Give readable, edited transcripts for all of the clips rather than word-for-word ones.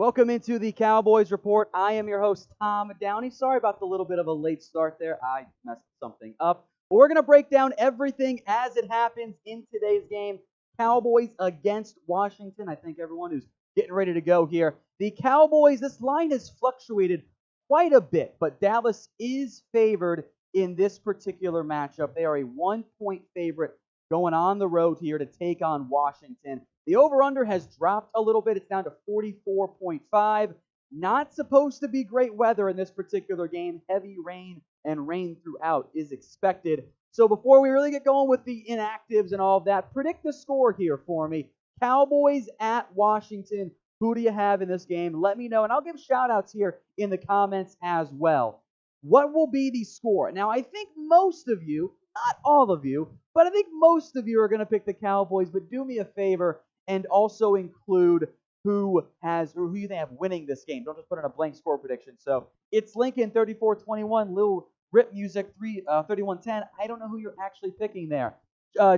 Welcome into the Cowboys Report. I am your host, Tom Downey. Sorry about the little bit of a late start there. I messed something up. But we're going to break down everything as it happens in today's game. Cowboys against Washington. I think everyone who's getting ready to go here. The Cowboys, this line has fluctuated quite a bit, but Dallas is favored in this particular matchup. They are a 1-point favorite going on the road here to take on Washington. The over-under has dropped a little bit. It's down to 44.5. Not supposed to be great weather in this particular game. Heavy rain and rain throughout is expected. So before we really get going with the inactives and all of that, predict the score here for me. Cowboys at Washington. Who do you have in this game? Let me know, and I'll give shout-outs here in the comments as well. What will be the score? Now, I think most of you, not all of you, but I think most of you are going to pick the Cowboys, but do me a favor and also include who you think have winning this game. Don't just put in a blank score prediction. So it's Lincoln 34-21, Lil Rip Music 31-10. I don't know who you're actually picking there.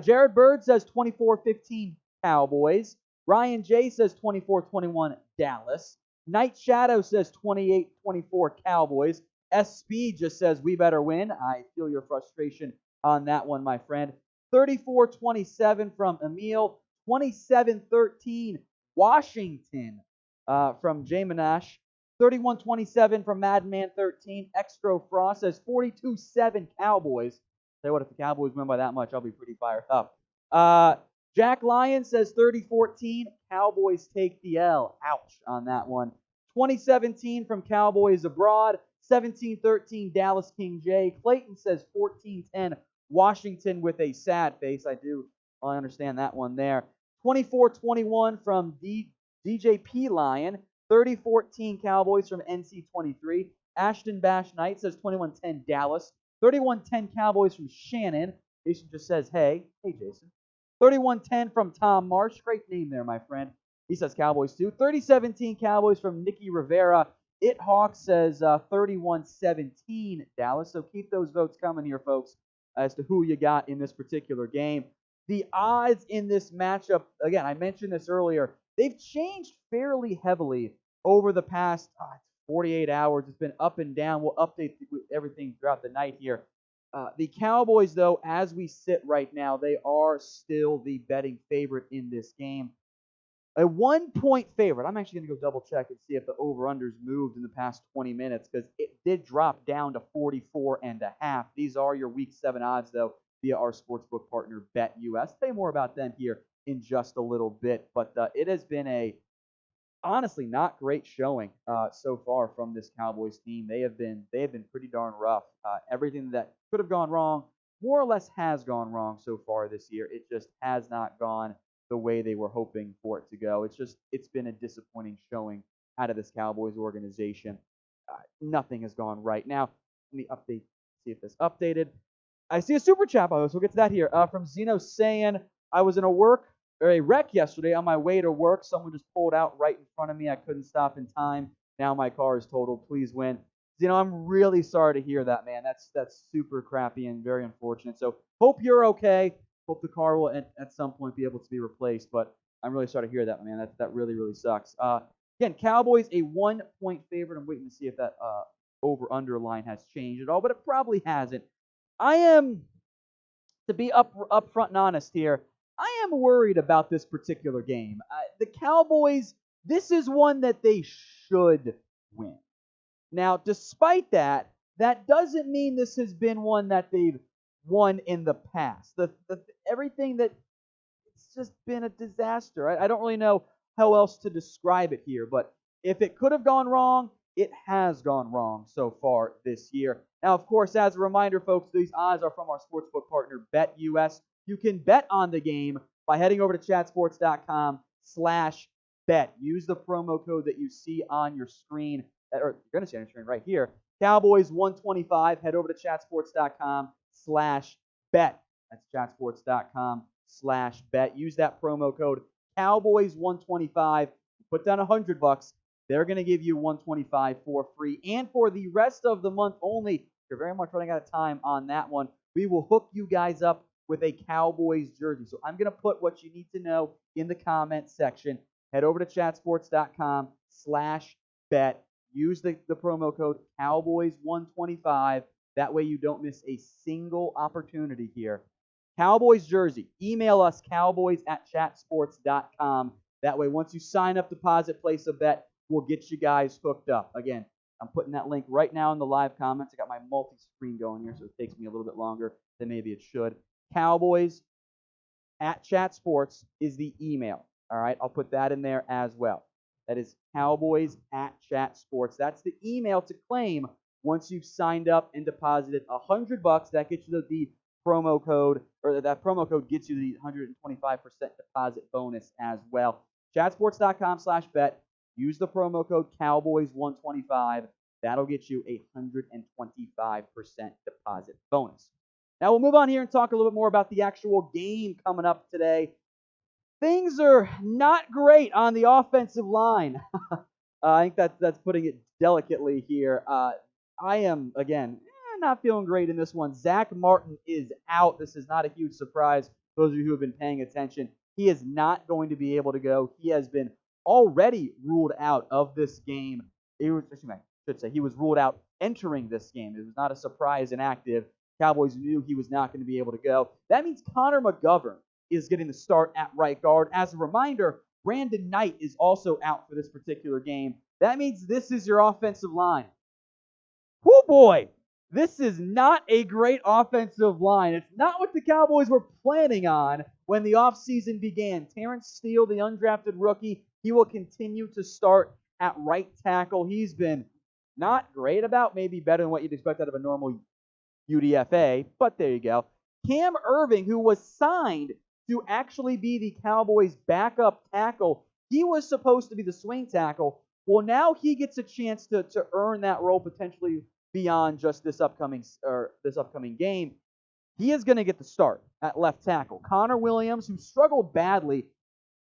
Jared Bird says 24-15 Cowboys. Ryan J says 24-21 Dallas. Night Shadow says 28-24 Cowboys. SB just says we better win. I feel your frustration on that one, my friend. 34-27 from Emil. 27-13 Washington from J Minash. 31-27 from Madman 13. Extra Frost says 42-7 Cowboys. Tell you what, if the Cowboys win by that much, I'll be pretty fired up. Jack Lyon says 30-14. Cowboys take the L. Ouch on that one. 2017 from Cowboys Abroad. 17-13 Dallas King J. Clayton says 14-10 Washington with a sad face. I understand that one there. 24-21 from DJP Lion. 30-14 Cowboys from NC23. Ashton Bash Knight says 21-10 Dallas. 31-10 Cowboys from Shannon. Jason just says, hey. Hey, Jason. 31-10 from Tom Marsh. Great name there, my friend. He says Cowboys too. 30-17 Cowboys from Nikki Rivera. It Hawk says 31-17 Dallas. So keep those votes coming here, folks, as to who you got in this particular game. The odds in this matchup, again, I mentioned this earlier, they've changed fairly heavily over the past 48 hours. It's been up and down. We'll update everything throughout the night here. The Cowboys, though, as we sit right now, they are still the betting favorite in this game. A 1-point favorite. I'm actually going to go double check and see if the over-unders moved in the past 20 minutes because it did drop down to 44.5. These are your Week 7 odds, though, via our sportsbook partner, BetUS. Say more about them here in just a little bit, but it has been a honestly not great showing so far from this Cowboys team. They have been pretty darn rough. Everything that could have gone wrong more or less has gone wrong so far this year. It just has not gone the way they were hoping for it to go. It's been a disappointing showing out of this Cowboys organization. Nothing has gone right. Now, let me see if this updated. I see a super chat, so we'll get to that here. From Zeno saying, I was in a wreck yesterday on my way to work. Someone just pulled out right in front of me. I couldn't stop in time. Now my car is totaled. Please win. Zeno, I'm really sorry to hear that, man. That's super crappy and very unfortunate. So hope you're okay. Hope the car will at some point be able to be replaced. But I'm really sorry to hear that, man. That really, really sucks. Again, Cowboys a 1-point favorite. I'm waiting to see if that over-under line has changed at all, but it probably hasn't. I am, to be upfront and honest here, I am worried about this particular game. The Cowboys, this is one that they should win. Now, despite that, that doesn't mean this has been one that they've won in the past. Everything that, it's just been a disaster. I don't really know how else to describe it here, but if it could have gone wrong, it has gone wrong so far this year. Now, of course, as a reminder, folks, these odds are from our sportsbook partner, BetUS. You can bet on the game by heading over to chatsports.com/bet. Use the promo code that you see on your screen, or you're going to see on your screen right here, Cowboys125. Head over to chatsports.com/bet. That's chatsports.com/bet. Use that promo code Cowboys125. Put down $100. They're going to give you $125 for free. And for the rest of the month only, you're very much running out of time on that one, we will hook you guys up with a Cowboys jersey. So I'm going to put what you need to know in the comment section. Head over to chatsports.com/bet. Use the promo code Cowboys125. That way you don't miss a single opportunity here. Cowboys jersey. Email us, cowboys@chatsports.com. That way, once you sign up, deposit, place a bet, we'll get you guys hooked up. Again, I'm putting that link right now in the live comments. I got my multi-screen going here, so it takes me a little bit longer than maybe it should. Cowboys@chatsports is the email. All right, I'll put that in there as well. That is Cowboys@chatsports. That's the email to claim once you've signed up and deposited $100. That gets you the promo code, or that promo code gets you the 125% deposit bonus as well. Chatsports.com/bet. Use the promo code Cowboys125. That'll get you a 125% deposit bonus. Now we'll move on here and talk a little bit more about the actual game coming up today. Things are not great on the offensive line. I think that's putting it delicately here. I am, again, not feeling great in this one. Zack Martin is out. This is not a huge surprise. Those of you who have been paying attention, he is not going to be able to go. He has been already ruled out of this game. He was ruled out entering this game. It was not a surprise inactive. Cowboys knew he was not going to be able to go. That means Connor McGovern is getting the start at right guard. As a reminder, Brandon Knight is also out for this particular game. That means this is your offensive line. Whoo boy, this is not a great offensive line. It's not what the Cowboys were planning on when the offseason began. Terrence Steele, the undrafted rookie, he will continue to start at right tackle. He's been not great, about maybe better than what you'd expect out of a normal UDFA, but there you go. Cam Erving, who was signed to actually be the Cowboys' backup tackle, he was supposed to be the swing tackle. Well, now he gets a chance to earn that role potentially beyond just this upcoming game. He is going to get the start at left tackle. Connor Williams, who struggled badly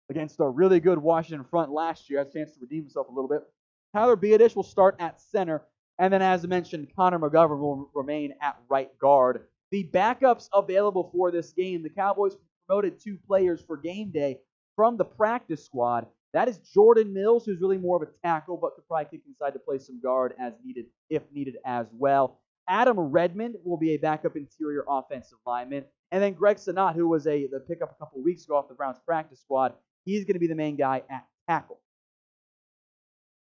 against a really good Washington front last year, has a chance to redeem himself a little bit. Tyler Biadasz will start at center. And then, as I mentioned, Connor McGovern will remain at right guard. The backups available for this game, the Cowboys promoted 2 players for game day from the practice squad. That is Jordan Mills, who's really more of a tackle, but could probably kick inside to play some guard as needed, if needed as well. Adam Redmond will be a backup interior offensive lineman. And then Greg Sanat, who was the pickup a couple weeks ago off the Browns practice squad, he's going to be the main guy at tackle.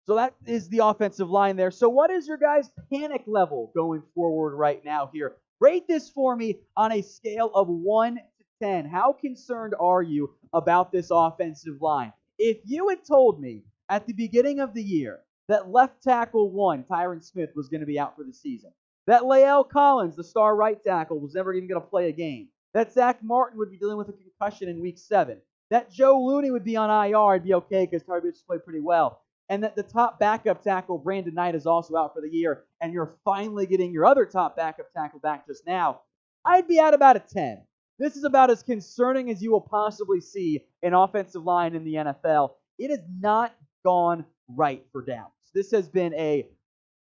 So that is the offensive line there. So what is your guys' panic level going forward right now here? Rate this for me on a scale of 1 to 10. How concerned are you about this offensive line? If you had told me at the beginning of the year that left tackle 1, Tyron Smith, was going to be out for the season, that Lael Collins, the star right tackle, was never even going to play a game, that Zack Martin would be dealing with a concussion in Week 7, that Joe Looney would be on IR, I'd be okay because Tyler Biadasz played pretty well, and that the top backup tackle, Brandon Knight, is also out for the year, and you're finally getting your other top backup tackle back just now, I'd be at about a 10. This is about as concerning as you will possibly see an offensive line in the NFL. It has not gone right for Dallas. This has been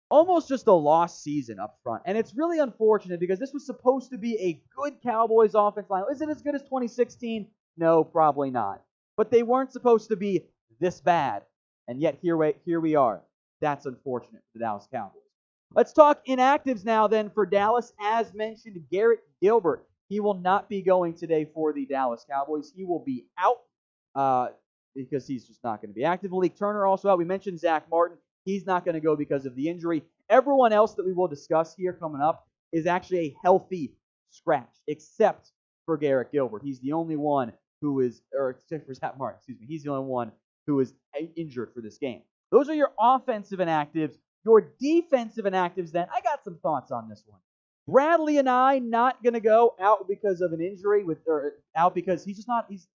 almost just a lost season up front. And it's really unfortunate because this was supposed to be a good Cowboys offensive line. Is it as good as 2016? No, probably not. But they weren't supposed to be this bad. And yet here we are. That's unfortunate for the Dallas Cowboys. Let's talk inactives now then for Dallas. As mentioned, Garrett Gilbert. He will not be going today for the Dallas Cowboys. He will be out because he's just not going to be active. Malik Turner also out. We mentioned Zack Martin. He's not going to go because of the injury. Everyone else that we will discuss here coming up is actually a healthy scratch, except for Garrett Gilbert. He's the only one who is, or except for Zack Martin, he's the only one who is injured for this game. Those are your offensive inactives. Your defensive inactives then, I got some thoughts on this one. Bradley and I not going to go out because of an injury, or out because he's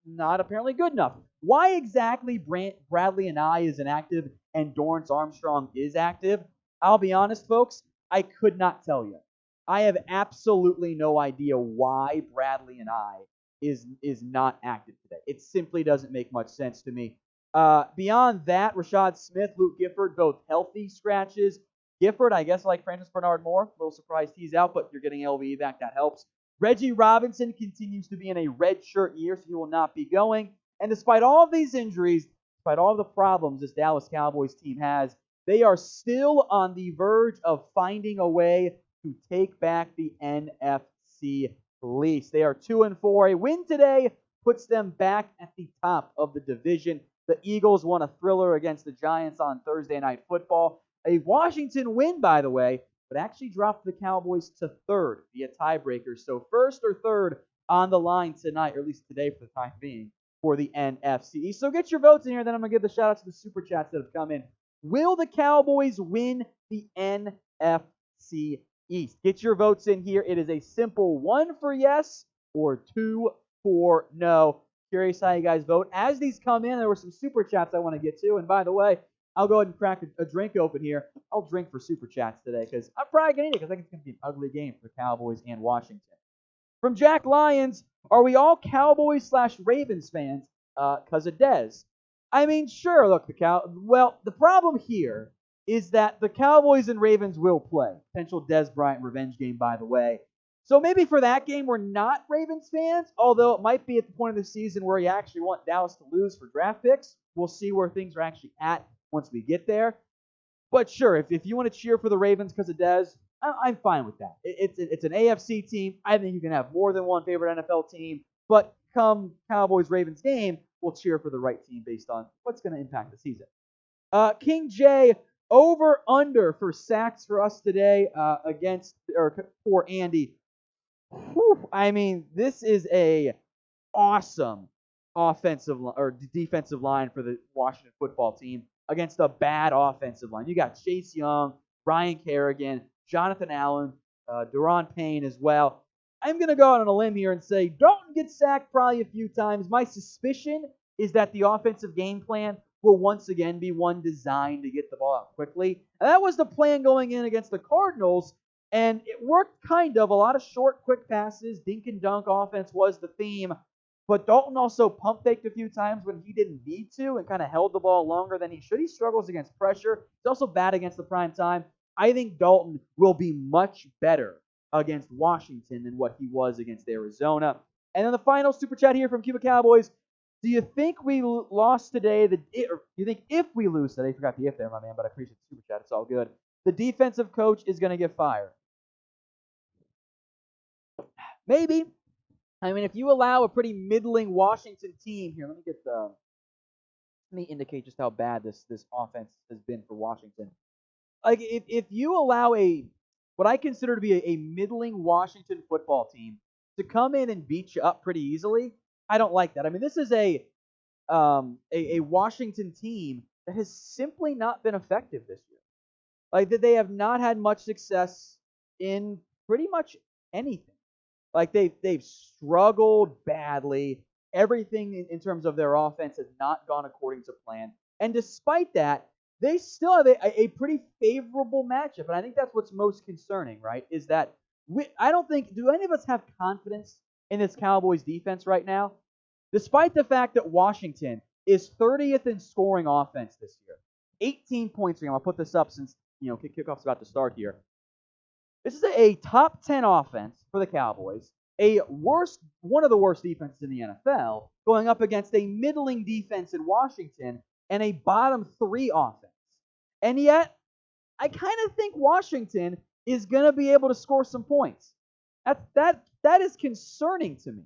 not apparently good enough. Why exactly Bradley and I is inactive and Dorrance Armstrong is active? I'll be honest, folks, I could not tell you. I have absolutely no idea why Bradley and I is not active today. It simply doesn't make much sense to me. Beyond that, Rashad Smith, Luke Gifford, both healthy scratches. Gifford, I guess, like Francis Bernard Moore. A little surprised he's out, but you're getting LVE back. That helps. Reggie Robinson continues to be in a redshirt year, so he will not be going. And despite all of these injuries, despite all the problems this Dallas Cowboys team has, they are still on the verge of finding a way to take back the NFC East. They are 2-4. A win today puts them back at the top of the division. The Eagles won a thriller against the Giants on Thursday Night Football. A Washington win, by the way, but actually dropped the Cowboys to third via tiebreakers. So first or third on the line tonight, or at least today for the time being, for the NFC East. So get your votes in here, then I'm going to give the shout-out to the Super Chats that have come in. Will the Cowboys win the NFC East? Get your votes in here. It is a simple 1 for yes or 2 for no. Curious how you guys vote. As these come in, there were some Super Chats I want to get to. And by the way, I'll go ahead and crack a drink open here. I'll drink for Super Chats today because I'm probably going to eat it because I think it's going to be an ugly game for the Cowboys and Washington. From Jack Lyons, are we all Cowboys/Ravens fans because of Dez? I mean, sure, look, the problem here is that the Cowboys and Ravens will play. Potential Dez Bryant revenge game, by the way. So maybe for that game, we're not Ravens fans, although it might be at the point of the season where you actually want Dallas to lose for draft picks. We'll see where things are actually at once we get there. But sure, if you want to cheer for the Ravens because of Dez, I'm fine with that. It's an AFC team. I think you can have more than one favorite NFL team. But come Cowboys-Ravens game, we'll cheer for the right team based on what's going to impact the season. King J, over/under for sacks for us today for Andy. Whew, I mean, this is a awesome offensive or defensive line for the Washington football team against a bad offensive line. You got Chase Young, Ryan Kerrigan, Jonathan Allen, Daron Payne as well. I'm going to go out on a limb here and say Dalton gets sacked probably a few times. My suspicion is that the offensive game plan will once again be one designed to get the ball out quickly. And that was the plan going in against the Cardinals, and it worked kind of. A lot of short, quick passes, dink and dunk offense was the theme. But Dalton also pump faked a few times when he didn't need to and kind of held the ball longer than he should. He struggles against pressure. He's also bad against the prime time. I think Dalton will be much better against Washington than what he was against Arizona. And then the final super chat here from Cuba Cowboys. Do you think we lost today? Do you think if we lose today, forgot the if there, my man, but I appreciate the super chat. It's all good. The defensive coach is going to get fired. Maybe. I mean, if you allow a pretty middling Washington team here, let me indicate just how bad this offense has been for Washington. Like, if you allow what I consider to be a middling Washington football team to come in and beat you up pretty easily, I don't like that. I mean, this is a Washington team that has simply not been effective this year. Like, that they have not had much success in pretty much anything. Like, they've struggled badly. Everything in terms of their offense has not gone according to plan. And despite that, they still have a pretty favorable matchup. And I think that's what's most concerning, right? Is that I don't think, do any of us have confidence in this Cowboys defense right now? Despite the fact that Washington is 30th in scoring offense this year. 18 points for them. I'll put this up since, kickoff's about to start here. This is a top 10 offense for the Cowboys. One of the worst defenses in the NFL, going up against a middling defense in Washington and a bottom 3 offense. And yet, I kind of think Washington is going to be able to score some points. That is concerning to me.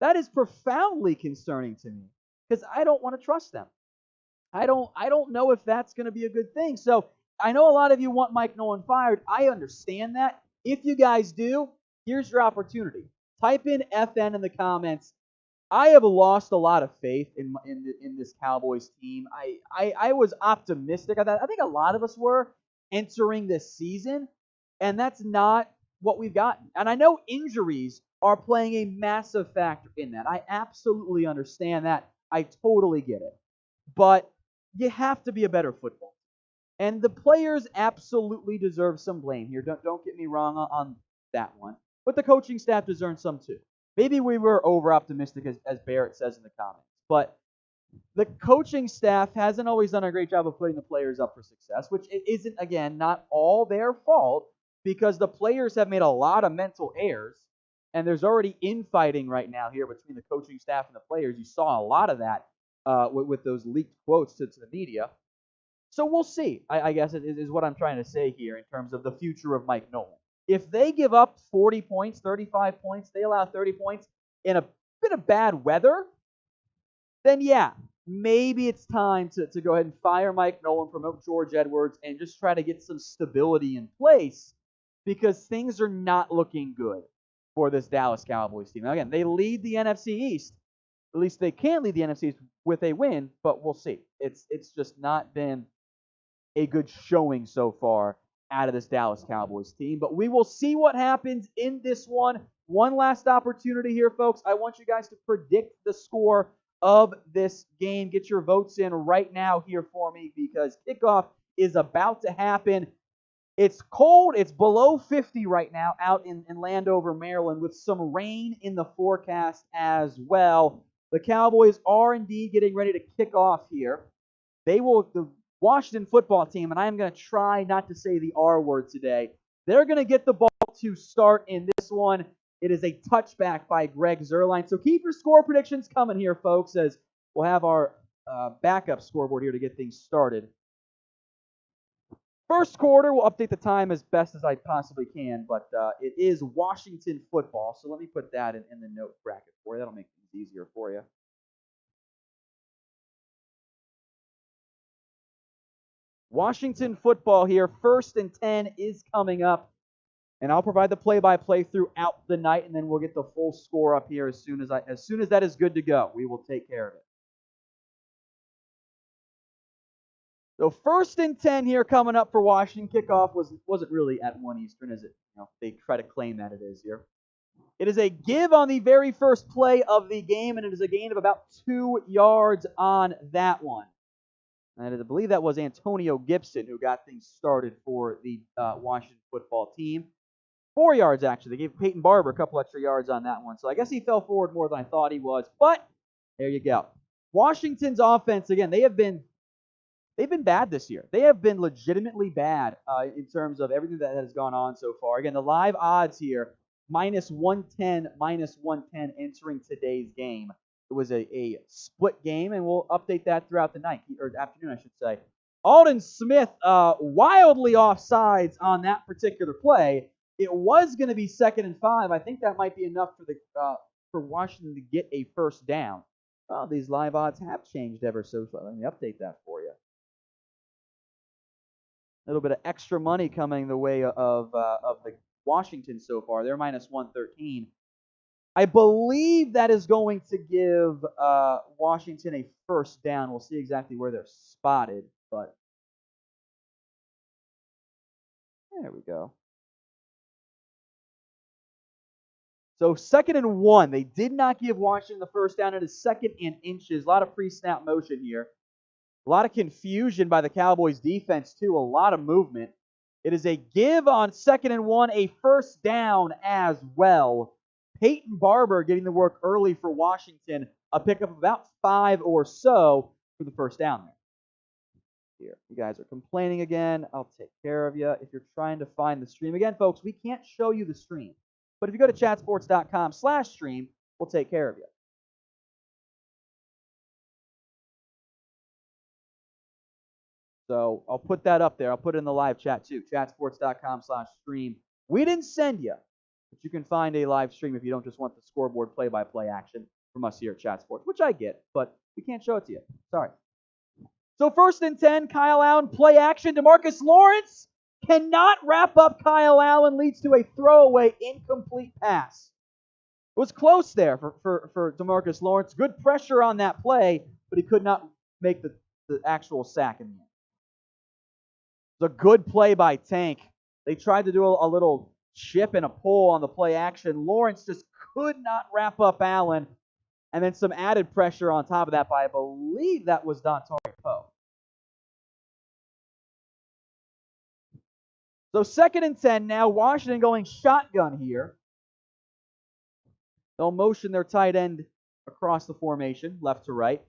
That is profoundly concerning to me because I don't want to trust them. I don't know if that's going to be a good thing. So I know a lot of you want Mike Nolan fired. I understand that. If you guys do, here's your opportunity. Type in FN in the comments. I have lost a lot of faith in this Cowboys team. I was optimistic. I think a lot of us were entering this season, and that's not what we've gotten. And I know injuries are playing a massive factor in that. I absolutely understand that. I totally get it. But you have to be a better football. And the players absolutely deserve some blame here. Don't get me wrong on that one. But the coaching staff deserves some too. Maybe we were over-optimistic, as Barrett says in the comments. But the coaching staff hasn't always done a great job of putting the players up for success, which isn't, again, not all their fault because the players have made a lot of mental errors. And there's already infighting right now here between the coaching staff and the players. You saw a lot of that with those leaked quotes to the media. So we'll see, I guess is what I'm trying to say here in terms of the future of Mike Nolan. If they give up 40 points, 35 points, they allow 30 points in a bit of bad weather, then yeah, maybe it's time to go ahead and fire Mike Nolan, promote George Edwards, and just try to get some stability in place because things are not looking good for this Dallas Cowboys team. Now, again, they lead the NFC East. At least they can lead the NFC East with a win, but we'll see. It's just not been a good showing so far out of this Dallas Cowboys team. But we will see what happens in this one. One last opportunity here, folks. I want you guys to predict the score of this game. Get your votes in right now here for me because kickoff is about to happen. It's cold. It's below 50 right now out in Landover, Maryland, with some rain in the forecast as well. The Cowboys are indeed getting ready to kick off here. The Washington football team, and I am going to try not to say the R word today, they're going to get the ball to start in this one. It is a touchback by Greg Zuerlein. So keep your score predictions coming here, folks, as we'll have our backup scoreboard here to get things started. First quarter, we'll update the time as best as I possibly can, but it is Washington football, so let me put that in the note bracket for you. That'll make things easier for you. Washington football here, 1st and 10 is coming up, and I'll provide the play-by-play throughout the night, and then we'll get the full score up here as soon as that is good to go. We will take care of it. So 1st and 10 here coming up for Washington. Kickoff wasn't really at 1 Eastern, is it? They try to claim that it is here. It is a give on the very first play of the game, and it is a gain of about 2 yards on that one. And I believe that was Antonio Gibson who got things started for the Washington football team. 4 yards, actually. They gave Peyton Barber a couple extra yards on that one. So I guess he fell forward more than I thought he was. But there you go. Washington's offense, again, they've been bad this year. They have been legitimately bad in terms of everything that has gone on so far. Again, the live odds here, -110, -110 entering today's game. It was a split game, and we'll update that throughout the night, or afternoon, I should say. Aldon Smith wildly offsides on that particular play. It was going to be 2nd and 5. I think that might be enough for Washington to get a first down. Well, these live odds have changed ever so slightly. Let me update that for you. A little bit of extra money coming the way of the Washington so far. They're -113. I believe that is going to give Washington a first down. We'll see exactly where they're spotted, but there we go. So 2nd and 1. They did not give Washington the first down. It is 2nd and inches. A lot of pre-snap motion here. A lot of confusion by the Cowboys defense, too. A lot of movement. It is a give on 2nd and 1, a first down as well. Peyton Barber getting the work early for Washington. A pickup of about 5 or so for the first down there. Here, you guys are complaining again. I'll take care of you. If you're trying to find the stream, again, folks, we can't show you the stream. But if you go to chatsports.com/stream, we'll take care of you. So I'll put that up there. I'll put it in the live chat too, chatsports.com/stream. We didn't send you, but you can find a live stream if you don't just want the scoreboard play-by-play action from us here at Chat Sports, which I get, but we can't show it to you. Sorry. So 1st and 10, Kyle Allen, play action. DeMarcus Lawrence cannot wrap up Kyle Allen, leads to a throwaway incomplete pass. It was close there for DeMarcus Lawrence. Good pressure on that play, but he could not make the actual sack in the end. It was a good play by Tank. They tried to do a little chip and a pull on the play action. Lawrence just could not wrap up Allen. And then some added pressure on top of that by, I believe that was Dontari Poe. So 2nd and 10 now. Washington going shotgun here. They'll motion their tight end across the formation, left to right.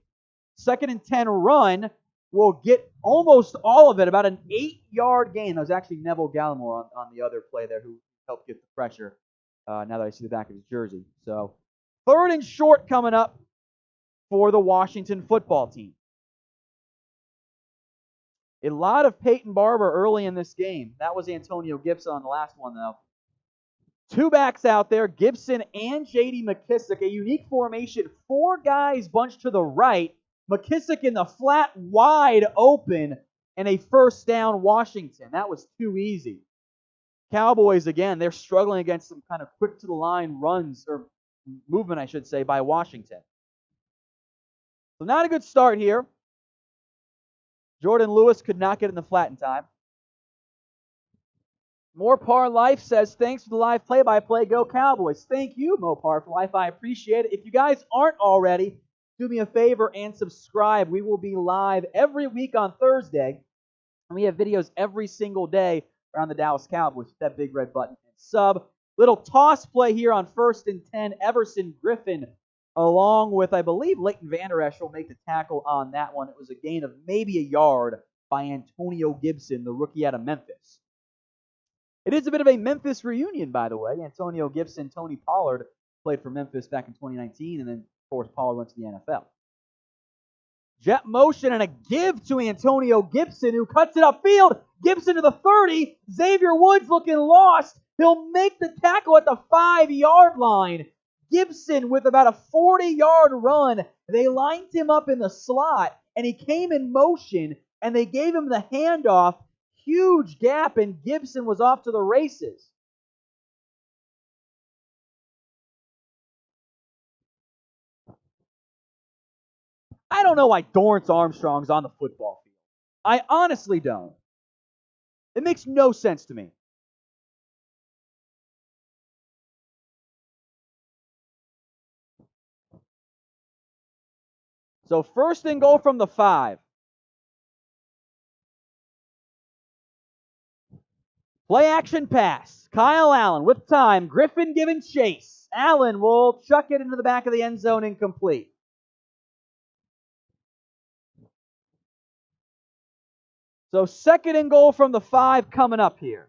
2nd and 10 run will get almost all of it, about an 8-yard gain. That was actually Neville Gallimore on the other play there who helped get the pressure now that I see the back of his jersey. So 3rd and short coming up. for the Washington football team. A lot of Peyton Barber early in this game. That was Antonio Gibson on the last one, though. Two backs out there, Gibson and J.D. McKissick. A unique formation. Four guys bunched to the right. McKissick in the flat, wide open, and a first down Washington. That was too easy. Cowboys, again, they're struggling against some kind of quick-to-the-line runs, or movement, I should say, by Washington. So not a good start here. Jordan Lewis could not get in the flat in time. Mopar Life says, thanks for the live play-by-play. Go Cowboys. Thank you, Mopar for Life. I appreciate it. If you guys aren't already, do me a favor and subscribe. We will be live every week on Thursday, and we have videos every single day around the Dallas Cowboys. Hit that big red button and sub. Little toss play here on 1st and 10. Everson Griffin, along with, I believe, Leighton Vander Esch will make the tackle on that one. It was a gain of maybe a yard by Antonio Gibson, the rookie out of Memphis. It is a bit of a Memphis reunion, by the way. Antonio Gibson, Tony Pollard played for Memphis back in 2019, and then, of course, Pollard went to the NFL. Jet motion and a give to Antonio Gibson, who cuts it upfield. Gibson to the 30. Xavier Woods looking lost. He'll make the tackle at the 5-yard line. Gibson with about a 40-yard run. They lined him up in the slot, and he came in motion, and they gave him the handoff. Huge gap, and Gibson was off to the races. I don't know why Dorrance Armstrong's on the football field. I honestly don't. It makes no sense to me. So 1st and goal from the 5. Play action pass. Kyle Allen with time. Griffin giving chase. Allen will chuck it into the back of the end zone, incomplete. So 2nd and goal from the 5 coming up here.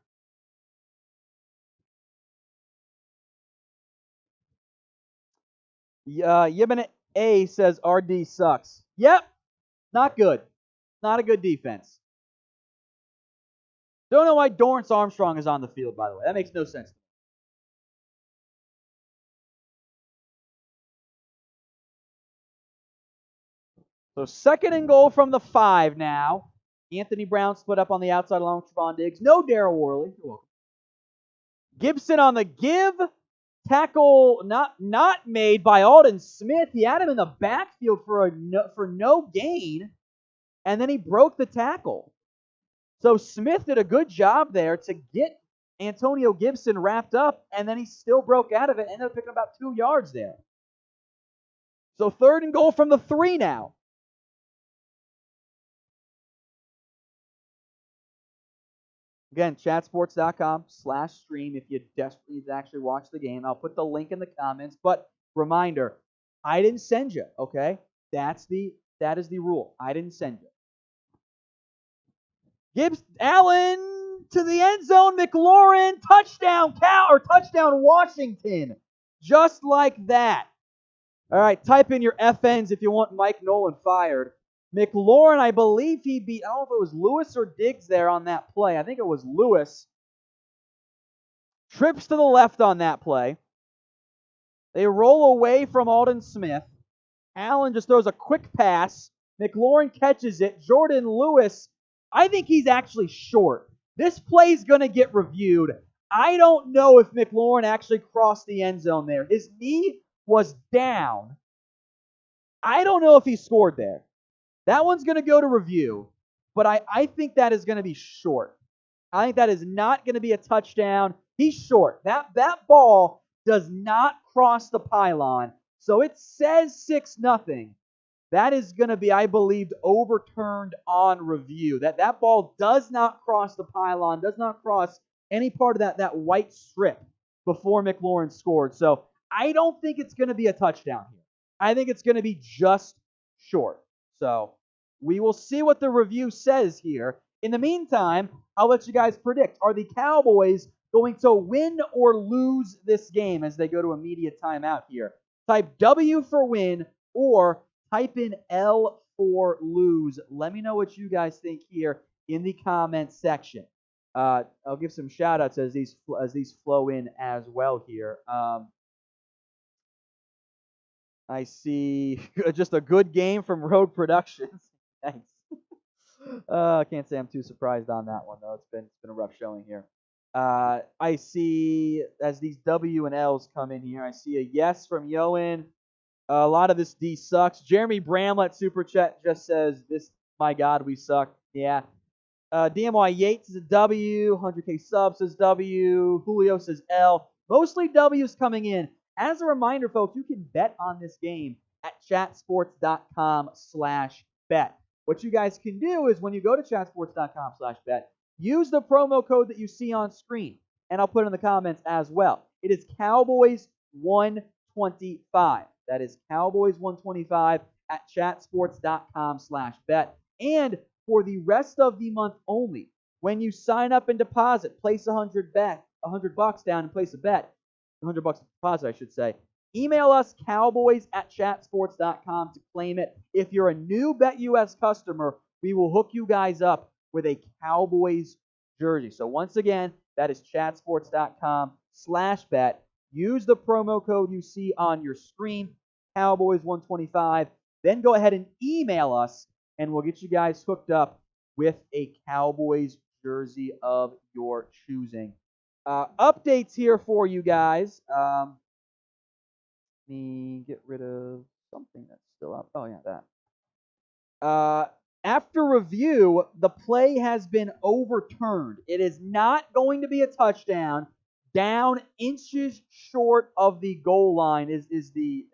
Yibin A says RD sucks. Yep, not good. Not a good defense. Don't know why Dorrance Armstrong is on the field, by the way. That makes no sense. So 2nd and goal from the 5 now. Anthony Brown split up on the outside along with Trevon Diggs. No Darryl Worley. You're welcome. Gibson on the give. Tackle not made by Aldon Smith. He had him in the backfield for no gain, and then he broke the tackle. So Smith did a good job there to get Antonio Gibson wrapped up, and then he still broke out of it, ended up picking about 2 yards there. So 3rd and goal from the 3 now. Again, chatsports.com/stream if you desperately need to actually watch the game. I'll put the link in the comments, but reminder, I didn't send you, okay? That is the rule. I didn't send you. Allen to the end zone. McLaurin, touchdown Washington. Just like that. All right, type in your FNs if you want Mike Nolan fired. McLaurin, I believe he beat, I don't know if it was Lewis or Diggs there on that play. I think it was Lewis. Trips to the left on that play. They roll away from Aldon Smith. Allen just throws a quick pass. McLaurin catches it. Jordan Lewis, I think he's actually short. This play's going to get reviewed. I don't know if McLaurin actually crossed the end zone there. His knee was down. I don't know if he scored there. That one's going to go to review, but I think that is going to be short. I think that is not going to be a touchdown. He's short. That ball does not cross the pylon, so it says 6-0. That is going to be, I believe, overturned on review. That ball does not cross the pylon, does not cross any part of that white strip before McLaurin scored. So I don't think it's going to be a touchdown here. I think it's going to be just short. So we will see what the review says here. In the meantime, I'll let you guys predict. Are the Cowboys going to win or lose this game as they go to immediate timeout here? Type W for win or Type in L for lose. Let me know what you guys think here in the comments section. I'll give some shout outs as these flow in as well here. I see just a good game from Rogue Productions. Thanks. I can't say I'm too surprised on that one though. It's been a rough showing here. I see as these W and L's come in here. I see a yes from Yoan. A lot of this D sucks. Jeremy Bramlett super chat just says this. My God, we suck. Yeah. DMY Yates is a W. 100K sub says W. Julio says L. Mostly W's coming in. As a reminder, folks, you can bet on this game at chatsports.com/bet. What you guys can do is when you go to chatsports.com/bet, use the promo code that you see on screen, and I'll put it in the comments as well. It is Cowboys125. That is Cowboys125 at chatsports.com/bet. And for the rest of the month only, when you sign up and deposit, place $100 down and place a bet, $100 deposit, I should say. Email us, cowboys@chatsports.com, to claim it. If you're a new BetUS customer, we will hook you guys up with a Cowboys jersey. So once again, that is chatsports.com/bet. Use the promo code you see on your screen, Cowboys125. Then go ahead and email us, and we'll get you guys hooked up with a Cowboys jersey of your choosing. Updates here for you guys. Let me get rid of something that's still up. Oh, yeah, that. After review, the play has been overturned. It is not going to be a touchdown. Down inches short of the goal line is the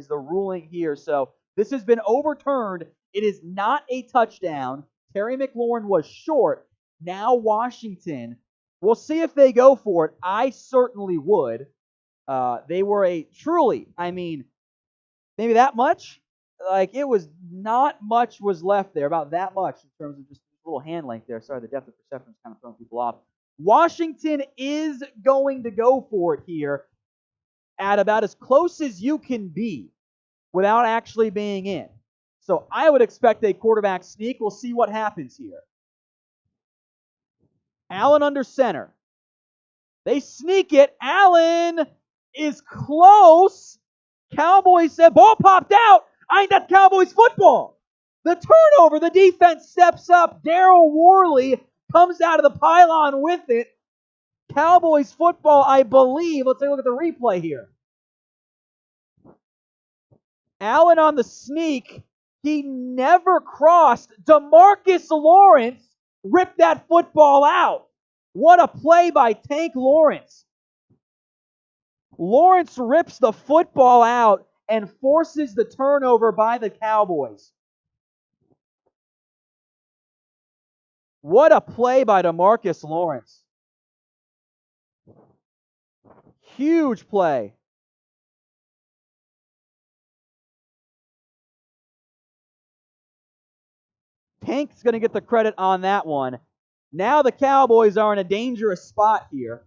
ruling here. So this has been overturned. It is not a touchdown. Terry McLaurin was short. Now Washington. We'll see if they go for it. I certainly would. They were maybe that much? Like, it was not much was left there, about that much in terms of just a little hand length there. Sorry, the depth of perception is kind of throwing people off. Washington is going to go for it here at about as close as you can be without actually being in. So I would expect a quarterback sneak. We'll see what happens here. Allen under center. They sneak it. Allen is close. Cowboys said, ball popped out. That's Cowboys football. The turnover, the defense steps up. Daryl Worley comes out of the pylon with it. Cowboys football, I believe. Let's take a look at the replay here. Allen on the sneak. He never crossed. DeMarcus Lawrence ripped that football out. What a play by Tank Lawrence. Lawrence rips the football out and forces the turnover by the Cowboys. What a play by DeMarcus Lawrence. Huge play. Tank's going to get the credit on that one. Now the Cowboys are in a dangerous spot here.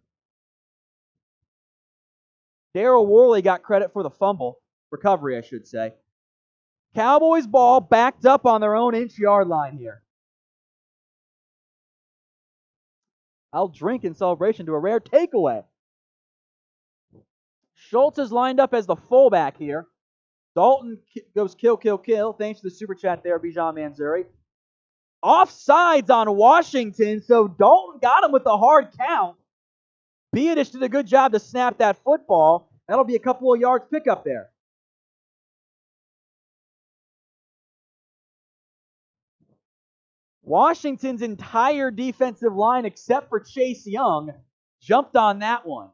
Daryl Worley got credit for the fumble. Recovery, I should say. Cowboys ball backed up on their own inch-yard line here. I'll drink in celebration to a rare takeaway. Schultz is lined up as the fullback here. Dalton goes kill, kill, kill. Thanks for the super chat there, Bijan Manzuri. Offsides on Washington, so Dalton got him with the hard count. Biadish did a good job to snap that football. That'll be a couple of yards pickup there. Washington's entire defensive line, except for Chase Young, jumped on that one.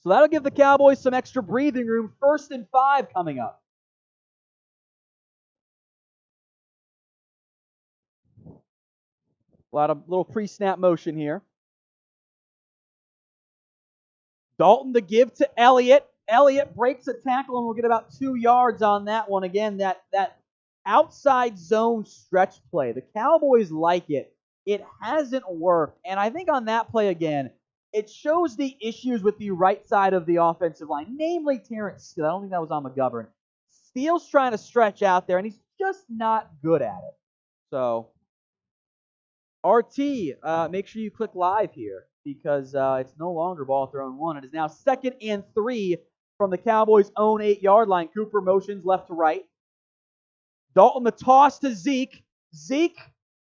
So that'll give the Cowboys some extra breathing room. 1st and 5 coming up. A lot of little pre-snap motion here. Dalton to give to Elliott. Elliott breaks a tackle and we'll get about 2 yards on that one. Again, that outside zone stretch play. The Cowboys like it. It hasn't worked. And I think on that play again, it shows the issues with the right side of the offensive line, namely Terrence Steele. I don't think that was on McGovern. Steele's trying to stretch out there, and he's just not good at it. So, RT, make sure you click live here because it's no longer ball thrown 1. It is now 2nd and 3 from the Cowboys' own 8-yard line. Cooper motions left to right. Dalton the toss to Zeke. Zeke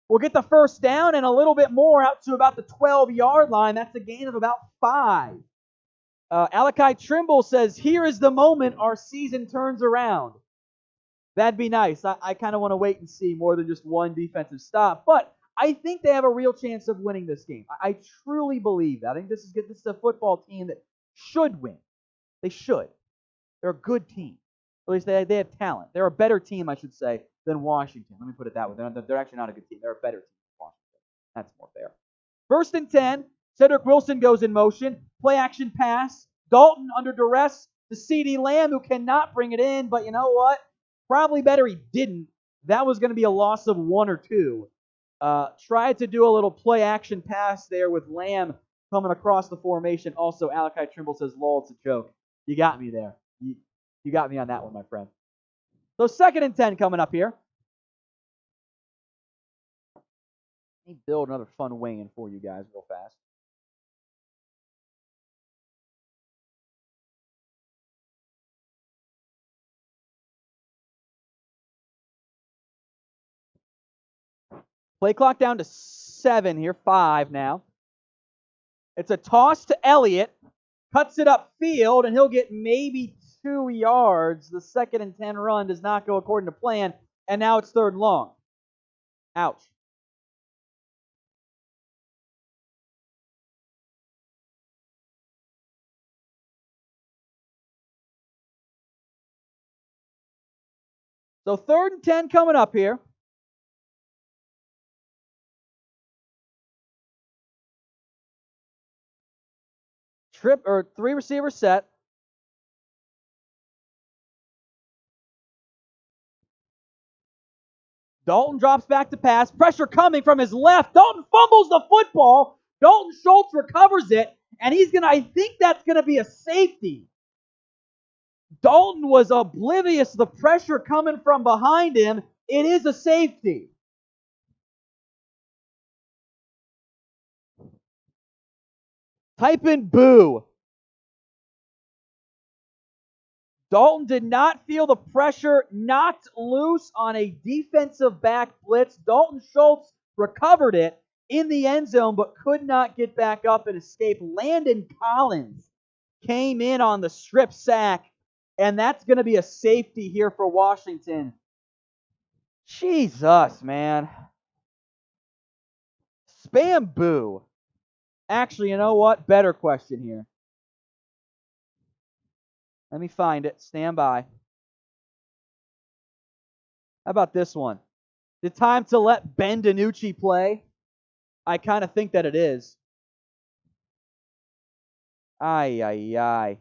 will get the first down and a little bit more out to about the 12-yard line. That's a gain of about 5. Alakai Trimble says, here is the moment our season turns around. That'd be nice. I kind of want to wait and see more than just one defensive stop. But I think they have a real chance of winning this game. I truly believe that. I think this is a football team that should win. They should. They're a good team. At least they have talent. They're a better team, I should say, than Washington. Let me put it that way. They're actually not a good team. They're a better team than Washington. That's more fair. 1st and 10. Cedric Wilson goes in motion. Play action pass. Dalton under duress to CeeDee Lamb, who cannot bring it in. But you know what? Probably better he didn't. That was going to be a loss of 1 or 2. Tried to do a little play action pass there with Lamb coming across the formation. Also, Alakai Trimble says, lol, it's a joke. You got me there. You got me on that one, my friend. So 2nd and 10 coming up here. Let me build another fun weigh-in for you guys real fast. Play clock down to 7 here, 5 now. It's a toss to Elliott. Cuts it upfield, and he'll get maybe 2 yards. The 2nd and 10 run does not go according to plan, and now it's 3rd and long. Ouch. So 3rd and 10 coming up here. Trip or 3 receiver set. Dalton drops back to pass. Pressure coming from his left. Dalton fumbles the football. Dalton Schultz recovers it, and I think that's going to be a safety. Dalton was oblivious to the pressure coming from behind him. It is a safety. Type in boo. Dalton did not feel the pressure, knocked loose on a defensive back blitz. Dalton Schultz recovered it in the end zone, but could not get back up and escape. Landon Collins came in on the strip sack, and that's going to be a safety here for Washington. Jesus, man. Spam boo. Actually, you know what? Better question here. Let me find it. Stand by. How about this one? The time to let Ben DiNucci play? I kind of think that it is. Ay, ay, ay.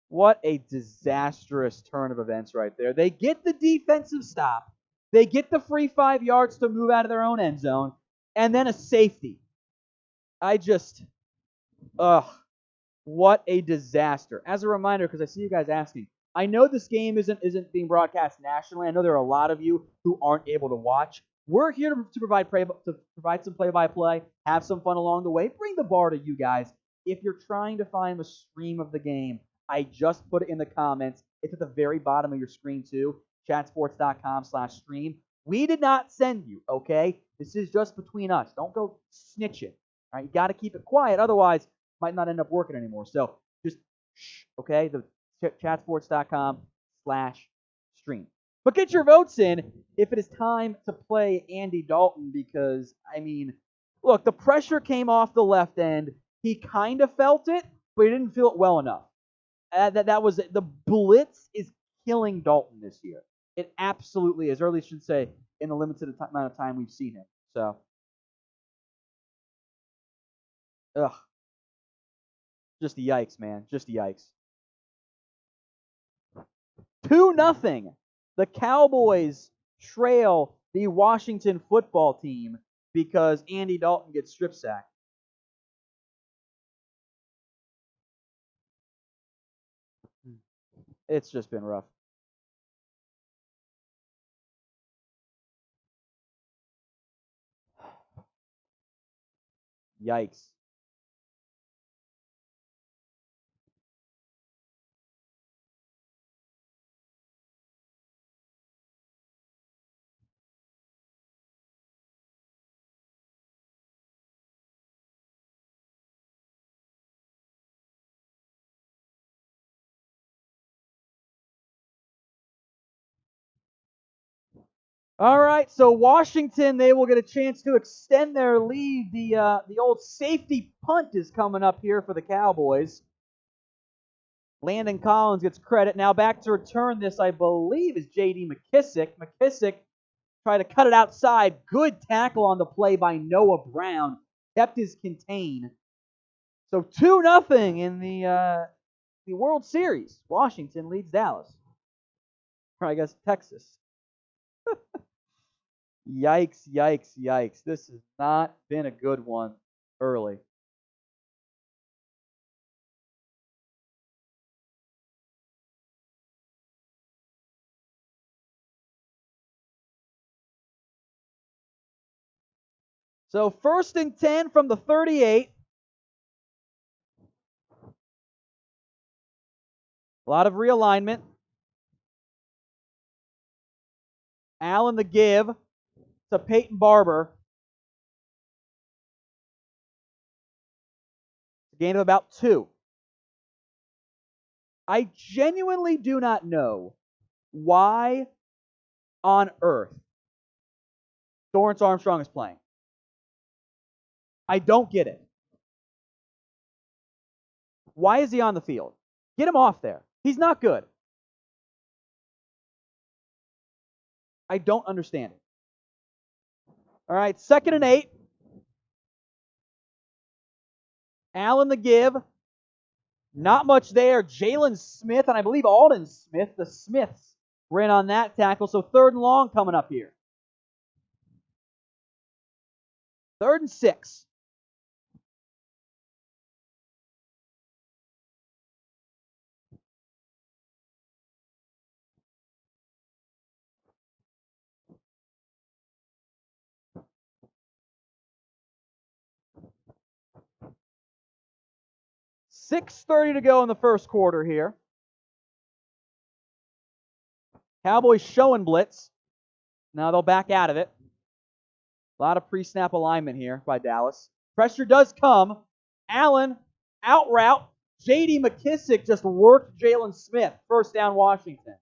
What a disastrous turn of events right there. They get the defensive stop. They get the free 5 yards to move out of their own end zone. And then a safety. What a disaster. As a reminder, because I see you guys asking, I know this game isn't being broadcast nationally. I know there are a lot of you who aren't able to watch. We're here to provide some play-by-play, have some fun along the way, bring the bar to you guys. If you're trying to find the stream of the game, I just put it in the comments. It's at the very bottom of your screen too, chatsports.com/stream. We did not send you, okay? This is just between us. Don't go snitching. All right, you got to keep it quiet, otherwise might not end up working anymore. So just shh, okay? The chatsports.com/stream. But get your votes in if it is time to play Andy Dalton because, I mean, look, the pressure came off the left end. He kind of felt it, but he didn't feel it well enough. That was it. The blitz is killing Dalton this year. It absolutely is, or at least I should say, in the limited amount of time we've seen him. So, just yikes, man. Just yikes. 2-0. The Cowboys trail the Washington football team because Andy Dalton gets strip sacked. It's just been rough. Yikes. All right, so Washington, they will get a chance to extend their lead. The old safety punt is coming up here for the Cowboys. Landon Collins gets credit. Now back to return this, I believe, is J.D. McKissick. McKissick tried to cut it outside. Good tackle on the play by Noah Brown. Kept his contain. So 2-0 in the World Series. Washington leads Dallas. Or I guess Texas. Yikes, yikes, yikes. This has not been a good one early. So 1st and 10 from the 38. A lot of realignment. Allen the give to Peyton Barber. A gain of about 2. I genuinely do not know why on earth Dorrance Armstrong is playing. I don't get it. Why is he on the field? Get him off there. He's not good. I don't understand it. All right, 2nd and 8. Allen the give. Not much there. Jalen Smith, and I believe Alden Smith, the Smiths, were in on that tackle. So 3rd and long coming up here. 3rd and 6. .6:30 to go in the first quarter here. Cowboys showing blitz. Now they'll back out of it. A lot of pre-snap alignment here by Dallas. Pressure does come. Allen, out route. J.D. McKissick just worked Jalen Smith. 1st down, Washington.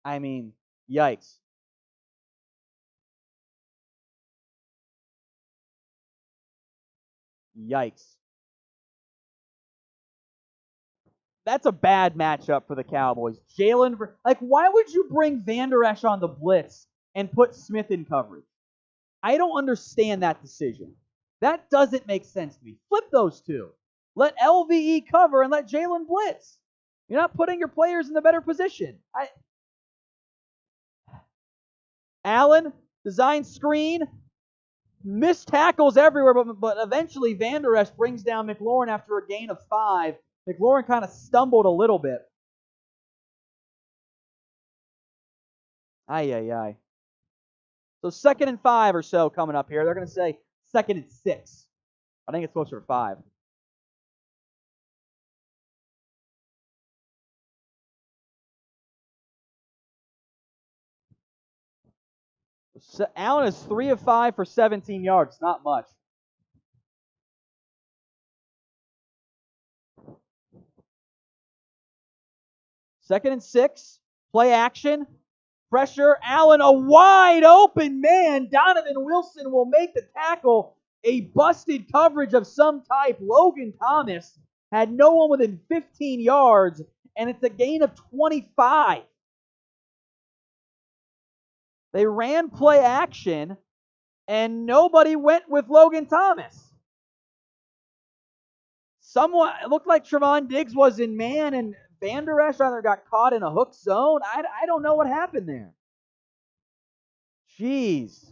I mean, yikes. Yikes. That's a bad matchup for the Cowboys. Jalen, why would you bring Van Der Esch on the blitz and put Smith in coverage? I don't understand that decision. That doesn't make sense to me. Flip those two. Let LVE cover and let Jalen blitz. You're not putting your players in the better position. Allen, design screen, missed tackles everywhere, but eventually Van Der Esch brings down McLaurin after a gain of 5. McLaurin kind of stumbled a little bit. Ay. So 2nd and 5 or so coming up here. They're going to say 2nd and 6. I think it's closer to 5. Allen is 3 of 5 for 17 yards. Not much. Second and 6. Play action. Pressure. Allen, a wide open man. Donovan Wilson will make the tackle. A busted coverage of some type. Logan Thomas had no one within 15 yards, and it's a gain of 25. They ran play action, and nobody went with Logan Thomas. It looked like Trevon Diggs was in man, and Van Der Esch either got caught in a hook zone. I don't know what happened there. Jeez.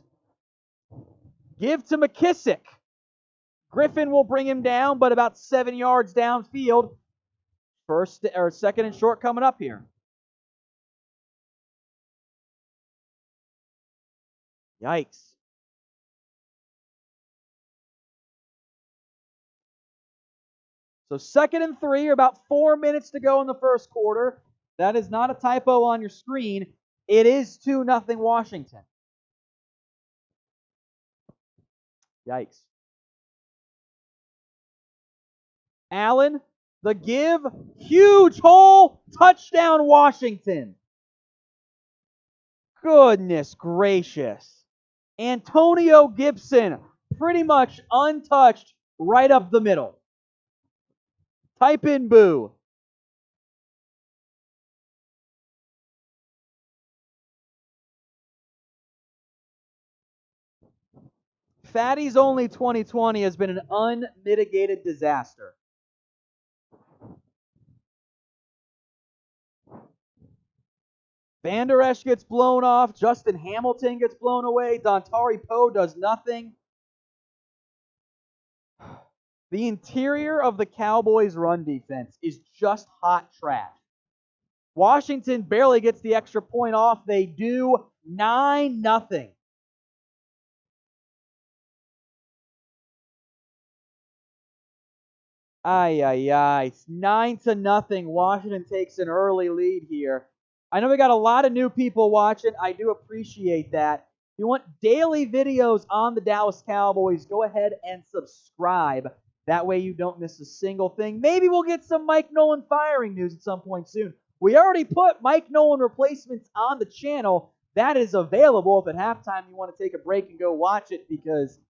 Give to McKissick. Griffin will bring him down, but about 7 yards downfield. Second and short coming up here. Yikes. So 2nd and 3, about 4 minutes to go in the first quarter. That is not a typo on your screen. It is 2-0 Washington. Yikes. Allen, the give, huge hole, touchdown Washington. Goodness gracious. Antonio Gibson, pretty much untouched right up the middle. Type in boo. Fatty's only 2020 has been an unmitigated disaster. Van Der Esch gets blown off. Justin Hamilton gets blown away. Dontari Poe does nothing. The interior of the Cowboys' run defense is just hot trash. Washington barely gets the extra point off. They do 9-0. Ay, 9-0. Washington takes an early lead here. I know we got a lot of new people watching. I do appreciate that. If you want daily videos on the Dallas Cowboys, go ahead and subscribe. That way you don't miss a single thing. Maybe we'll get some Mike Nolan firing news at some point soon. We already put Mike Nolan replacements on the channel. That is available if at halftime you want to take a break and go watch it because,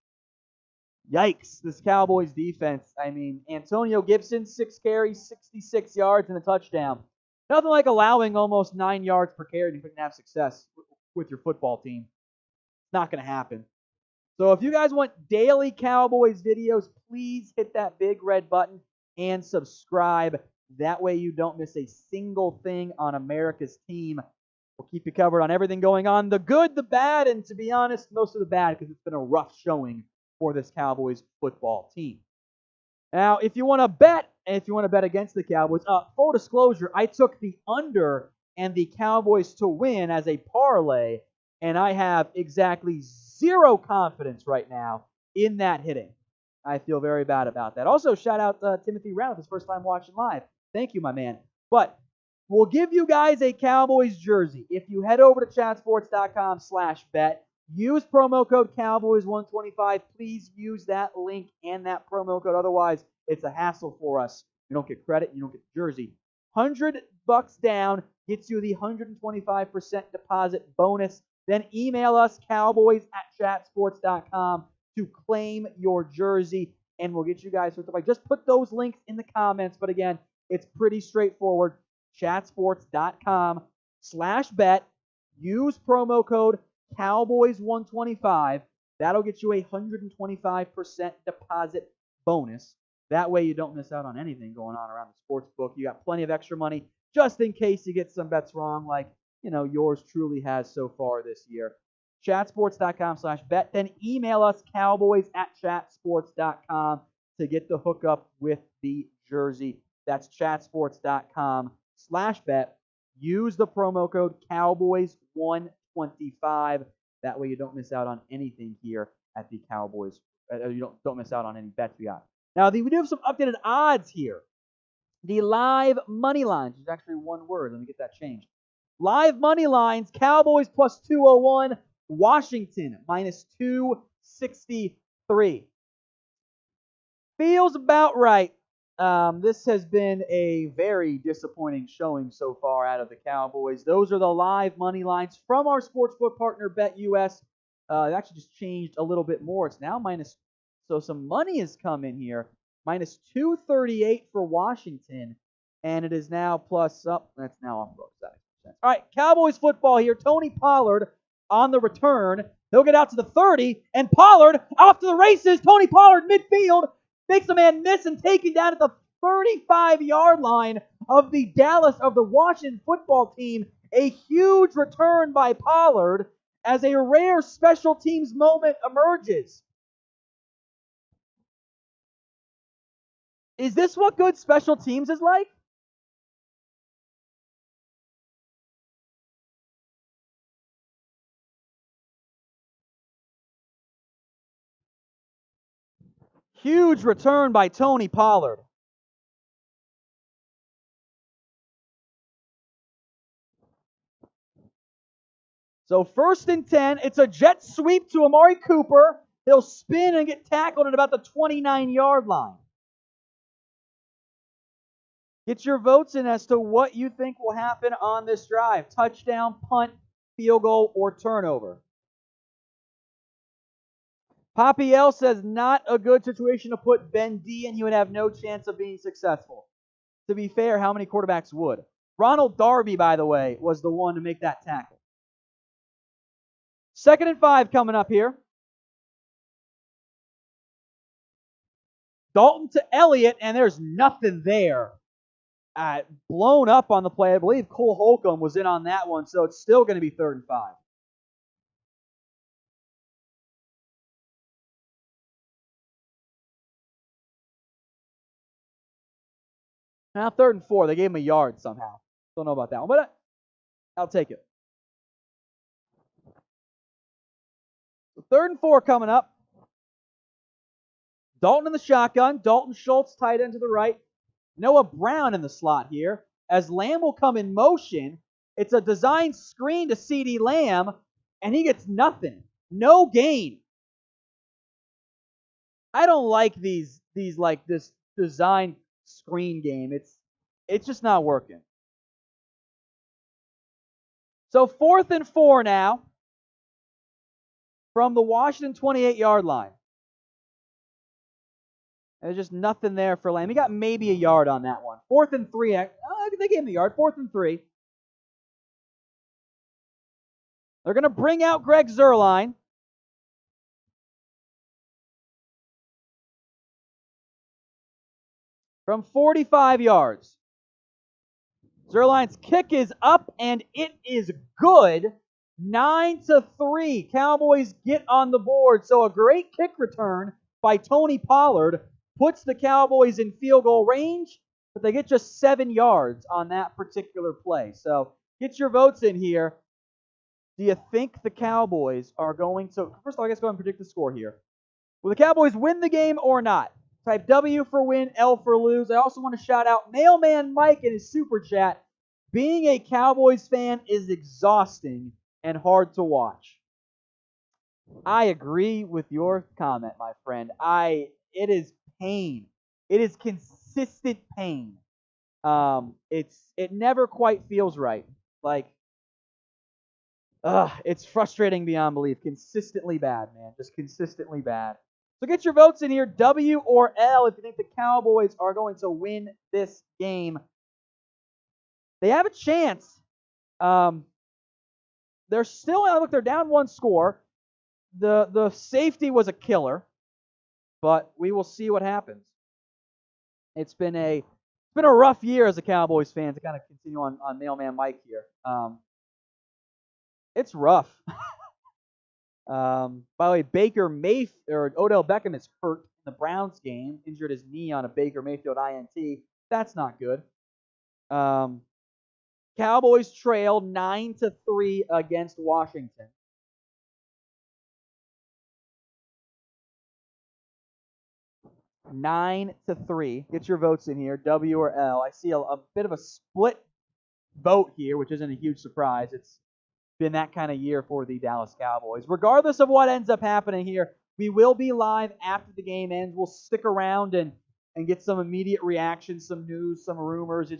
yikes, this Cowboys defense. I mean, Antonio Gibson, 6 carries, 66 yards, and a touchdown. Nothing like allowing almost 9 yards per carry if you can have success with your football team. Not going to happen. So if you guys want daily Cowboys videos, please hit that big red button and subscribe. That way you don't miss a single thing on America's team. We'll keep you covered on everything going on, the good, the bad, and to be honest, most of the bad because it's been a rough showing for this Cowboys football team. Now, if you want to bet, and if you want to bet against the Cowboys, full disclosure, I took the under and the Cowboys to win as a parlay, and I have exactly zero confidence right now in that hitting. I feel very bad about that. Also, shout out Timothy Round, his first time watching live. Thank you, my man. But we'll give you guys a Cowboys jersey. If you head over to chatsports.com/bet, use promo code Cowboys125. Please use that link and that promo code. Otherwise, it's a hassle for us. You don't get credit. You don't get the jersey. $100 down gets you the 125% deposit bonus. Then email us, cowboys@chatsports.com, to claim your jersey, and we'll get you guys hooked up. Just put those links in the comments. But again, it's pretty straightforward. Chatsports.com/bet. Use promo code Cowboys125. That'll get you a 125% deposit bonus. That way you don't miss out on anything going on around the sports book. You got plenty of extra money just in case you get some bets wrong like, yours truly has so far this year. Chatsports.com/bet. Then email us, cowboys@chatsports.com, to get the hookup with the jersey. That's chatsports.com/bet. Use the promo code Cowboys125. That way you don't miss out on anything here at the Cowboys. You don't miss out on any bets we got. Now, we do have some updated odds here. The live money lines is actually one word. Let me get that changed. Live money lines, Cowboys plus 201, Washington minus 263. Feels about right. This has been a very disappointing showing so far out of the Cowboys. Those are the live money lines from our sportsbook partner, BetUS. It actually just changed a little bit more. It's now minus, so some money has come in here. Minus 238 for Washington, and it is now plus up. That's now off about 7%. All right, Cowboys football here. Tony Pollard on the return. He'll get out to the 30, and Pollard off to the races. Tony Pollard midfield makes a man miss and taken down at the 35-yard line of the Washington football team. A huge return by Pollard as a rare special teams moment emerges. Is this what good special teams is like? Huge return by Tony Pollard. So 1st and 10. It's a jet sweep to Amari Cooper. He'll spin and get tackled at about the 29-yard line. Get your votes in as to what you think will happen on this drive. Touchdown, punt, field goal, or turnover. Poppy L says not a good situation to put Ben D in. He would have no chance of being successful. To be fair, how many quarterbacks would? Ronald Darby, by the way, was the one to make that tackle. 2nd and 5 coming up here. Dalton to Elliott, and there's nothing there. Blown up on the play. I believe Cole Holcomb was in on that one, so it's still going to be 3rd and 5. Now 3rd and 4. They gave him a yard somehow. Don't know about that one, but I'll take it. So 3rd and 4 coming up. Dalton in the shotgun. Dalton Schultz tight end to the right. Noah Brown in the slot here. As Lamb will come in motion, it's a design screen to CeeDee Lamb, and he gets nothing. No gain. I don't like these like this design screen game. It's just not working. So 4th and 4 now from the Washington 28-yard line. There's just nothing there for Lamb. He got maybe a yard on that one. 4th and 3. They gave him a yard. 4th and 3. They're going to bring out Greg Zuerlein. From 45 yards. Zuerlein's kick is up, and it is good. 9-3. Cowboys get on the board. So a great kick return by Tony Pollard puts the Cowboys in field goal range, but they get just 7 yards on that particular play. So get your votes in here. Do you think the Cowboys are going to... First of all, I guess go ahead and predict the score here. Will the Cowboys win the game or not? Type W for win, L for lose. I also want to shout out Mailman Mike in his super chat. Being a Cowboys fan is exhausting and hard to watch. I agree with your comment, my friend. It is pain. It is consistent pain. It never quite feels right. Like, it's frustrating beyond belief. Consistently bad, man. Just consistently bad. So get your votes in here, W or L, if you think the Cowboys are going to win this game. They have a chance. They're still, look, they're down 1 score. The safety was a killer, but we will see what happens. It's been a rough year as a Cowboys fan, to kind of continue on Mailman Mike here. It's rough. By the way, Odell Beckham is hurt in the Browns game, injured his knee on a Baker Mayfield INT. That's not good. Cowboys trail 9-3 against Washington. Nine to 3. Get your votes in here, W or L. I see a bit of a split vote here, which isn't a huge surprise. It's been that kind of year for the Dallas Cowboys. Regardless of what ends up happening here, we will be live after the game ends. We'll stick around and get some immediate reactions, some news, some rumors.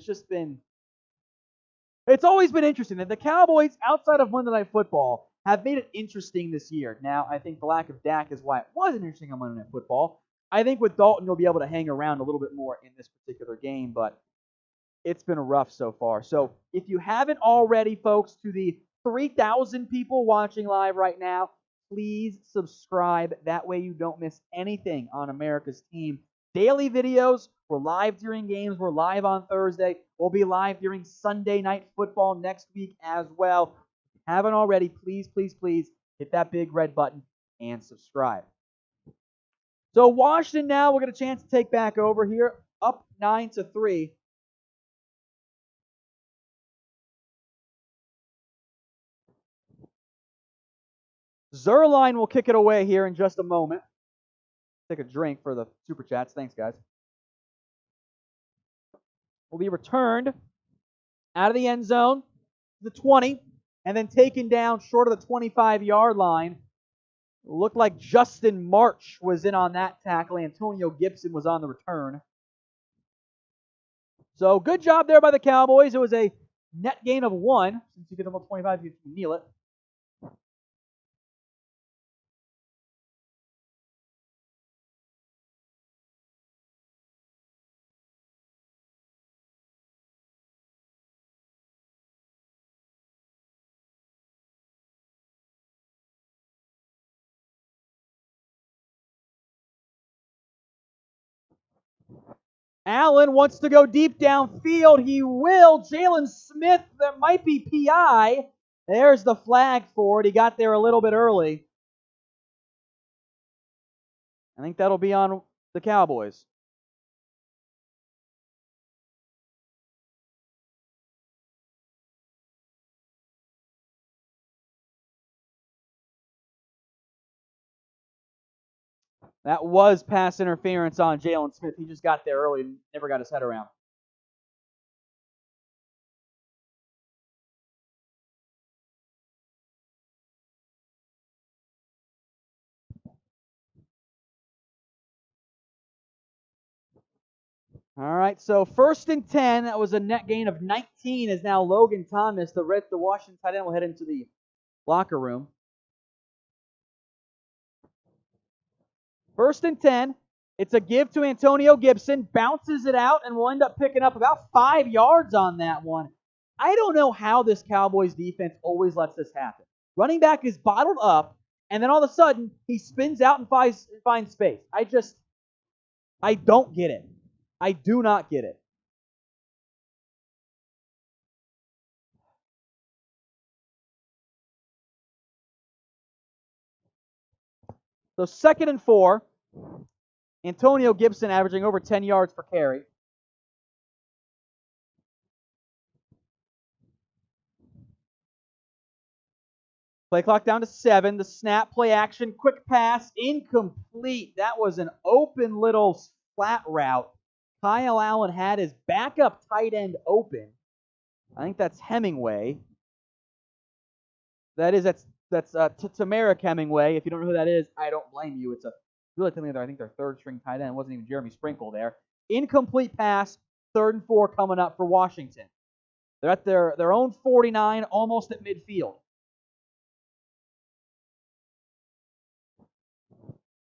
It's always been interesting that the Cowboys, outside of Monday Night Football, have made it interesting this year. Now, I think the lack of Dak is why it wasn't interesting on Monday Night Football. I think with Dalton, you'll be able to hang around a little bit more in this particular game, but it's been rough so far. So if you haven't already, folks, to the 3,000 people watching live right now, please subscribe. That way you don't miss anything on America's team. Daily videos. We're live during games. We're live on Thursday. We'll be live during Sunday Night Football next week as well. If you haven't already, please, please, please hit that big red button and subscribe. So Washington now, we'll get a chance to take back over here, up 9-3. Zuerlein will kick it away here in just a moment. Take a drink for the super chats. Thanks, guys. Will be returned out of the end zone to the 20, and then taken down short of the 25-yard line. Looked like Justin March was in on that tackle. Antonio Gibson was on the return. So good job there by the Cowboys. It was a net gain of 1. Since you get them up 25, you can kneel it. Allen wants to go deep downfield. He will. Jalen Smith, there might be PI. There's the flag for it. He got there a little bit early. I think that'll be on the Cowboys. That was pass interference on Jalen Smith. He just got there early and never got his head around. All right, so 1st and 10. That was a net gain of 19. Is now Logan Thomas, the Washington tight end, will head into the locker room. 1st and 10. It's a give to Antonio Gibson. Bounces it out and will end up picking up about 5 yards on that one. I don't know how this Cowboys defense always lets this happen. Running back is bottled up, and then all of a sudden, he spins out and finds space. I don't get it. I do not get it. So 2nd and 4. Antonio Gibson averaging over 10 yards per carry. Play clock down to 7. The snap, play action, quick pass, incomplete. That was an open little flat route. Kyle Allen had his backup tight end open. I think that's Hemingway. That's Tamara Hemingway. If you don't know who that is, I don't blame you. It's a relatively, I think, their 3rd string tight end. It wasn't even Jeremy Sprinkle there. Incomplete pass, 3rd and 4 coming up for Washington. They're at their own 49, almost at midfield.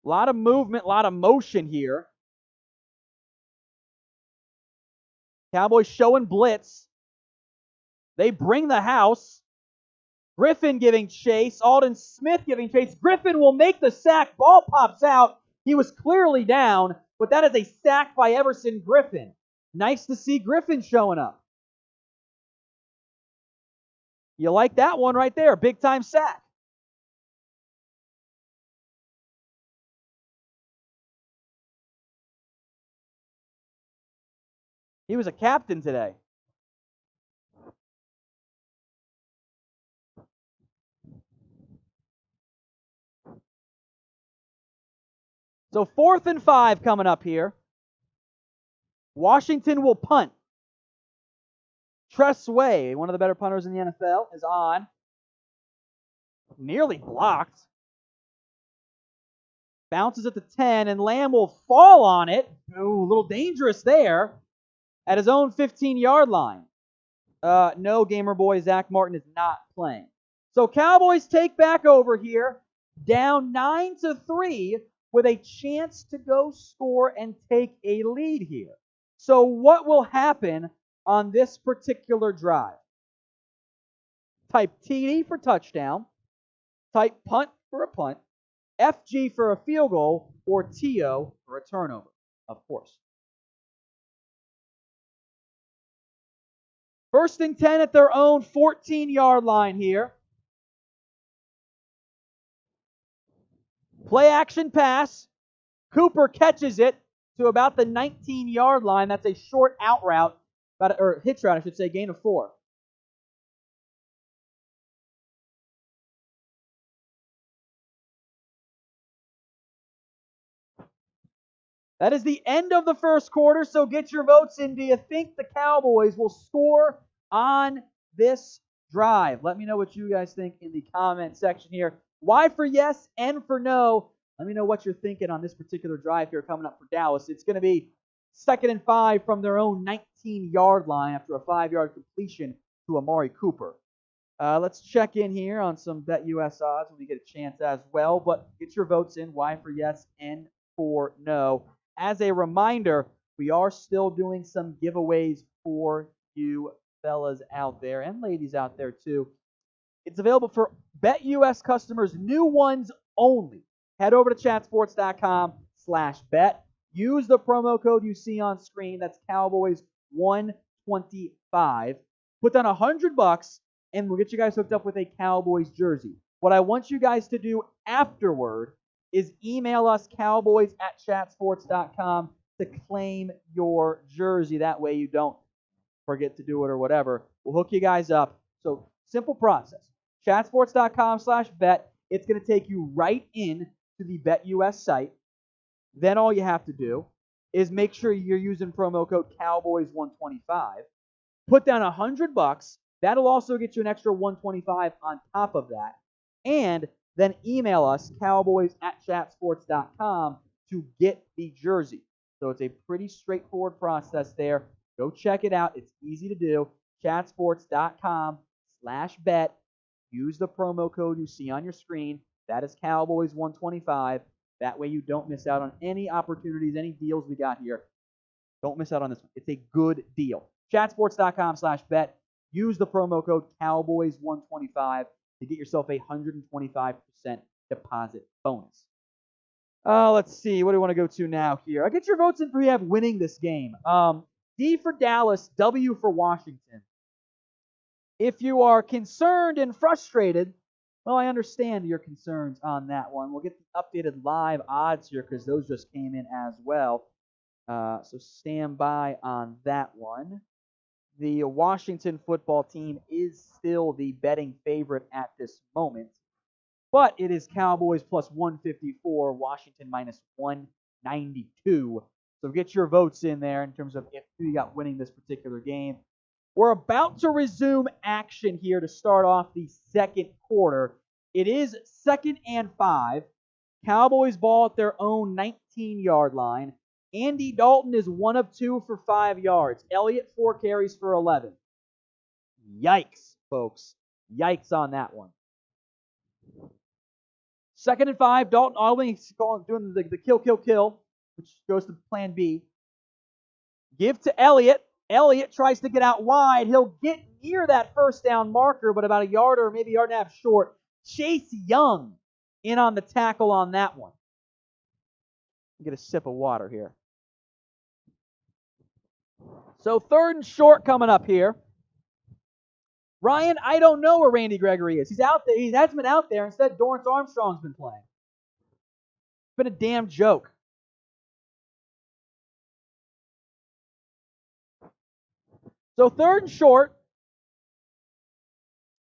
A lot of movement, a lot of motion here. Cowboys showing blitz. They bring the house. Griffin giving chase. Alden Smith giving chase. Griffin will make the sack. Ball pops out. He was clearly down, but that is a sack by Everson Griffin. Nice to see Griffin showing up. You like that one right there. Big time sack. He was a captain today. So 4th and 5 coming up here. Washington will punt. Tress Way, one of the better punters in the NFL, is on. Nearly blocked. Bounces at the 10, and Lamb will fall on it. Ooh, a little dangerous there. At his own 15-yard line. No, gamer boy, Zack Martin is not playing. So Cowboys take back over here, down 9-3, with a chance to go score and take a lead here. So what will happen on this particular drive? Type TD for touchdown, type punt for a punt, FG for a field goal, or TO for a turnover, of course. 1st and 10 at their own 14-yard line here. Play action pass. Cooper catches it to about the 19-yard line. That's a short out route, or hitch route, I should say, gain of 4. That is the end of the first quarter, so get your votes in. Do you think the Cowboys will score on this drive? Let me know what you guys think in the comment section here. Y for yes, N for no. Let me know what you're thinking on this particular drive here coming up for Dallas. It's going to be 2nd and 5 from their own 19-yard line after a 5-yard completion to Amari Cooper. Let's check in here on some BetUS odds when we get a chance as well. But get your votes in. Y for yes, N for no. As a reminder, we are still doing some giveaways for you fellas out there and ladies out there too. It's available for BetUS customers, new ones only. Head over to chatsports.com/bet. Use the promo code you see on screen. That's Cowboys125. Put down $100 and we'll get you guys hooked up with a Cowboys jersey. What I want you guys to do afterward is email us cowboys@chatsports.com to claim your jersey. That way you don't forget to do it or whatever. We'll hook you guys up. So simple process. Chatsports.com/bet. It's going to take you right in to the BetUS site. Then all you have to do is make sure you're using promo code Cowboys125. Put down $100. That'll also get you an extra $125 on top of that. And then email us, cowboys@chatsports.com, to get the jersey. So it's a pretty straightforward process there. Go check it out. It's easy to do. Chatsports.com/bet. Use the promo code you see on your screen. That is Cowboys125. That way you don't miss out on any opportunities, any deals we got here. Don't miss out on this one. It's a good deal. Chatsports.com/bet. Use the promo code Cowboys125 to get yourself a 125% deposit bonus. Let's see. What do we want to go to now here? Get your votes in for you have winning this game. D for Dallas, W for Washington. If you are concerned and frustrated, well, I understand your concerns on that one. We'll get the updated live odds here because those just came in as well. So stand by on that one. The Washington football team is still the betting favorite at this moment. But it is Cowboys plus 154, Washington minus 192. So get your votes in there in terms of who you got winning this particular game. We're about to resume action here to start off the second quarter. It is 2nd and 5. Cowboys ball at their own 19-yard line. Andy Dalton is 1 of 2 for 5 yards. Elliott, 4 carries for 11. Yikes, folks. Yikes on that one. 2nd and 5. Dalton always doing the kill, which goes to plan B. Give to Elliott. Elliott tries to get out wide. He'll get near that first down marker, but about a yard or maybe a yard and a half short. Chase Young in on the tackle on that one. Get a sip of water here. So 3rd and short coming up here. Ryan, I don't know where Randy Gregory is. He's out there. He hasn't been out there. Instead, Dorrance Armstrong's been playing. It's been a damn joke. So 3rd and short.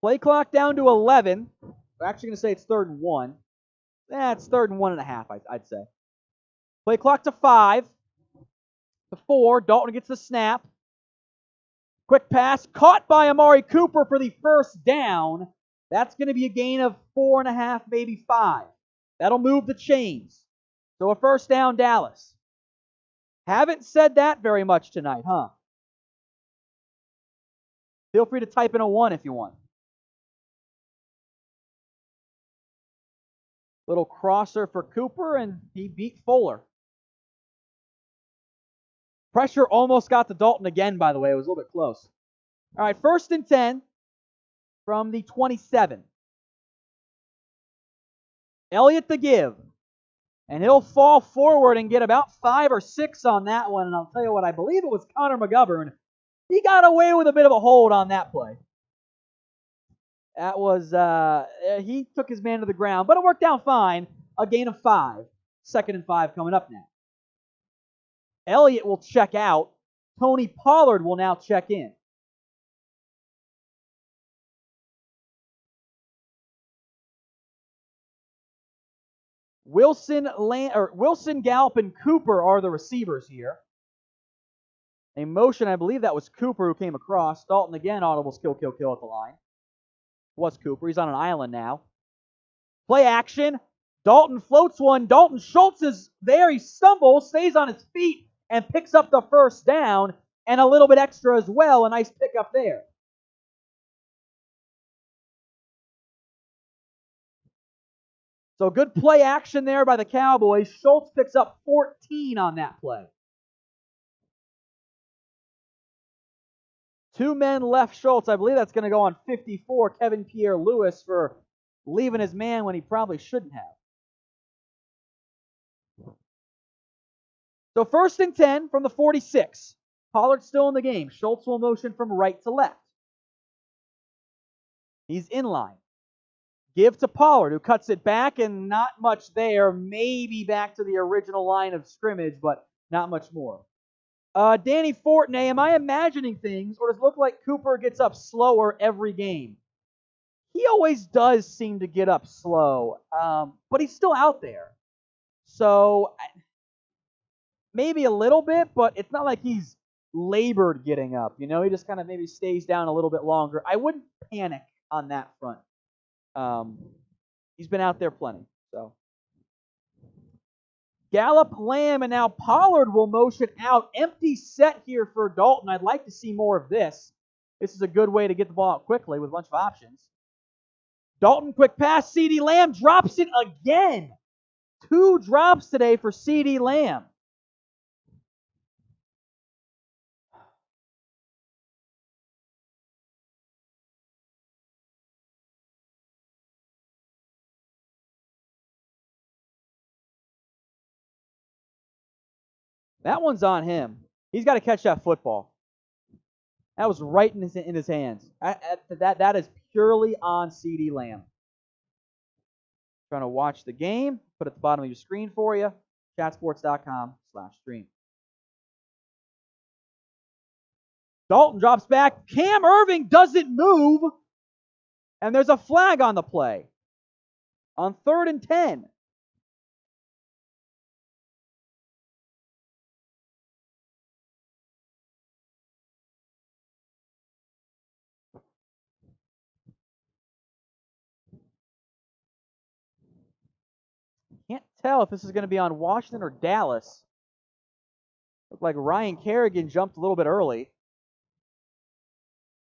Play clock down to 11. We're actually going to say it's 3rd and 1. It's 3rd and 1.5, I'd say. Play clock to 5. To 4. Dalton gets the snap. Quick pass. Caught by Amari Cooper for the first down. That's going to be a gain of 4.5, maybe 5. That'll move the chains. So a first down, Dallas. Haven't said that very much tonight, huh? Feel free to type in a 1 if you want. Little crosser for Cooper, and he beat Fuller. Pressure almost got to Dalton again, by the way. It was a little bit close. All right, 1st and 10 from the 27. Elliott to give. And he'll fall forward and get about 5 or 6 on that one. And I'll tell you what, I believe it was Connor McGovern. He got away with a bit of a hold on that play. That was, he took his man to the ground, but it worked out fine. A gain of 5. 2nd and 5 coming up now. Elliott will check out. Tony Pollard will now check in. Wilson, Gallup, and Cooper are the receivers here. A motion, I believe that was Cooper who came across. Dalton again, audibles, kill at the line. Was Cooper. He's on an island now. Play action. Dalton floats one. Dalton Schultz is there. He stumbles, stays on his feet, and picks up the first down, and a little bit extra as well. A nice pickup there. So good play action there by the Cowboys. Schultz picks up 14 on that play. 2 men left Schultz. I believe that's going to go on 54, Kevin Pierre-Louis, for leaving his man when he probably shouldn't have. So 1st and 10 from the 46. Pollard still in the game. Schultz will motion from right to left. He's in line. Give to Pollard, who cuts it back, and not much there. Maybe back to the original line of scrimmage, but not much more. Danny Fortney, am I imagining things, or does it look like Cooper gets up slower every game? He always does seem to get up slow, but he's still out there. So maybe a little bit, but it's not like he's labored getting up. You know, he just kind of maybe stays down a little bit longer. I wouldn't panic on that front. He's been out there plenty. So Gallup, Lamb, and now Pollard will motion out. Empty set here for Dalton. I'd like to see more of this. This is a good way to get the ball out quickly with a bunch of options. Dalton, quick pass. CeeDee Lamb drops it again. 2 drops today for CeeDee Lamb. That one's on him. He's got to catch that football. That was right in his hands. That is purely on CeeDee Lamb. Trying to watch the game. Put it at the bottom of your screen for you. Chatsports.com/stream. Dalton drops back. Cam Erving doesn't move. And there's a flag on the play. On 3rd and 10. Can't tell if this is going to be on Washington or Dallas. Looked like Ryan Kerrigan jumped a little bit early.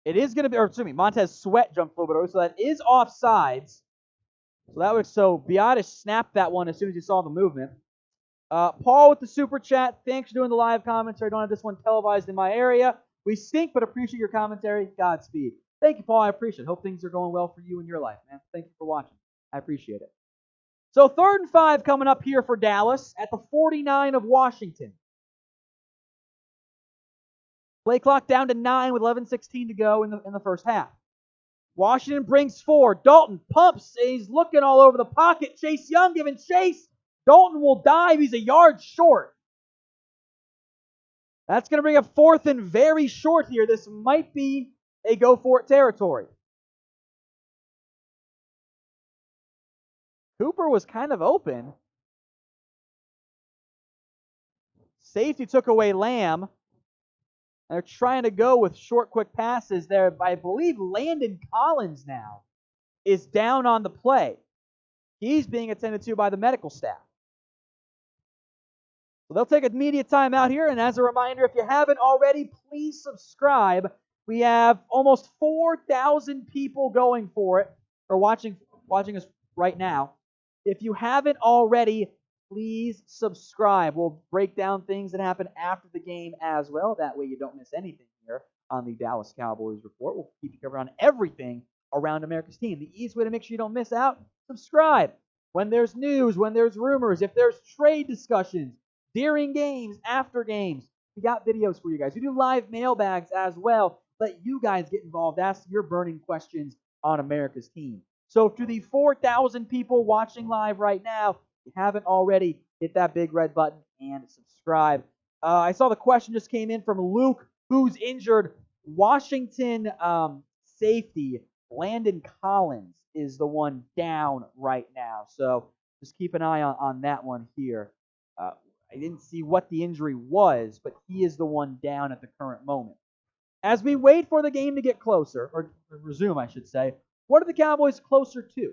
It is going to be, or excuse me, Montez Sweat jumped a little bit early, so that is offsides. So Biadasz snapped that one as soon as he saw the movement. Paul with the super chat. Thanks for doing the live commentary. I don't have this one televised in my area. We stink, but appreciate your commentary. Godspeed. Thank you, Paul. I appreciate it. Hope things are going well for you in your life, man. Thank you for watching. I appreciate it. So 3rd and 5 coming up here for Dallas at the 49 of Washington. Play clock down to 9 with 11:16 to go in the first half. Washington brings 4. Dalton pumps. He's looking all over the pocket. Chase Young giving chase. Dalton will dive. He's a yard short. That's going to bring up 4th and very short here. This might be a go-for-it territory. Cooper was kind of open. Safety took away Lamb. They're trying to go with short, quick passes there. I believe Landon Collins now is down on the play. He's being attended to by the medical staff. So they'll take a media timeout here. And as a reminder, if you haven't already, please subscribe. We have almost 4,000 people going for it, or watching us right now. If you haven't already, please subscribe. We'll break down things that happen after the game as well. That way you don't miss anything here on the Dallas Cowboys Report. We'll keep you covered on everything around America's team. The easiest way to make sure you don't miss out, subscribe. When there's news, when there's rumors, if there's trade discussions, during games, after games, we got videos for you guys. We do live mailbags as well. Let you guys get involved. Ask your burning questions on America's team. So to the 4,000 people watching live right now, if you haven't already, hit that big red button and subscribe. I saw the question just came in from Luke, who's injured. Washington safety Landon Collins is the one down right now. So Just keep an eye on that one here. I didn't see what the injury was, but he is the one down at the current moment. As we wait for the game to get closer, or resume, I should say, what are the Cowboys closer to?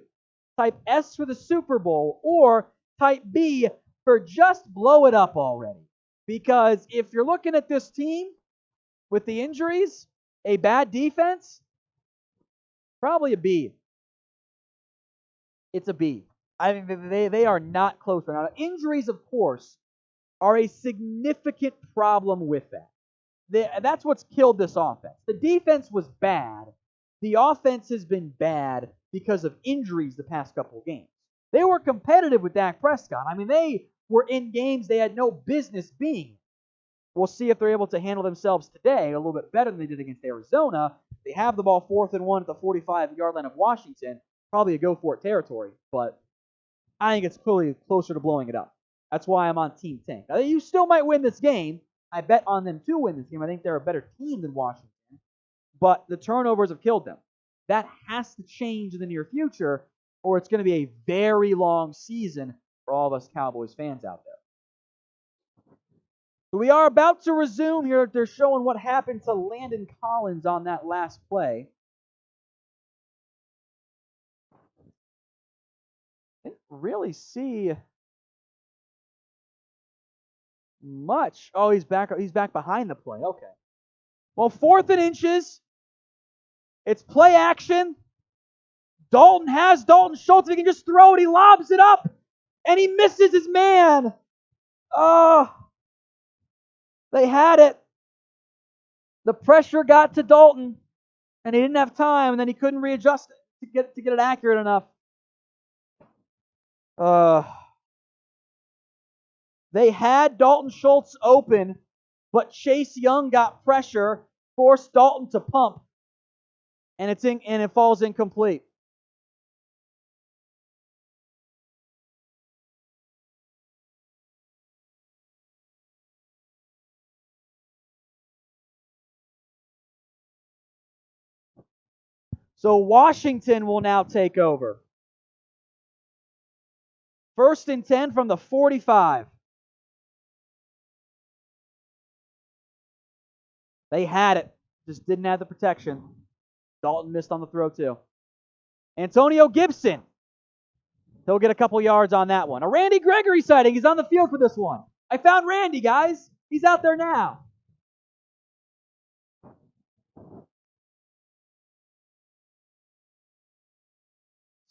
Type S for the Super Bowl, or type B for just blow it up already? Because if you're looking at this team with the injuries, a bad defense, probably a B. It's a B. I mean, they are not close right now. Injuries, of course, are a significant problem with that. That's what's killed this offense. The defense was bad. The offense has been bad because of injuries the past couple of games. They were competitive with Dak Prescott. I mean, they were in games they had no business being. We'll see if they're able to handle themselves today a little bit better than they did against Arizona. They have the ball 4th and 1 at the 45-yard line of Washington. Probably a go-for-it territory, but I think it's clearly closer to blowing it up. That's why I'm on Team Tank. I think you still might win this game. I bet on them to win this game. I think they're a better team than Washington. But the turnovers have killed them. That has to change in the near future, or it's going to be a very long season for all of us Cowboys fans out there. So we are about to resume here. They're showing what happened to Landon Collins on that last play. Didn't really see much. Oh, he's back behind the play. Okay. Well, 4th and inches. It's play action. Dalton Schultz. He can just throw it. He lobs it up. And he misses his man. Oh. They had it. The pressure got to Dalton. And he didn't have time. And then he couldn't readjust it to get it accurate enough. They had Dalton Schultz open, but Chase Young got pressure, forced Dalton to pump, and it falls incomplete. So Washington will now take over. 1st and 10 from the 45. They had it, just didn't have the protection. Dalton missed on the throw too. Antonio Gibson. He'll get a couple yards on that one. A Randy Gregory sighting. He's on the field for this one. I found Randy, guys. He's out there now.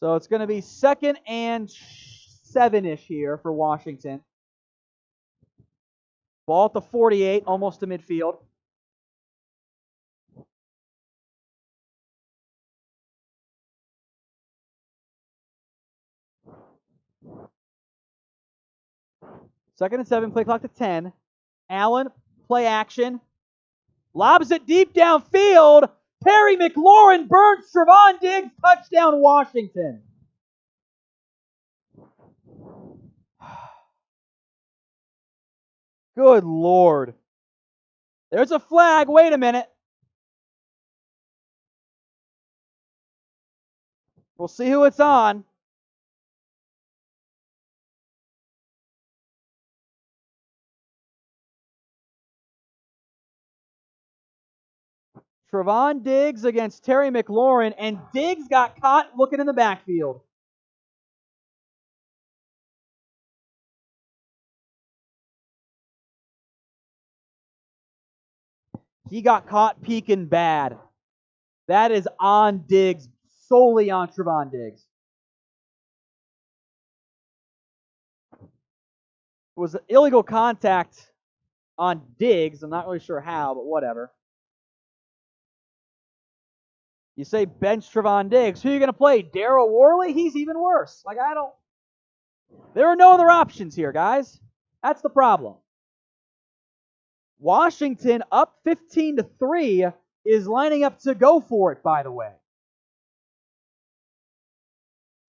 So it's going to be 2nd and 7-ish here for Washington. Ball at the 48, almost to midfield. Second and 7, play clock to 10. Allen, play action. Lobs it deep downfield. Terry McLaurin burns Trevon Diggs. Touchdown, Washington. Good Lord. There's a flag. Wait a minute. We'll see who it's on. Trevon Diggs against Terry McLaurin, and Diggs got caught looking in the backfield. He got caught peeking bad. That is on Diggs, solely on Trevon Diggs. It was illegal contact on Diggs. I'm not really sure how, but whatever. You say bench Trevon Diggs. Who are you going to play? Darryl Worley? He's even worse. There are no other options here, guys. That's the problem. Washington, up 15-3, is lining up to go for it, by the way.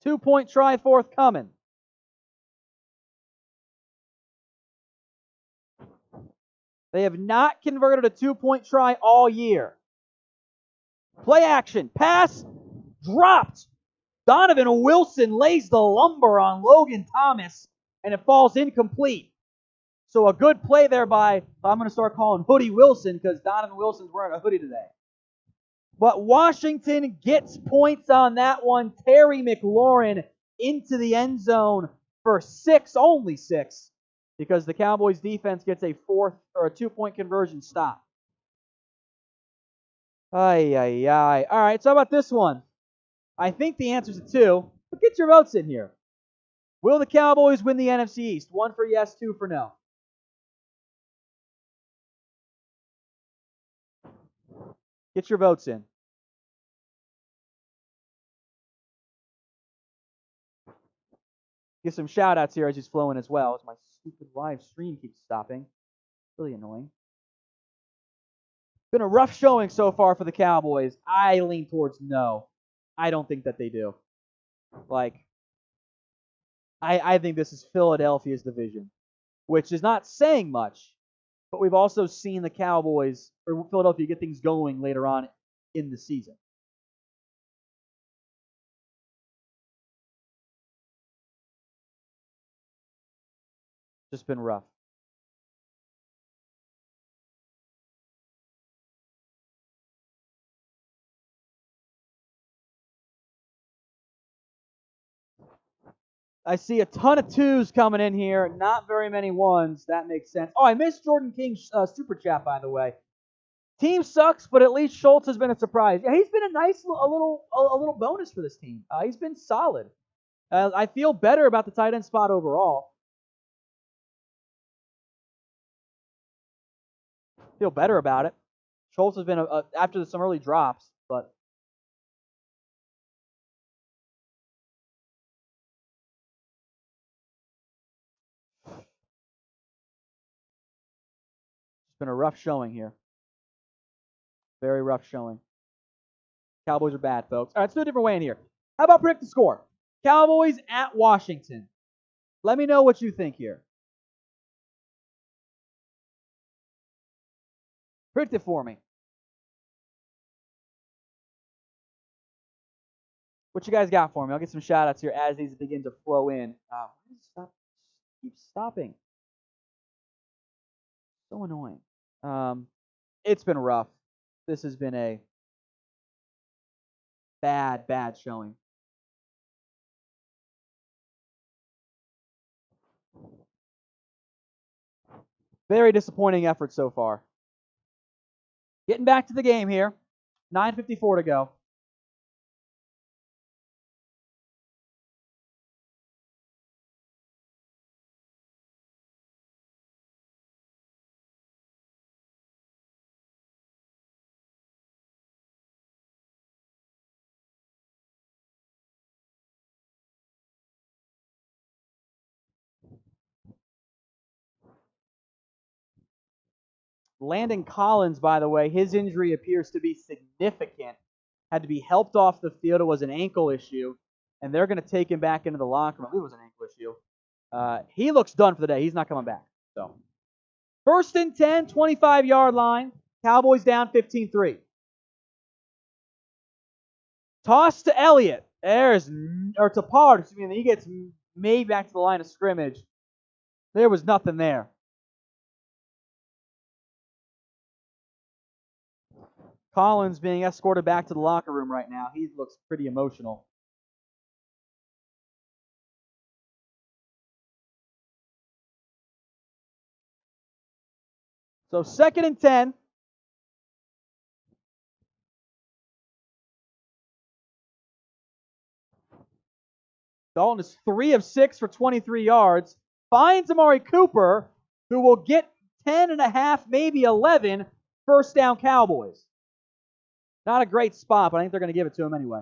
2-point try forthcoming. They have not converted a 2-point try all year. Play action. Pass dropped. Donovan Wilson lays the lumber on Logan Thomas, and it falls incomplete. So a good play there by, I'm going to start calling Hoodie Wilson because Donovan Wilson's wearing a hoodie today. But Washington gets points on that one. Terry McLaurin into the end zone for 6, only 6, because the Cowboys defense gets a 2-point conversion stop. Ay, ay, ay. All right, so how about this one? I think the answer's a 2, but get your votes in here. Will the Cowboys win the NFC East? 1 for yes, 2 for no. Get your votes in. Get some shout-outs here as he's flowing as well, as my stupid live stream keeps stopping. Really annoying. Been a rough showing so far for the Cowboys. I lean towards no. I don't think that they do. I think this is Philadelphia's division, which is not saying much, but we've also seen the Cowboys, or Philadelphia, get things going later on in the season. Just been rough. I see a ton of 2s coming in here, not very many 1s. That makes sense. Oh, I missed Jordan King's super chat, by the way. Team sucks, but at least Schultz has been a surprise. Yeah, he's been a nice little bonus for this team. He's been solid. I feel better about the tight end spot overall. Feel better about it. Schultz has been after some early drops, but it's been a rough showing here. Very rough showing. Cowboys are bad, folks. All right, let's do a different way in here. How about predict the score? Cowboys at Washington. Let me know what you think here. Predict it for me. What you guys got for me? I'll get some shout-outs here as these begin to flow in. Keep stopping. So annoying. It's been rough. This has been a bad showing. Very disappointing effort so far. Getting back to the game here. 9:54 to go. Landon Collins, by the way, his injury appears to be significant. Had to be helped off the field. It was an ankle issue, and they're going to take him back into the locker room. I believe it was an ankle issue. He looks done for the day. He's not coming back. So, 1st and 10, 25-yard line. Cowboys down 15-3. Toss to Elliott. Or to Pollard, excuse me, and he gets made back to the line of scrimmage. There was nothing there. Collins being escorted back to the locker room right now. He looks pretty emotional. So 2nd and 10. Dalton is 3 of 6 for 23 yards. Finds Amari Cooper, who will get 10.5, maybe 11, first down Cowboys. Not a great spot, but I think they're going to give it to him anyway.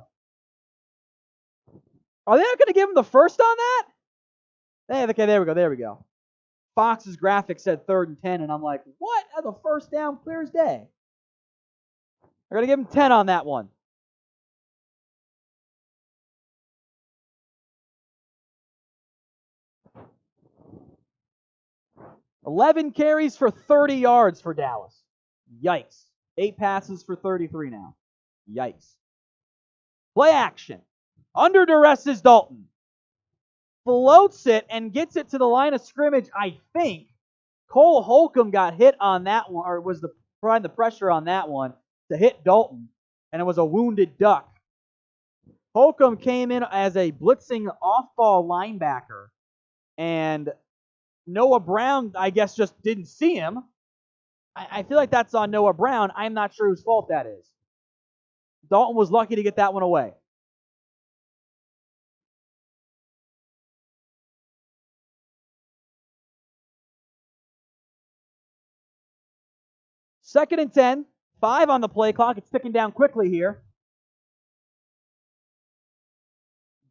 Are they not going to give him the first on that? Okay, there we go. Fox's graphic said 3rd and 10, and I'm like, what? That's a first down, clear as day. They're going to give him 10 on that one. $11 carries for 30 yards for Dallas. Yikes. 8 passes for 33 now. Yikes. Play action. Under duress is Dalton. Floats it and gets it to the line of scrimmage, I think. Cole Holcomb got hit on that one, or was providing the pressure on that one to hit Dalton, and it was a wounded duck. Holcomb came in as a blitzing off-ball linebacker, and Noah Brown, I guess, just didn't see him. I feel like that's on Noah Brown. I'm not sure whose fault that is. Dalton was lucky to get that one away. Second and 10, 5 on the play clock. It's ticking down quickly here.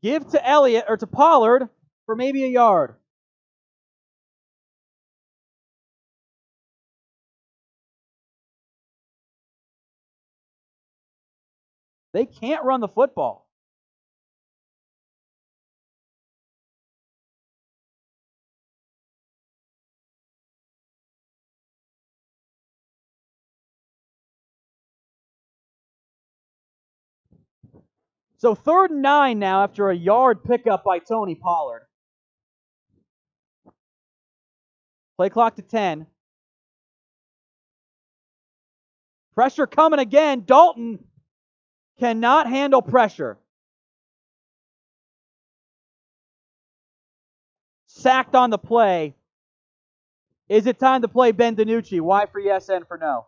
Give to Elliott, or to Pollard, for maybe a yard. They can't run the football. So 3rd and 9 now after a yard pickup by Tony Pollard. Play clock to 10. Pressure coming again. Dalton cannot handle pressure. Sacked on the play. Is it time to play Ben DiNucci? Y for yes, N for no.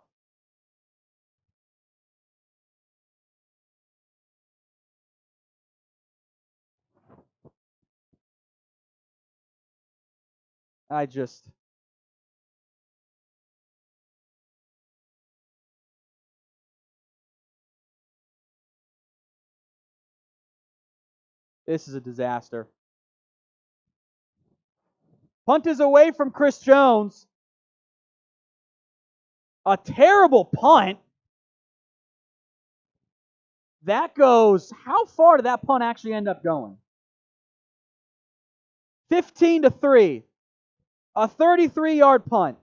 This is a disaster. Punt is away from Chris Jones. A terrible punt. That goes, how far did that punt actually end up going? 15-3. A 33-yard punt.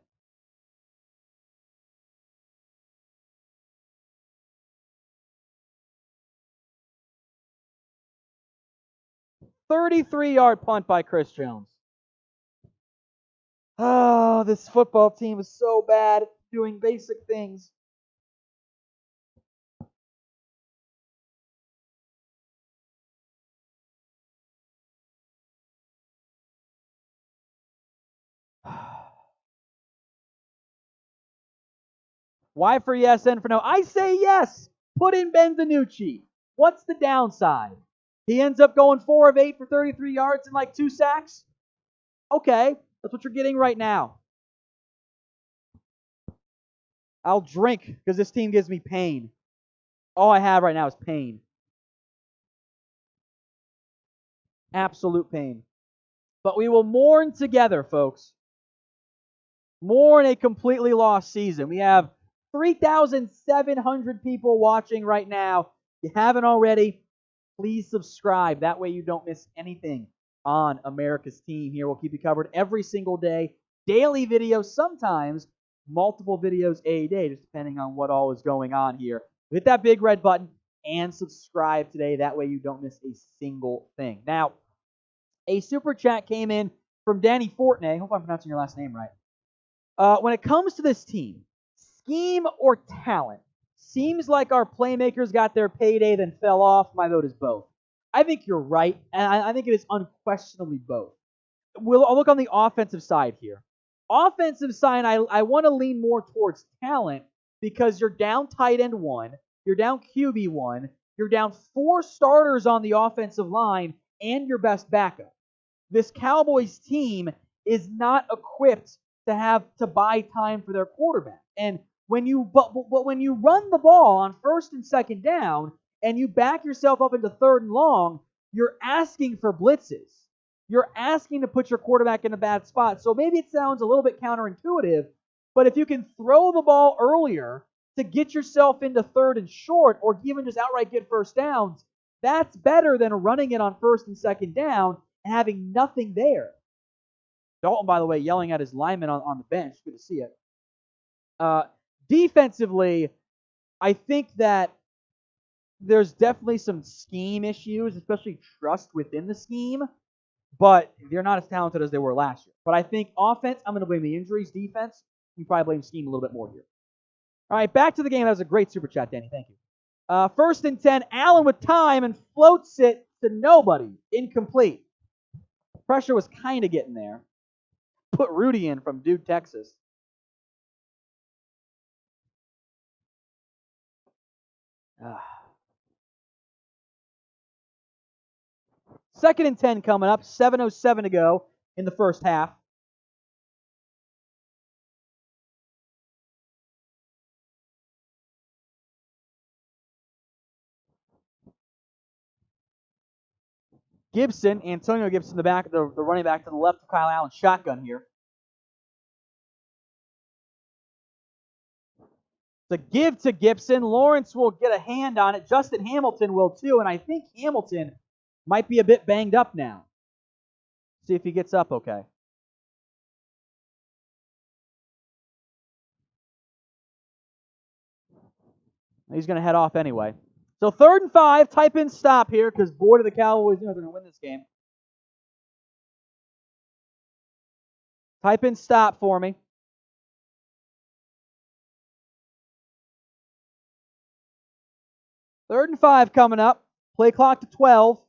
$33-yard punt by Chris Jones. Oh, this football team is so bad at doing basic things. Y for yes, N for no. I say yes. Put in Ben DiNucci. What's the downside? He ends up going 4 of 8 for 33 yards and like 2 sacks? Okay, that's what you're getting right now. I'll drink because this team gives me pain. All I have right now is pain. Absolute pain. But we will mourn together, folks. Mourn a completely lost season. We have 3,700 people watching right now. If you haven't already, please subscribe. That way you don't miss anything on America's team here. We'll keep you covered every single day. Daily videos, sometimes multiple videos a day, just depending on what all is going on here. Hit that big red button and subscribe today. That way you don't miss a single thing. Now, a super chat came in from Danny Fortney. Hope I'm pronouncing your last name right. When it comes to this team, scheme or talent, seems like our playmakers got their payday then fell off. My vote is both. I think you're right, and I think it is unquestionably both. I'll look on the offensive side here. Offensive side, I want to lean more towards talent because you're down tight end 1, you're down QB 1, you're down 4 starters on the offensive line, and your best backup. This Cowboys team is not equipped to have to buy time for their quarterback. And when you run the ball on 1st and 2nd down and you back yourself up into 3rd and long, you're asking for blitzes. You're asking to put your quarterback in a bad spot. So maybe it sounds a little bit counterintuitive, but if you can throw the ball earlier to get yourself into 3rd and short or even just outright get first downs, that's better than running it on 1st and 2nd down and having nothing there. Dalton, by the way, yelling at his lineman on the bench. Good to see it. Defensively, I think that there's definitely some scheme issues, especially trust within the scheme, but they're not as talented as they were last year. But I think offense, I'm going to blame the injuries. Defense, you probably blame scheme a little bit more here. All right, back to the game. That was a great super chat, Danny. Thank you. 1st and 10, Allen with time and floats it to nobody. Incomplete. Pressure was kind of getting there. Put Rudy in from Dude, Texas. Second and 10 coming up. 7:07 to go in the first half. Gibson, Antonio Gibson, the running back to the left of Kyle Allen. Shotgun here. The give to Gibson. Lawrence will get a hand on it. Justin Hamilton will too, and I think Hamilton might be a bit banged up now. See if he gets up okay. He's going to head off anyway. So 3rd and 5, type in stop here because boy do the Cowboys know they're going to win this game. Type in stop for me. 3rd and 5 coming up. Play clock to 12.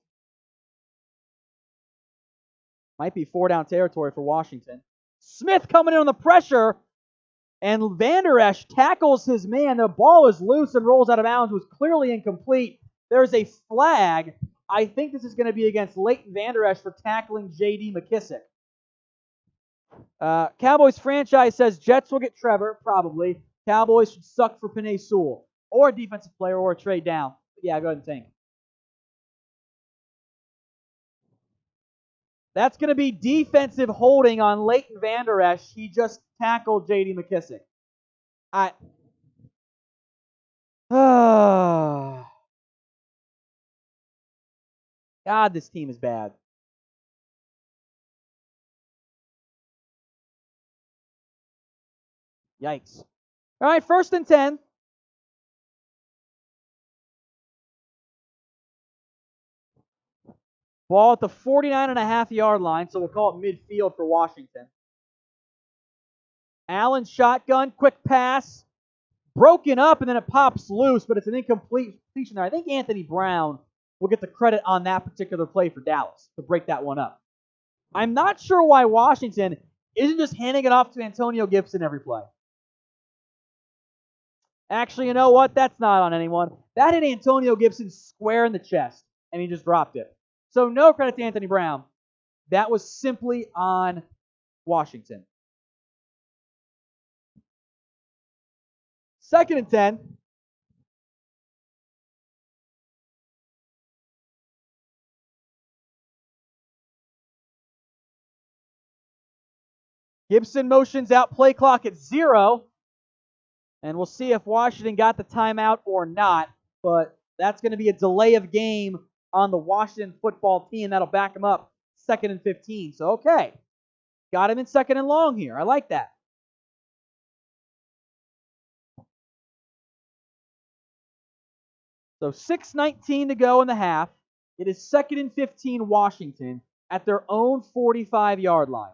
Might be 4-down territory for Washington. Smith coming in on the pressure. And Vander Esch tackles his man. The ball is loose and rolls out of bounds. It was clearly incomplete. There's a flag. I think this is going to be against Leighton Vander Esch for tackling J.D. McKissick. Cowboys franchise says Jets will get Trevor, probably. Cowboys should suck for Penei Sewell. Or a defensive player or a trade down. Yeah, go ahead and think. That's going to be defensive holding on Leighton Vander Esch. He just tackled J.D. McKissick. God, this team is bad. Yikes. All right, 1st and 10. Ball at the 49.5-yard line, so we'll call it midfield for Washington. Allen shotgun, quick pass, broken up, and then it pops loose, but it's an incomplete completion there. I think Anthony Brown will get the credit on that particular play for Dallas to break that one up. I'm not sure why Washington isn't just handing it off to Antonio Gibson every play. Actually, you know what? That's not on anyone. That hit Antonio Gibson square in the chest, and he just dropped it. So no credit to Anthony Brown. That was simply on Washington. 2nd and 10. Gibson motions out, play clock at 0. And we'll see if Washington got the timeout or not. But that's going to be a delay of game on the Washington football team. That'll back him up 2nd and 15. So, okay. Got him in 2nd and long here. I like that. So 6:19 to go in the half. It is 2nd and 15 Washington at their own 45-yard line.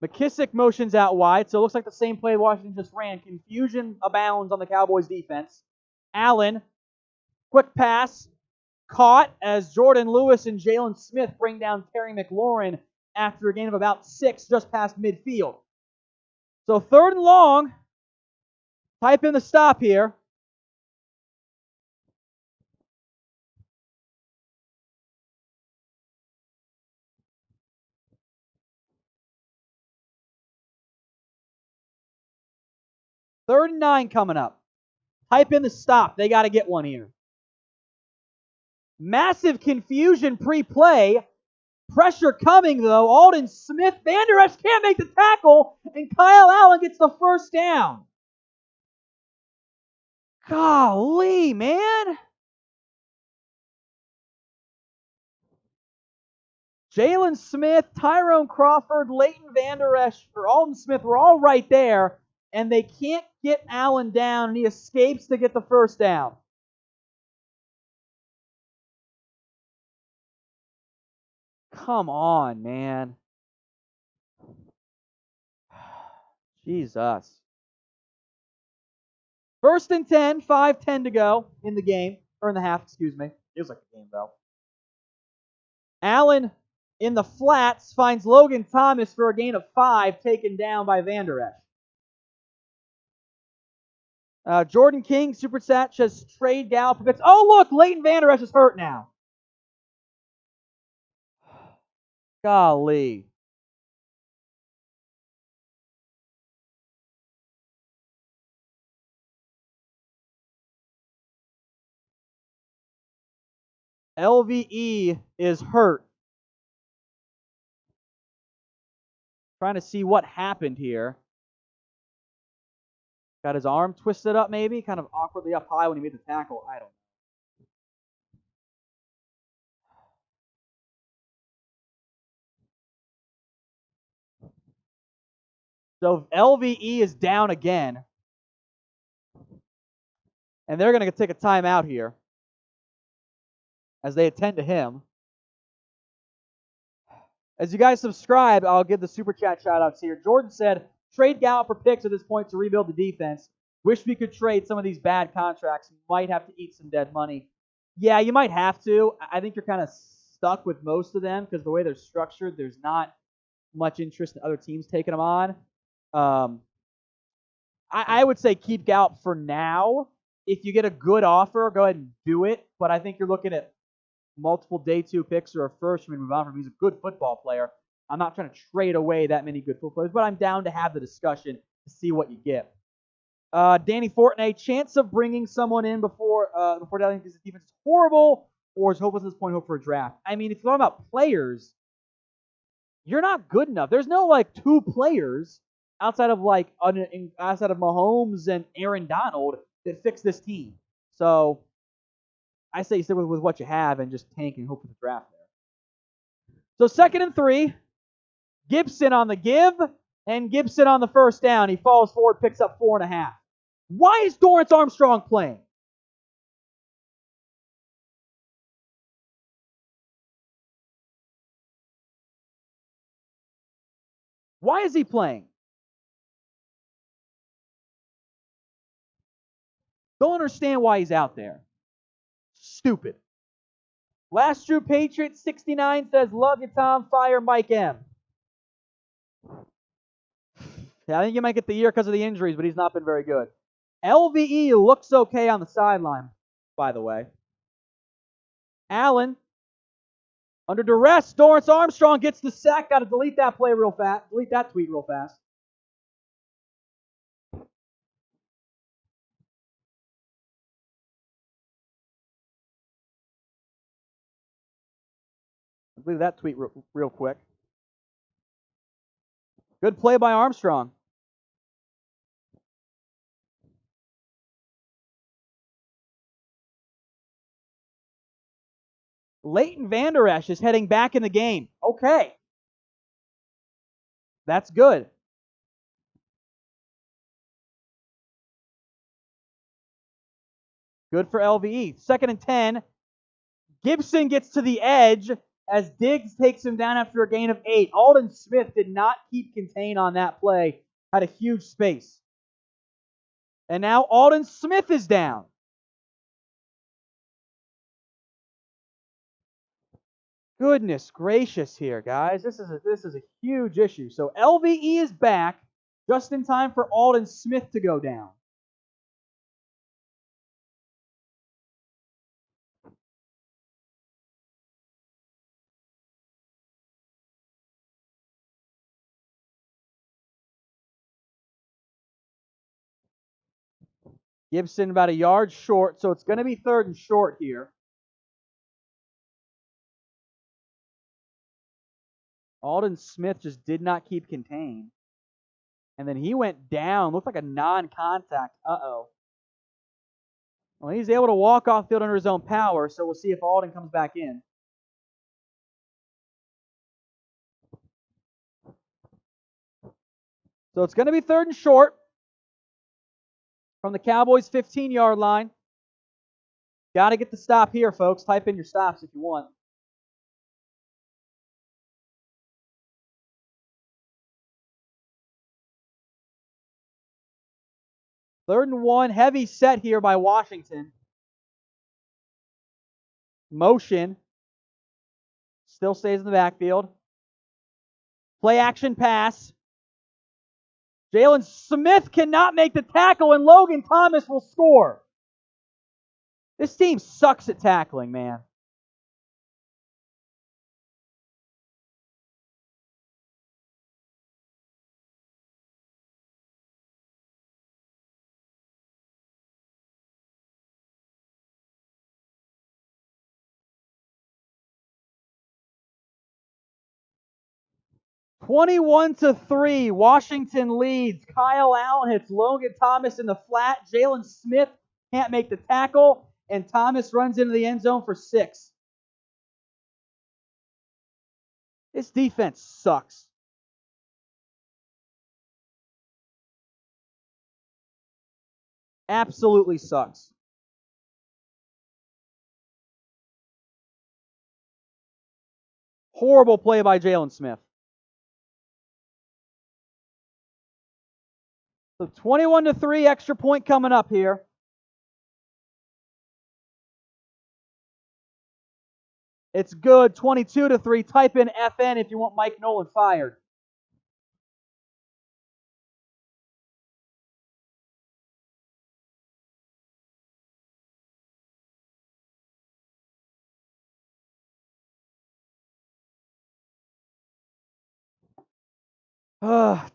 McKissick motions out wide, so it looks like the same play Washington just ran. Confusion abounds on the Cowboys defense. Allen, quick pass, caught as Jordan Lewis and Jalen Smith bring down Terry McLaurin after a gain of about 6 just past midfield. So 3rd and long. Type in the stop here. Third and 9 coming up. Type in the stop. They got to get one here. Massive confusion pre-play. Pressure coming, though. Alden Smith, Vander Esch can't make the tackle, and Kyle Allen gets the first down. Golly, man. Jalen Smith, Tyrone Crawford, Leighton Vander Esch, or Alden Smith were all right there, and they can't get Allen down, and he escapes to get the first down. Come on, man. Jesus. 1st and 10, 5:10 to go in the game, or in the half, excuse me. Feels like the game, though. Allen in the flats finds Logan Thomas for a gain of 5, taken down by Vander Esch. Jordan King, Super Chat, says trade Gallup for picks. Oh, look, Leighton Vander Esch is hurt now. Golly. LVE is hurt. Trying to see what happened here. Got his arm twisted up maybe, kind of awkwardly up high when he made the tackle. I don't know. So LVE is down again. And they're going to take a timeout here as they attend to him. As you guys subscribe, I'll give the Super Chat shout-outs here. Jordan said, trade Gallup for picks at this point to rebuild the defense. Wish we could trade some of these bad contracts. Might have to eat some dead money. Yeah, you might have to. I think you're kind of stuck with most of them because the way they're structured, there's not much interest in other teams taking them on. I would say keep Gallup for now. If you get a good offer, go ahead and do it. But I think you're looking at multiple day 2 picks or a first for me to move on from. He's a good football player. I'm not trying to trade away that many good football players, but I'm down to have the discussion to see what you get. Danny Fortney, chance of bringing someone in before Dallas because his defense is horrible, or is hopeless at this point, hope for a draft. I mean, if you're talking about players, you're not good enough. There's no like 2 players outside of Mahomes and Aaron Donald that fix this team. So I say stick with what you have and just tank and hope for the draft there. So 2nd and 3, Gibson on the give, and Gibson on the first down. He falls forward, picks up 4.5. Why is Dorrance Armstrong playing? Why is he playing? Don't understand why he's out there. Stupid. Last True Patriot 69 says, love you, Tom. Fire Mike M. Yeah, I think he might get the year because of the injuries, but he's not been very good. LVE looks okay on the sideline, by the way. Allen, under duress, Dorrance Armstrong gets the sack. Got to delete that play real fast. Delete that tweet real fast. Delete that tweet real quick. Good play by Armstrong. Leighton Vander Esch is heading back in the game. Okay. That's good. Good for LVE. 2nd and 10. Gibson gets to the edge as Diggs takes him down after a gain of 8. Alden Smith did not keep contained on that play. Had a huge space. And now Alden Smith is down. Goodness gracious here, guys. This is a huge issue. So LVE is back just in time for Alden Smith to go down. Gibson about a yard short, so it's going to be 3rd and short here. Alden Smith just did not keep contained. And then he went down. Looked like a non-contact. Uh-oh. Well, he's able to walk off field under his own power, so we'll see if Alden comes back in. So it's going to be 3rd and short from the Cowboys' 15-yard line. Got to get the stop here, folks. Type in your stops if you want. Third and 1, heavy set here by Washington. Motion. Still stays in the backfield. Play action pass. Jalen Smith cannot make the tackle, and Logan Thomas will score. This team sucks at tackling, man. (21-3), Washington leads. Kyle Allen hits Logan Thomas in the flat. Jalen Smith can't make the tackle, and Thomas runs into the end zone for 6. This defense sucks. Absolutely sucks. Horrible play by Jalen Smith. So 21-3, extra point coming up here. It's good, 22-3. Type in FN if you want Mike Nolan fired.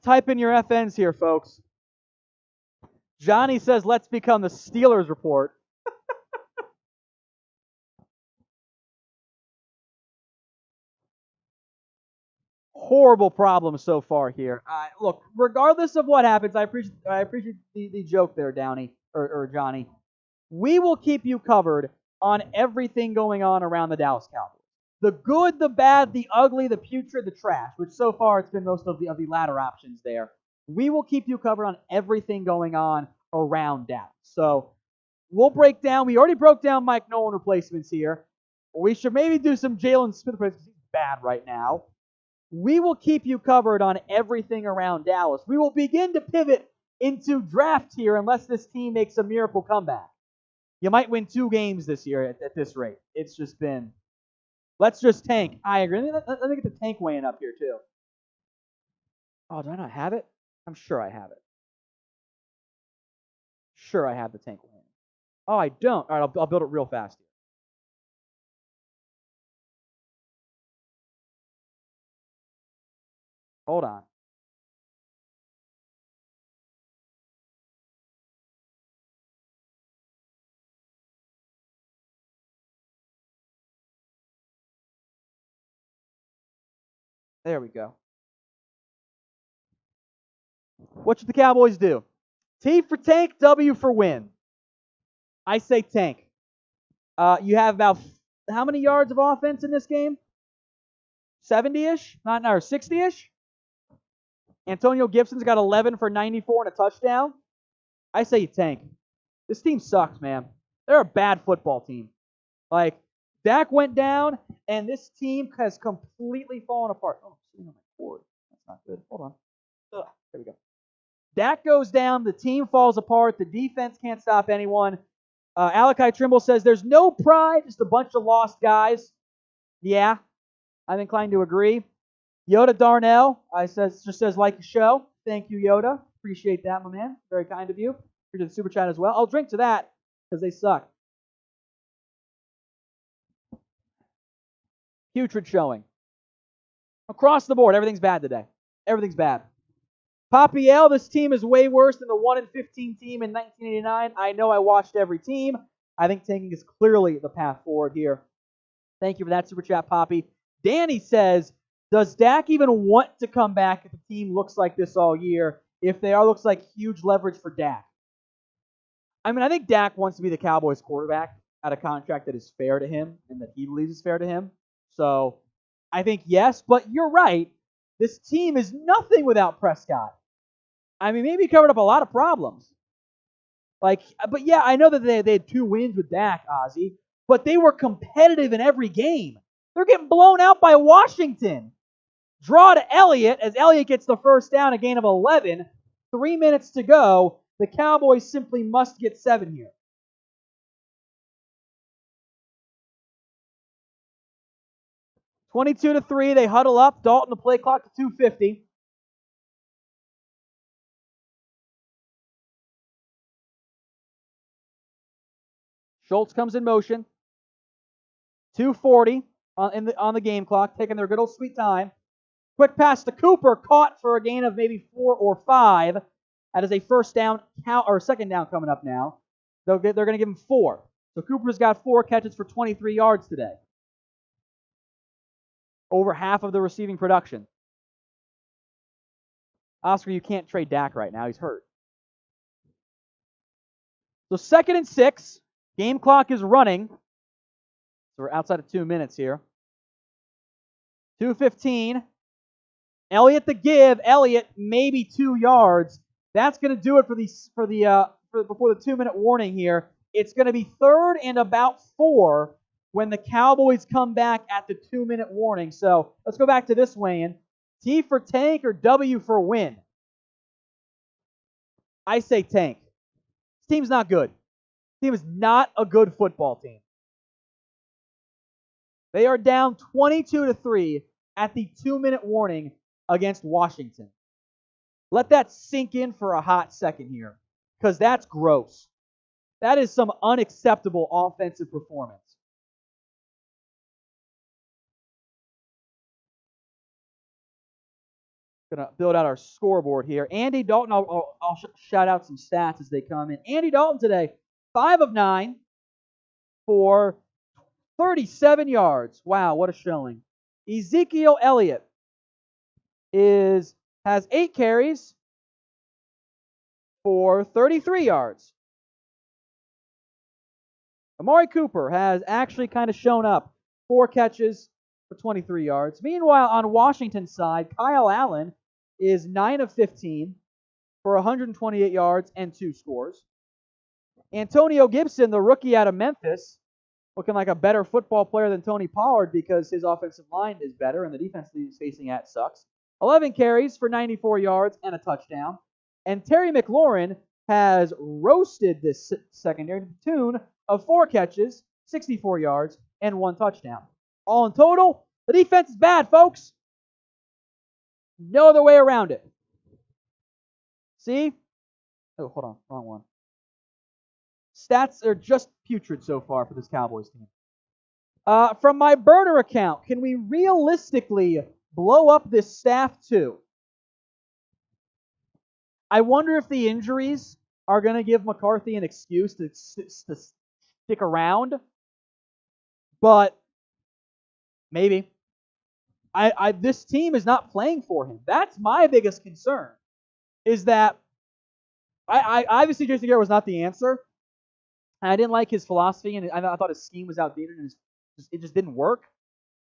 Type in your FNs here, folks. Johnny says, let's become the Steelers Report. Horrible problem so far here. Look, regardless of what happens, I appreciate the joke there, Downey, or Johnny. We will keep you covered on everything going on around the Dallas Cowboys. The good, the bad, the ugly, the putrid, the trash, which so far it's been most of the latter options there. We will keep you covered on everything going on around Dallas. So we'll break down. We already broke down Mike Nolan replacements here. We should maybe do some Jalen Smith replacements. He's bad right now. We will keep you covered on everything around Dallas. We will begin to pivot into draft here unless this team makes a miracle comeback. You might win 2 games this year at this rate. It's just been, let's just tank. I agree. Let me get the tank weighing up here too. Oh, do I not have it? I'm sure I have it. Sure I have the tank weighing. Oh, I don't. All right, I'll build it real fast here. Hold on. There we go. What should the Cowboys do? T for tank, W for win. I say tank. You have about how many yards of offense in this game? 70-ish? Not, or 60-ish? Antonio Gibson's got 11 for 94 and a touchdown. I say you tank. This team sucks, man. They're a bad football team. Like, Dak went down, and this team has completely fallen apart. Oh, I'm sitting on my cord. That's not good. Hold on. Ugh, there we go. Dak goes down. The team falls apart. The defense can't stop anyone. Alakai Trimble says there's no pride, just a bunch of lost guys. Yeah, I'm inclined to agree. Yoda Darnell just says like the show. Thank you, Yoda. Appreciate that, my man. Very kind of you. Appreciate the super chat as well. I'll drink to that because they suck. Putrid showing. Across the board, everything's bad today. Everything's bad. Poppy L, this team is way worse than the 1-15 team in 1989. I know I watched every team. I think tanking is clearly the path forward here. Thank you for that super chat, Poppy. Danny says, does Dak even want to come back if the team looks like this all year? If they are, looks like huge leverage for Dak. I mean, I think Dak wants to be the Cowboys quarterback at a contract that is fair to him and that he believes is fair to him. So I think yes, but you're right. This team is nothing without Prescott. I mean, maybe he covered up a lot of problems. But yeah, I know that they had 2 wins with Dak, Ozzie, but they were competitive in every game. They're getting blown out by Washington. Draw to Elliott as Elliott gets the first down, a gain of 11. 3 minutes to go. The Cowboys simply must get 7 here. (22-3), they huddle up. Dalton to play clock to 2:50. Schultz comes in motion. 2:40 on the game clock, taking their good old sweet time. Quick pass to Cooper, caught for a gain of maybe 4 or 5. That is a first down or second down coming up now. They're going to give him 4. So Cooper's got 4 catches for 23 yards today. Over half of the receiving production. Oscar, you can't trade Dak right now. He's hurt. So 2nd and 6. Game clock is running. So we're outside of 2 minutes here. 2:15. Elliott the give. Elliott maybe 2 yards. That's going to do it for before the 2-minute warning here. It's going to be 3rd and about 4 when the Cowboys come back at the 2-minute warning. So let's go back to this, Wayne. T for tank or W for win? I say tank. This team's not good. This team is not a good football team. They are down 22-3 at the 2-minute warning against Washington. Let that sink in for a hot second here, because that's gross. That is some unacceptable offensive performance. Going to build out our scoreboard here. Andy Dalton, I'll shout out some stats as they come in. Andy Dalton today, 5 of 9 for 37 yards. Wow, what a showing. Ezekiel Elliott has 8 carries for 33 yards. Amari Cooper has actually kind of shown up. 4 catches for 23 yards. Meanwhile, on Washington's side, Kyle Allen is 9 of 15 for 128 yards and 2 scores. Antonio Gibson, the rookie out of Memphis, looking like a better football player than Tony Pollard because his offensive line is better and the defense he's facing at sucks. 11 carries for 94 yards and a touchdown. And Terry McLaurin has roasted this secondary to the tune of 4 catches, 64 yards, and 1 touchdown. All in total, the defense is bad, folks. No other way around it. See? Oh, hold on. Wrong one. Stats are just putrid so far for this Cowboys team. From my burner account, can we realistically blow up this staff too? I wonder if the injuries are going to give McCarthy an excuse to stick around. But maybe. This team is not playing for him. That's my biggest concern. Is that obviously Jason Garrett was not the answer. I didn't like his philosophy, and I thought his scheme was outdated, and it just didn't work.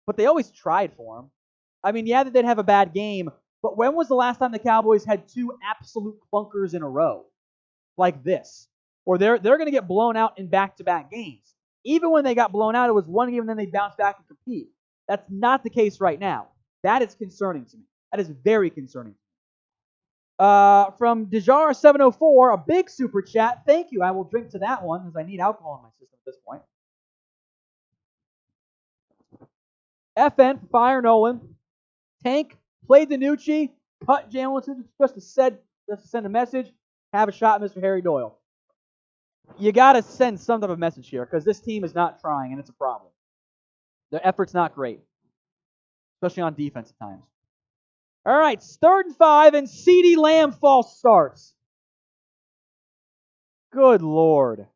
But they always tried for him. I mean, yeah, they'd have a bad game, but when was the last time the Cowboys had 2 absolute clunkers in a row like this? Or they're going to get blown out in back-to-back games. Even when they got blown out, it was one game, and then they bounced back and compete. That's not the case right now. That is concerning to me. That is very concerning. From Dejar704, a big super chat. Thank you. I will drink to that one because I need alcohol in my system at this point. FN, Fire Nolan. Tank, play Danucci, cut Jalen just to send a message. Have a shot, Mr. Harry Doyle. You got to send some type of message here because this team is not trying, and it's a problem. Their effort's not great, especially on defense at times. All right, 3rd and 5, and CeeDee Lamb false starts. Good Lord.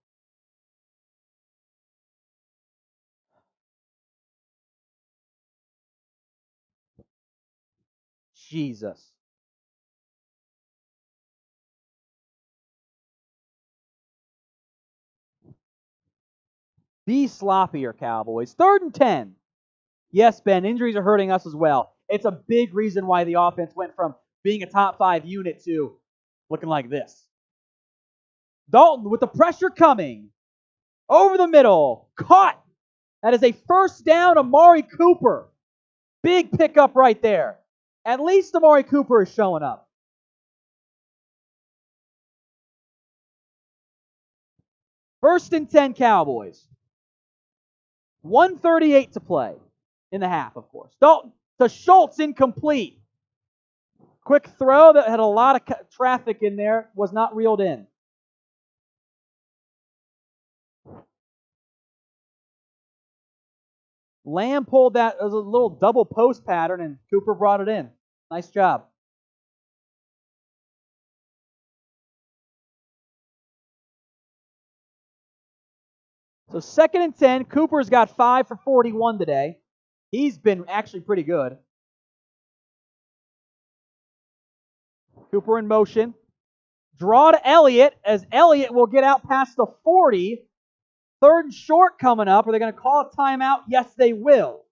Jesus. Be sloppier, Cowboys. 3rd and 10. Yes, Ben, injuries are hurting us as well. It's a big reason why the offense went from being a top 5 unit to looking like this. Dalton with the pressure coming. Over the middle. Caught. That is a first down, Amari Cooper. Big pickup right there. At least Amari Cooper is showing up. First and 10 Cowboys. 1:38 to play in the half, of course. Dalton to Schultz, incomplete. Quick throw that had a lot of traffic in there, was not reeled in. Lamb pulled that as a little double post pattern, and Cooper brought it in. Nice job. So 2nd and 10. Cooper's got 5 for 41 today. He's been actually pretty good. Cooper in motion. Draw to Elliott, as Elliott will get out past the 40. 3rd and short coming up. Are they going to call a timeout? Yes, they will.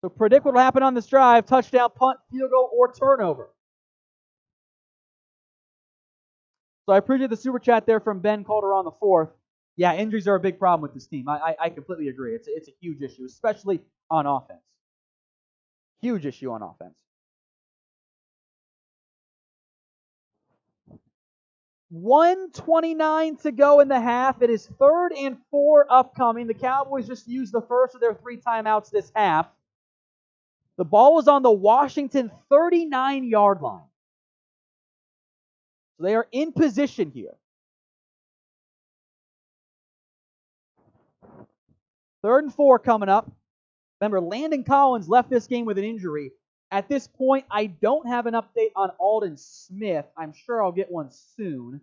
So predict what will happen on this drive. Touchdown, punt, field goal, or turnover. So I appreciate the super chat there from Ben Calderon IV. Yeah, injuries are a big problem with this team. I completely agree. It's a huge issue, especially on offense. Huge issue on offense. 1:29 to go in the half. It is 3rd and 4 upcoming. The Cowboys just used the first of their 3 timeouts this half. The ball was on the Washington 39-yard line. So they are in position here. 3rd and 4 coming up. Remember, Landon Collins left this game with an injury. At this point, I don't have an update on Aldon Smith. I'm sure I'll get one soon.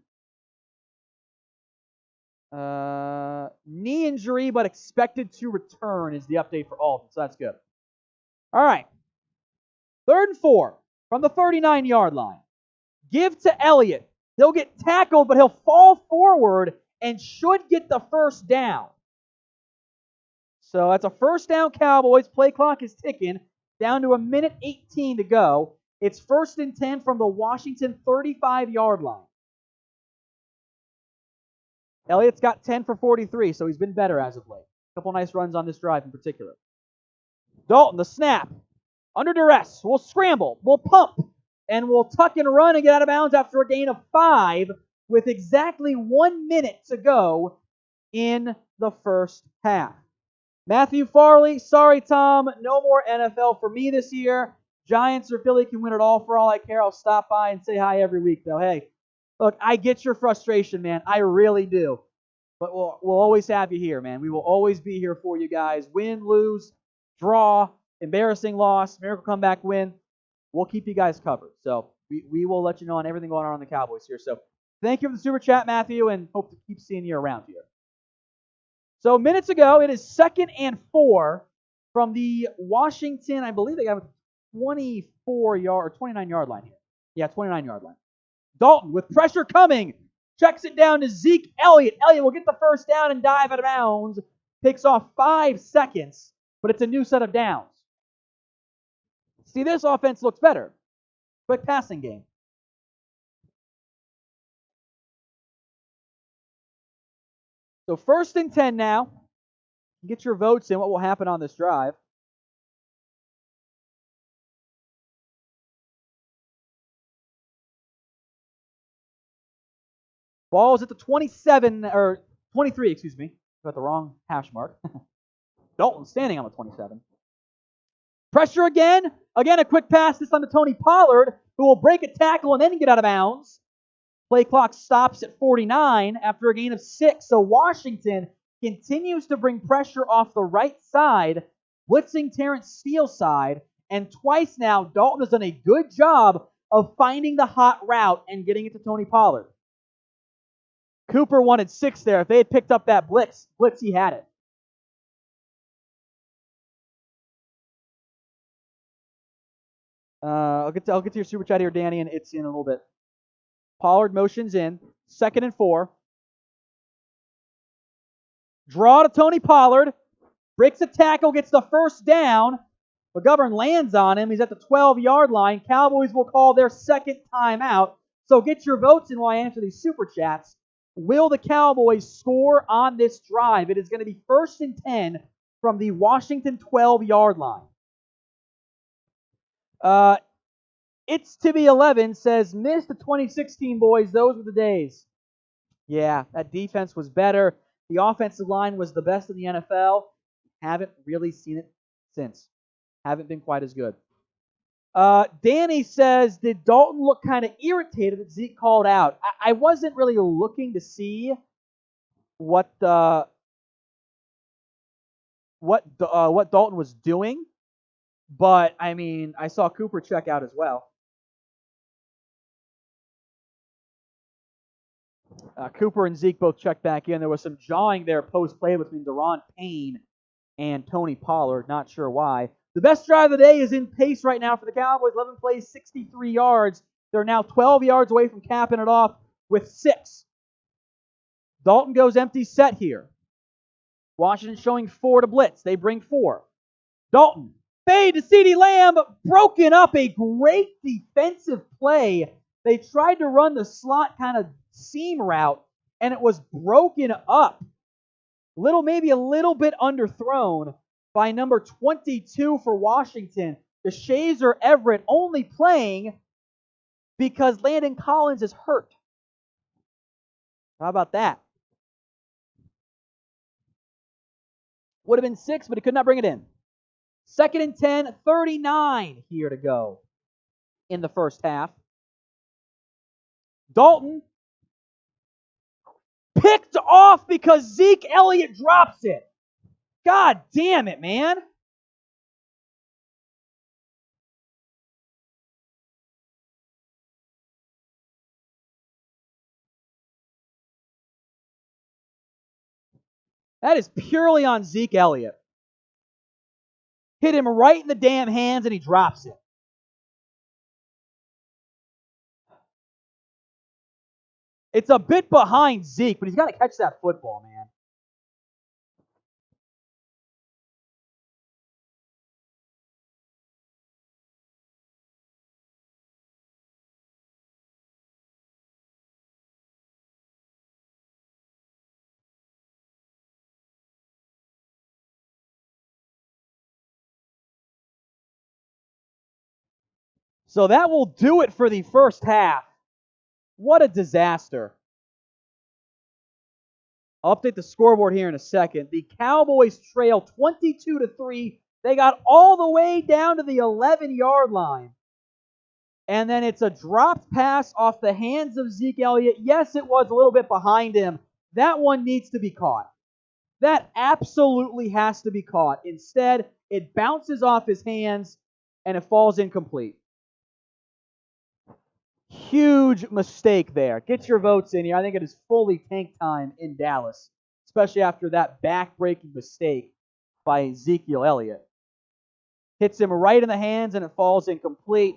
Knee injury, but expected to return is the update for Aldon, so that's good. All right. 3rd and 4 from the 39-yard line. Give to Elliott. He'll get tackled, but he'll fall forward and should get the first down. So that's a first down, Cowboys. Play clock is ticking. Down to 1:18 to go. It's 1st and 10 from the Washington 35-yard line. Elliott's got 10 for 43, so he's been better as of late. A couple nice runs on this drive in particular. Dalton, the snap. Under duress. We'll scramble. We'll pump. And we'll tuck and run and get out of bounds after a gain of 5 with exactly 1 minute to go in the first half. Matthew Farley, sorry, Tom, no more NFL for me this year. Giants or Philly can win it all for all I care. I'll stop by and say hi every week, though. Hey, look, I get your frustration, man. I really do. But we'll always have you here, man. We will always be here for you guys. Win, lose, draw, embarrassing loss, miracle comeback win. We'll keep you guys covered. So we will let you know on everything going on the Cowboys here. So thank you for the super chat, Matthew, and hope to keep seeing you around here. So minutes ago, it is 2nd and 4 from the Washington, I believe they got a 24-yard or 29-yard line here. Yeah, 29-yard line. Dalton with pressure coming. Checks it down to Zeke Elliott. Elliott will get the first down and dive out of bounds. Picks off 5 seconds, but it's a new set of downs. See, this offense looks better. Quick passing game. So 1st and 10 now. Get your votes in what will happen on this drive. Ball is at the 27, or 23, excuse me. Got the wrong hash mark. Dalton standing on the 27. Pressure again. Again, a quick pass, this time to Tony Pollard, who will break a tackle and then get out of bounds. Play clock stops at 49 after a gain of 6. So Washington continues to bring pressure off the right side, blitzing Terrence Steele's side. And twice now, Dalton has done a good job of finding the hot route and getting it to Tony Pollard. Cooper wanted 6 there. If they had picked up that blitz, he had it. I'll get to your super chat here, Danny, and it's in a little bit. Pollard motions in. 2nd and 4. Draw to Tony Pollard. Breaks a tackle, gets the first down. McGovern lands on him. He's at the 12-yard line. Cowboys will call their second timeout. So get your votes in while I answer these super chats. Will the Cowboys score on this drive? It is going to be 1st and 10 from the Washington 12-yard line. It's to be 11 says, miss the 2016 boys. Those were the days. Yeah, that defense was better. The offensive line was the best in the NFL. Haven't really seen it since. Haven't been quite as good. Danny says, did Dalton look kind of irritated that Zeke called out? I wasn't really looking to see what Dalton was doing, but I mean, I saw Cooper check out as well. Cooper and Zeke both checked back in. There was some jawing there post-play between Daron Payne and Tony Pollard. Not sure why. The best drive of the day is in pace right now for the Cowboys. 11 plays, 63 yards. They're now 12 yards away from capping it off with 6. Dalton goes empty set here. Washington showing 4 to blitz. They bring 4. Dalton, fade to CeeDee Lamb, broken up. A great defensive play. They tried to run the slot kind of seam route, and it was broken up. Maybe a little bit underthrown by number 22 for Washington. DeShazer Everett only playing because Landon Collins is hurt. How about that? Would have been 6, but he could not bring it in. 2nd and 10, 39 here to go in the first half. Dalton picked off because Zeke Elliott drops it. God damn it, man. That is purely on Zeke Elliott. Hit him right in the damn hands and he drops it. It's a bit behind Zeke, but he's got to catch that football, man. So that will do it for the first half. What a disaster. I'll update the scoreboard here in a second. The Cowboys trail 22-3. They got all the way down to the 11-yard line. And then it's a dropped pass off the hands of Zeke Elliott. Yes, it was a little bit behind him. That one needs to be caught. That absolutely has to be caught. Instead, it bounces off his hands and it falls incomplete. Huge mistake there. Get your votes in here. I think it is fully tank time in Dallas, especially after that back-breaking mistake by Ezekiel Elliott. Hits him right in the hands and it falls incomplete.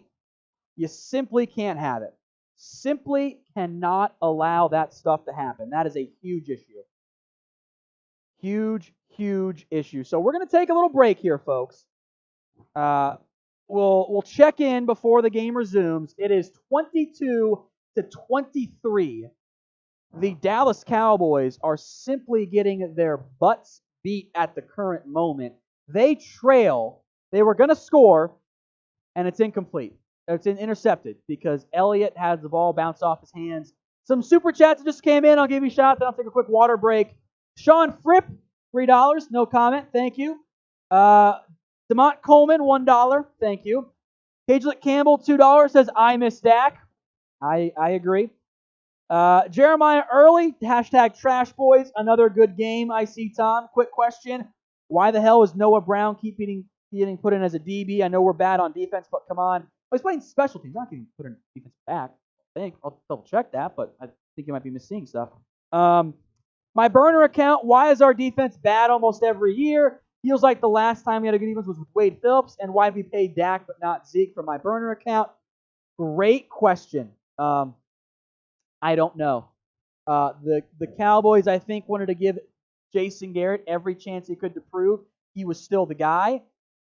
You simply can't have it. Simply cannot allow that stuff to happen. That is a huge issue. Huge, huge issue. So we're going to take a little break here, folks. We'll check in before the game resumes. It is 22-23. The Dallas Cowboys are simply getting their butts beat at the current moment. They trail. They were going to score, and it's incomplete. It's intercepted because Elliott has the ball bounce off his hands. Some super chats just came in. I'll give you a shot. Then I'll take a quick water break. Sean Fripp, $3. No comment. Thank you. DeMont Coleman, $1. Thank you. Cagelet Campbell, $2, says, I miss Dak. I agree. Jeremiah Early, hashtag Trash Boys, another good game. I see, Tom. Quick question. Why the hell is Noah Brown keep getting put in as a DB? I know we're bad on defense, but come on. He's playing special teams. Not getting put in defense back. I think. I'll double check that, but I think you might be missing stuff. My burner account, why is our defense bad almost every year? Feels like the last time we had a good defense was with Wade Phillips, and why did we pay Dak but not Zeke for my burner account? Great question. I don't know. The Cowboys, I think, wanted to give Jason Garrett every chance he could to prove he was still the guy.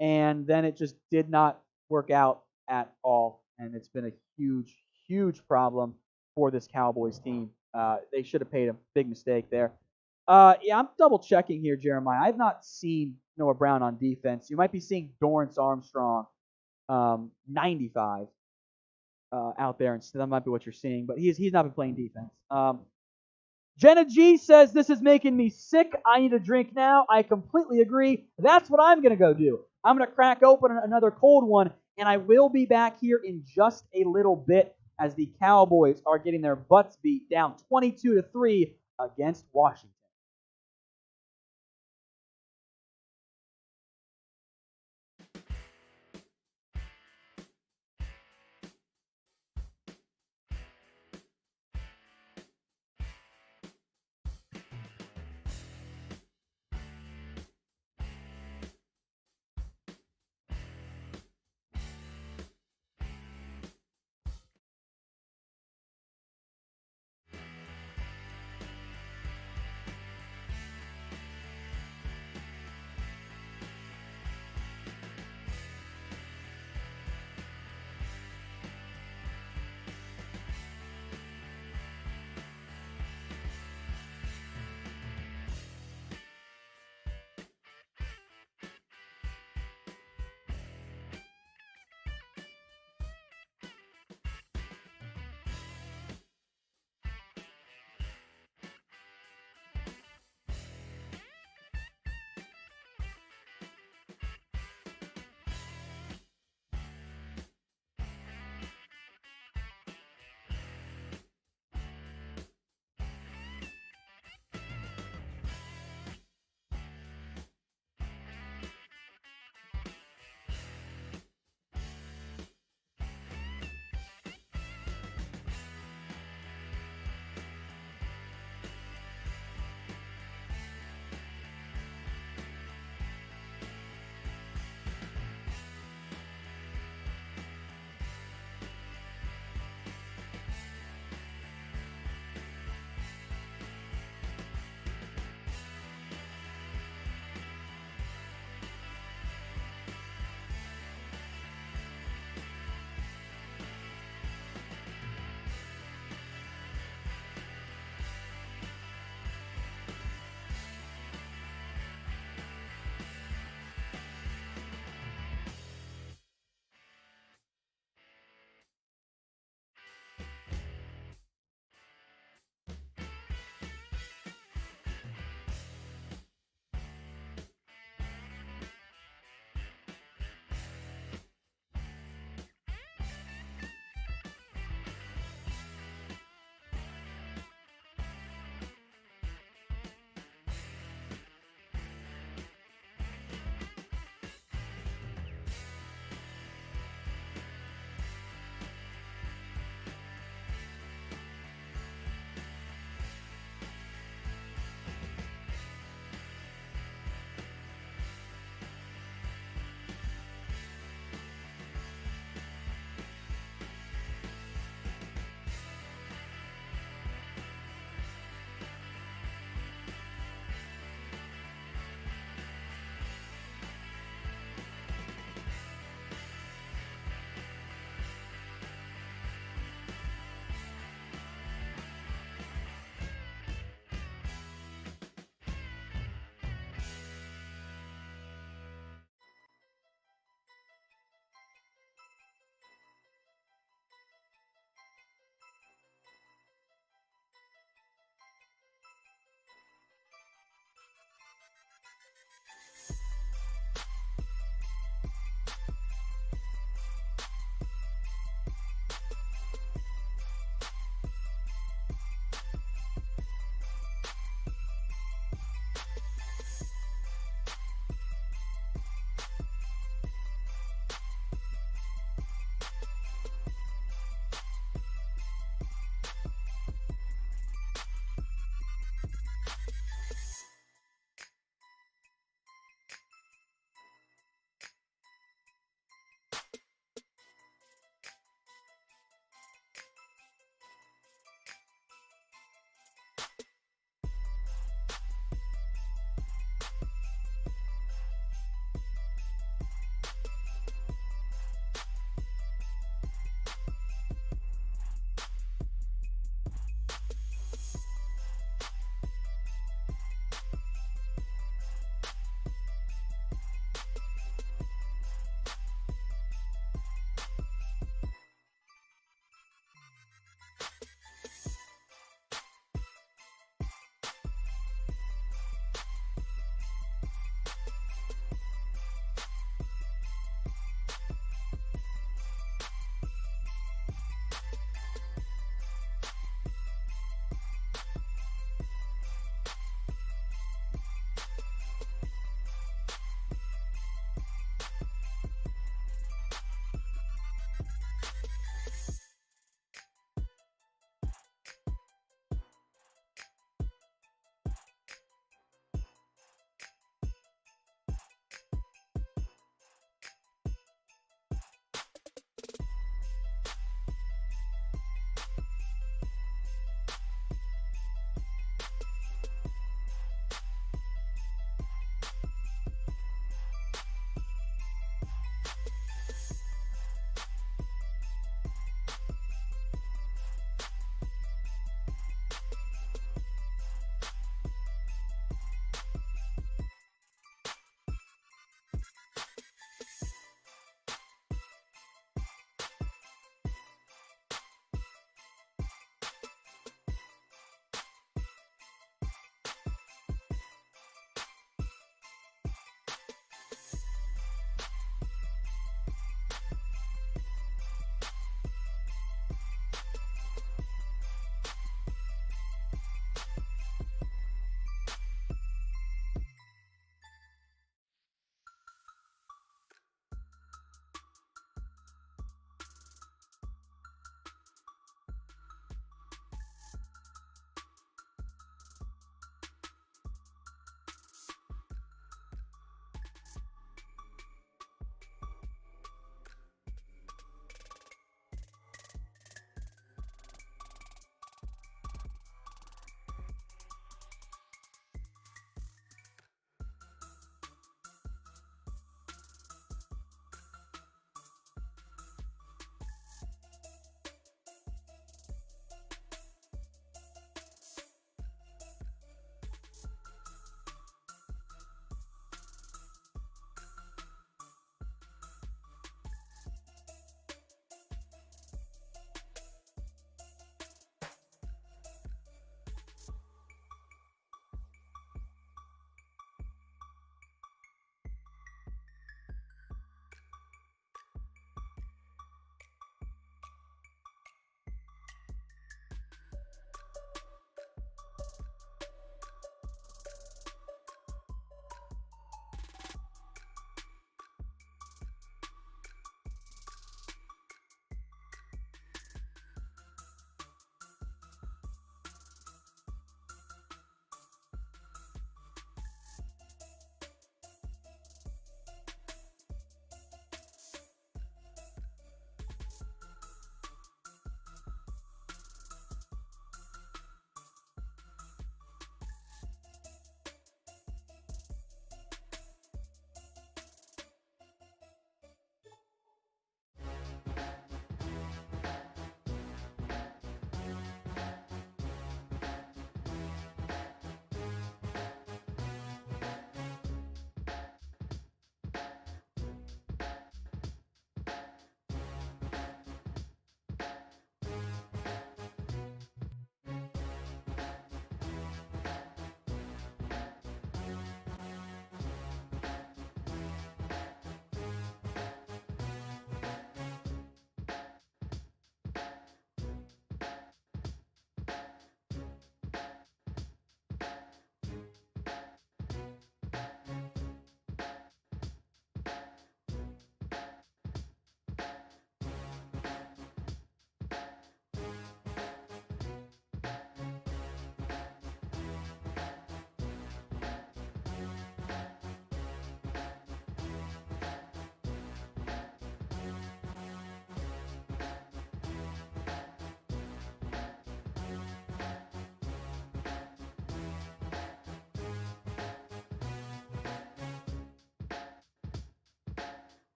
and then it just did not work out at all. And it's been a huge, huge problem for this Cowboys team. They should have paid a big mistake there. Yeah, I'm double checking here, Jeremiah. I've not seen Noah Brown on defense. You might be seeing Dorrance Armstrong, 95 out there instead. That might be what you're seeing, but he's not been playing defense. Jenna G says, this is making me sick. I need a drink now. I completely agree. That's what I'm going to go do. I'm going to crack open another cold one, and I will be back here in just a little bit as the Cowboys are getting their butts beat down 22-3 against Washington.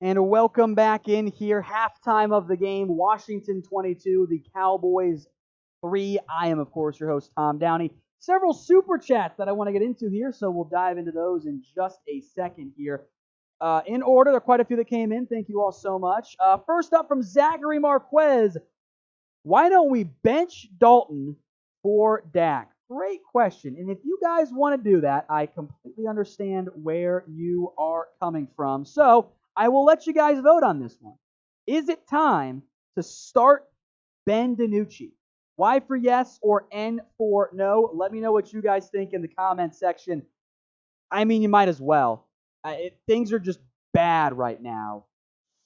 And welcome back in here. Halftime of the game. Washington 22, the Cowboys 3. I am, of course, your host, Tom Downey. Several super chats that I want to get into here, so we'll dive into those in just a second here. In order, there are quite a few that came in. Thank you all so much. First up from Zachary Marquez. Why don't we bench Dalton for Dak? Great question. And if you guys want to do that, I completely understand where you are coming from. So I will let you guys vote on this one. Is it time to start Ben DiNucci? Y for yes or N for no? Let me know what you guys think in the comment section. I mean, you might as well. Things are just bad right now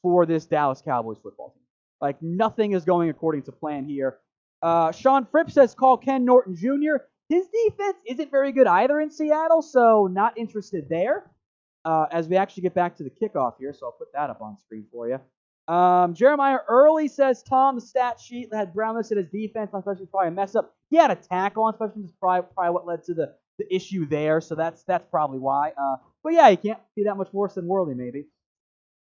for this Dallas Cowboys football team. Like, nothing is going according to plan here. Sean Fripp says call Ken Norton Jr. His defense isn't very good either in Seattle, so not interested there. As we actually get back to the kickoff here, so I'll put that up on screen for you. Jeremiah Early says, Tom, the stat sheet had Brown listed as defense on special teams, probably a mess up. He had a tackle on special teams, probably what led to the issue there, so that's probably why. But yeah, you can't be that much worse than Worley, maybe.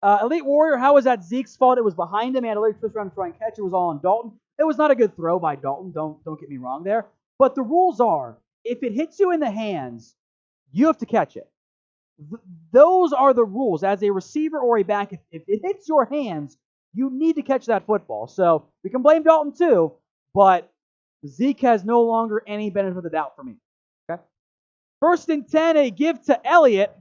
Elite Warrior, how was that Zeke's fault? It was behind him. He had a late twist around to try and catch. It was all on Dalton. It was not a good throw by Dalton. Don't get me wrong there. But the rules are, if it hits you in the hands, you have to catch it. Those are the rules. As a receiver or a back, if it hits your hands, you need to catch that football. So we can blame Dalton too, but Zeke has no longer any benefit of the doubt for me. Okay. 1st and 10, a give to Elliott.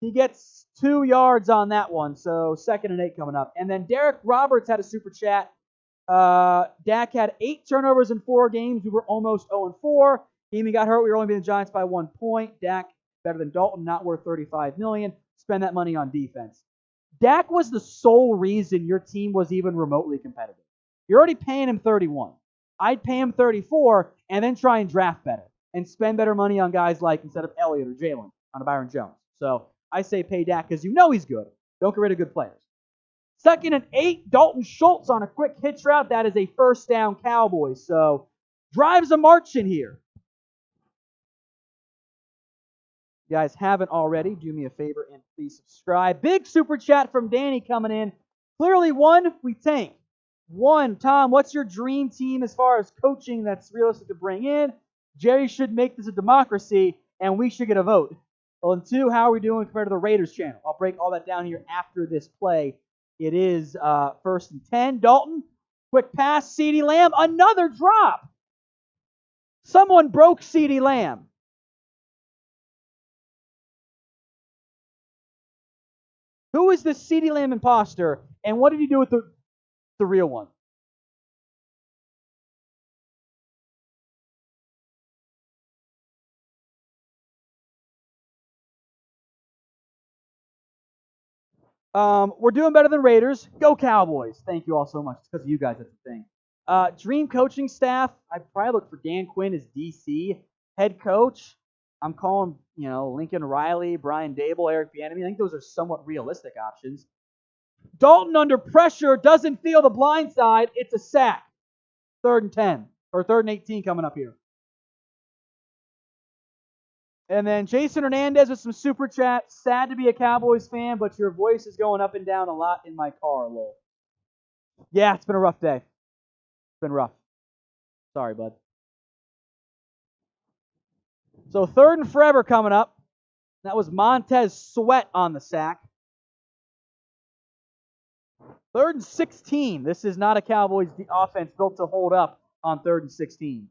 He gets 2 yards on that one, so 2nd and 8 coming up. And then Derek Roberts had a super chat. Dak had 8 turnovers in 4 games. We were almost 0-4. He even got hurt. We were only beating the Giants by 1 point. Dak better than Dalton, not worth $35 million. Spend that money on defense. Dak was the sole reason your team was even remotely competitive. You're already paying him $31. I'd pay him $34 and then try and draft better and spend better money on guys like, instead of Elliott or Jalen, on a Byron Jones. So I say pay Dak because you know he's good. Don't get rid of good players. 2nd and 8, Dalton Schultz on a quick hitch route. That is a 1st down Cowboys. So drives a march in here. If you guys haven't already, do me a favor and please subscribe. Big super chat from Danny coming in. Clearly, 1, we tank. 1, Tom, what's your dream team as far as coaching that's realistic to bring in? Jerry should make this a democracy, and we should get a vote. Well, and 2, how are we doing compared to the Raiders channel? I'll break all that down here after this play. It is 1st and 10. Dalton, quick pass, CeeDee Lamb, another drop. Someone broke CeeDee Lamb. Who is this CeeDee Lamb imposter, and what did he do with the real one? We're doing better than Raiders. Go Cowboys. Thank you all so much. It's because of you guys, that's the thing. Dream coaching staff, I'd probably look for Dan Quinn as DC. Head coach, I'm calling, Lincoln Riley, Brian Dable, Eric Bieniemy. I think those are somewhat realistic options. Dalton under pressure doesn't feel the blind side. It's a sack. 3rd and 10, or 3rd and 18 coming up here. And then Jason Hernandez with some super chat. Sad to be a Cowboys fan, but your voice is going up and down a lot in my car, lol. Yeah, it's been a rough day. It's been rough. Sorry, bud. So 3rd and forever coming up. That was Montez Sweat on the sack. 3rd and 16. This is not a Cowboys offense built to hold up on 3rd and 16.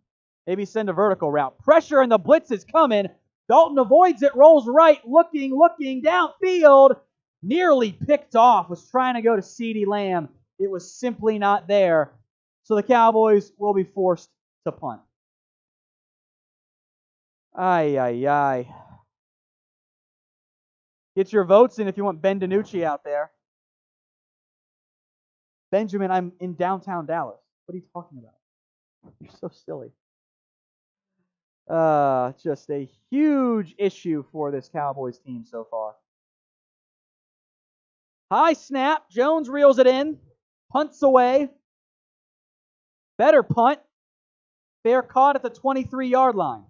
Maybe send a vertical route. Pressure and the blitz is coming. Dalton avoids it, rolls right, looking downfield. Nearly picked off. Was trying to go to CeeDee Lamb. It was simply not there. So the Cowboys will be forced to punt. Ay. Get your votes in if you want Ben DiNucci out there. Benjamin, I'm in downtown Dallas. What are you talking about? You're so silly. Just a huge issue for this Cowboys team so far. High snap. Jones reels it in. Punts away. Better punt. They're caught at the 23-yard line.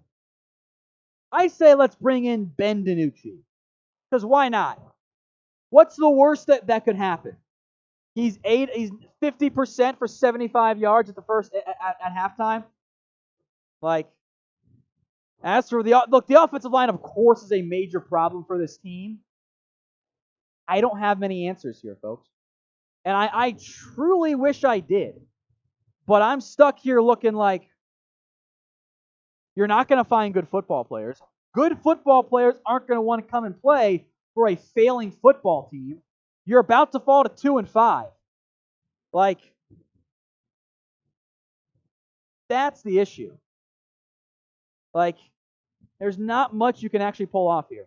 I say let's bring in Ben DiNucci. Because why not? What's the worst that could happen? He's 50% for 75 yards at halftime. Like, as for the offensive line, of course, is a major problem for this team. I don't have many answers here, folks. And I truly wish I did. But I'm stuck here looking like you're not going to find good football players. Good football players aren't going to want to come and play for a failing football team. You're about to fall to 2-5. Like, that's the issue. Like, there's not much you can actually pull off here.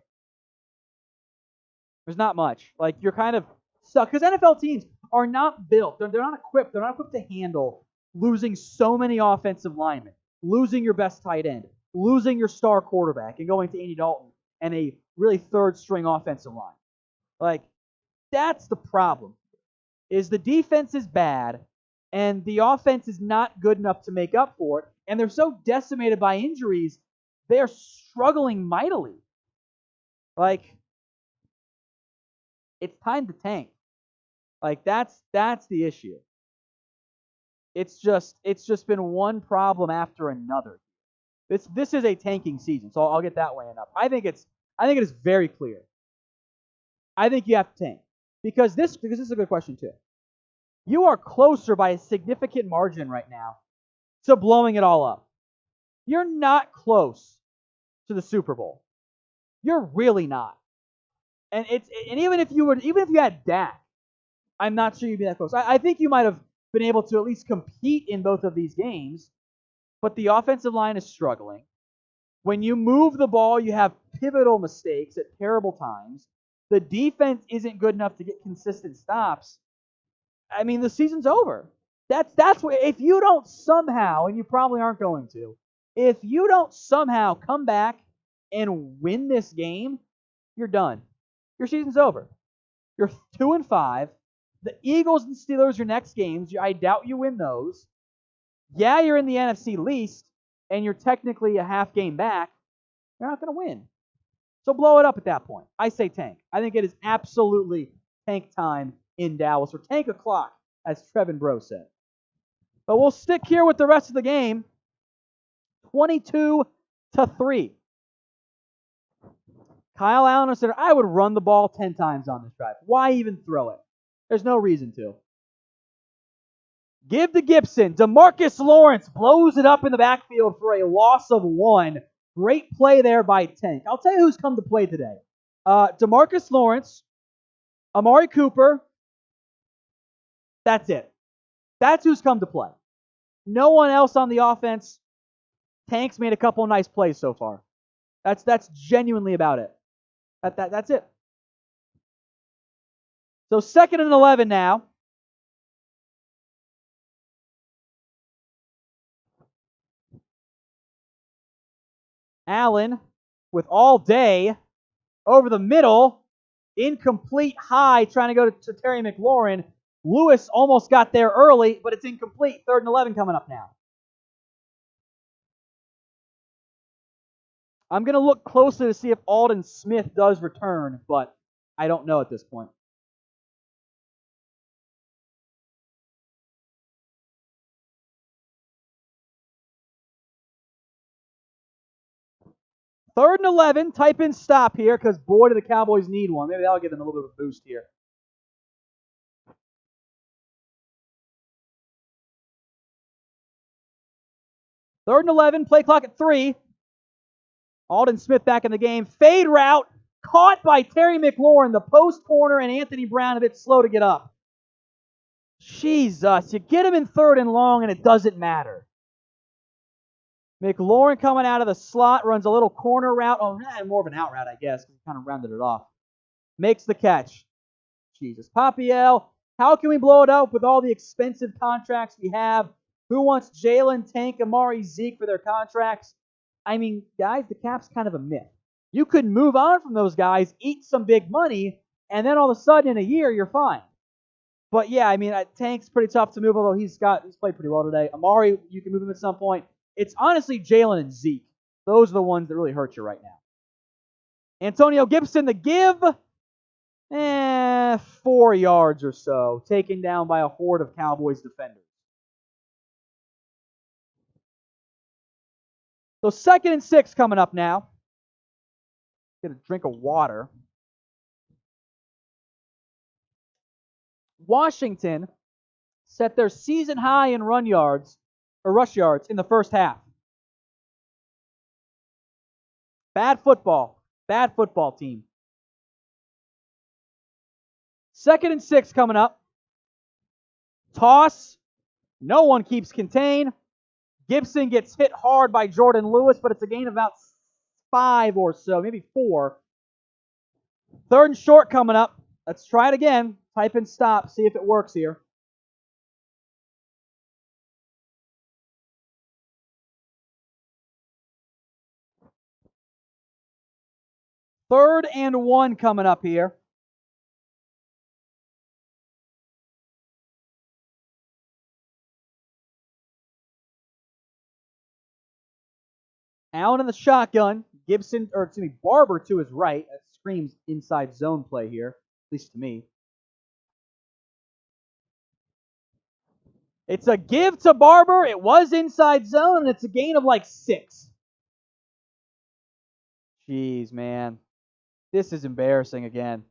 There's not much. Like, you're kind of stuck. Because NFL teams are not built. They're not equipped. They're not equipped to handle losing so many offensive linemen, losing your best tight end, losing your star quarterback, and going to Andy Dalton and a really third-string offensive line. Like, that's the problem, is the defense is bad, and the offense is not good enough to make up for it, and they're so decimated by injuries, they're struggling mightily. Like, it's time to tank. Like, that's the issue. It's just been one problem after another. This is a tanking season, so I'll get that way enough. I think it is very clear. I think you have to tank. Because this is a good question too. You are closer by a significant margin right now to blowing it all up. You're not close to the Super Bowl. You're really not. And even if you had Dak, I'm not sure you'd be that close. I think you might have been able to at least compete in both of these games, but the offensive line is struggling. When you move the ball, you have pivotal mistakes at terrible times. The defense isn't good enough to get consistent stops. I mean, the season's over. That's what, if you don't somehow, and you probably aren't going to, if you don't somehow come back and win this game, you're done. Your season's over. You're 2-5. The Eagles and Steelers, your next games, I doubt you win those. Yeah, you're in the NFC East, and you're technically a half game back. You're not going to win. So blow it up at that point. I say tank. I think it is absolutely tank time in Dallas, or tank o'clock, as Trevin Bro said. But we'll stick here with the rest of the game. 22-3. Kyle Allen said, I would run the ball 10 times on this drive. Why even throw it? There's no reason to. Give to Gibson. DeMarcus Lawrence blows it up in the backfield for a loss of 1. Great play there by Tank. I'll tell you who's come to play today. DeMarcus Lawrence, Amari Cooper. That's it. That's who's come to play. No one else on the offense. Tank's made a couple of nice plays so far. That's genuinely about it. That's it. So 2nd and 11 now. Allen with all day over the middle. Incomplete high trying to go to Terry McLaurin. Lewis almost got there early, but it's incomplete. 3rd and 11 coming up now. I'm going to look closely to see if Aldon Smith does return, but I don't know at this point. Third and 11, type in stop here, because boy, do the Cowboys need one. Maybe that'll give them a little bit of a boost here. Third and 11, play clock at 3. Aldon Smith back in the game. Fade route, caught by Terry McLaurin, the post corner, and Anthony Brown a bit slow to get up. Jesus, you get him in 3rd and long, and it doesn't matter. McLaurin coming out of the slot, runs a little corner route. Oh, more of an out route, I guess, because he kind of rounded it off. Makes the catch. Jesus. Papiel, how can we blow it up with all the expensive contracts we have? Who wants Jalen, Tank, Amari, Zeke for their contracts? I mean, guys, the cap's kind of a myth. You could move on from those guys, eat some big money, and then all of a sudden in a year, you're fine. But yeah, I mean, Tank's pretty tough to move, although he's played pretty well today. Amari, you can move him at some point. It's honestly Jalen and Zeke. Those are the ones that really hurt you right now. Antonio Gibson, the give. 4 yards or so, taken down by a horde of Cowboys defenders. So 2nd and 6 coming up now. Get a drink of water. Washington set their season high in rush yards in the first half. Bad football team. 2nd and 6 coming up. Toss. No one keeps contain. Gibson gets hit hard by Jordan Lewis, but it's a gain of about 5 or so, maybe 4. 3rd and short coming up. Let's try it again. Type in stop, see if it works here. 3rd and 1 coming up here. Allen in the shotgun. Barber to his right. That screams inside zone play here, at least to me. It's a give to Barber. It was inside zone, and it's a gain of like 6. Jeez, man. This is embarrassing again.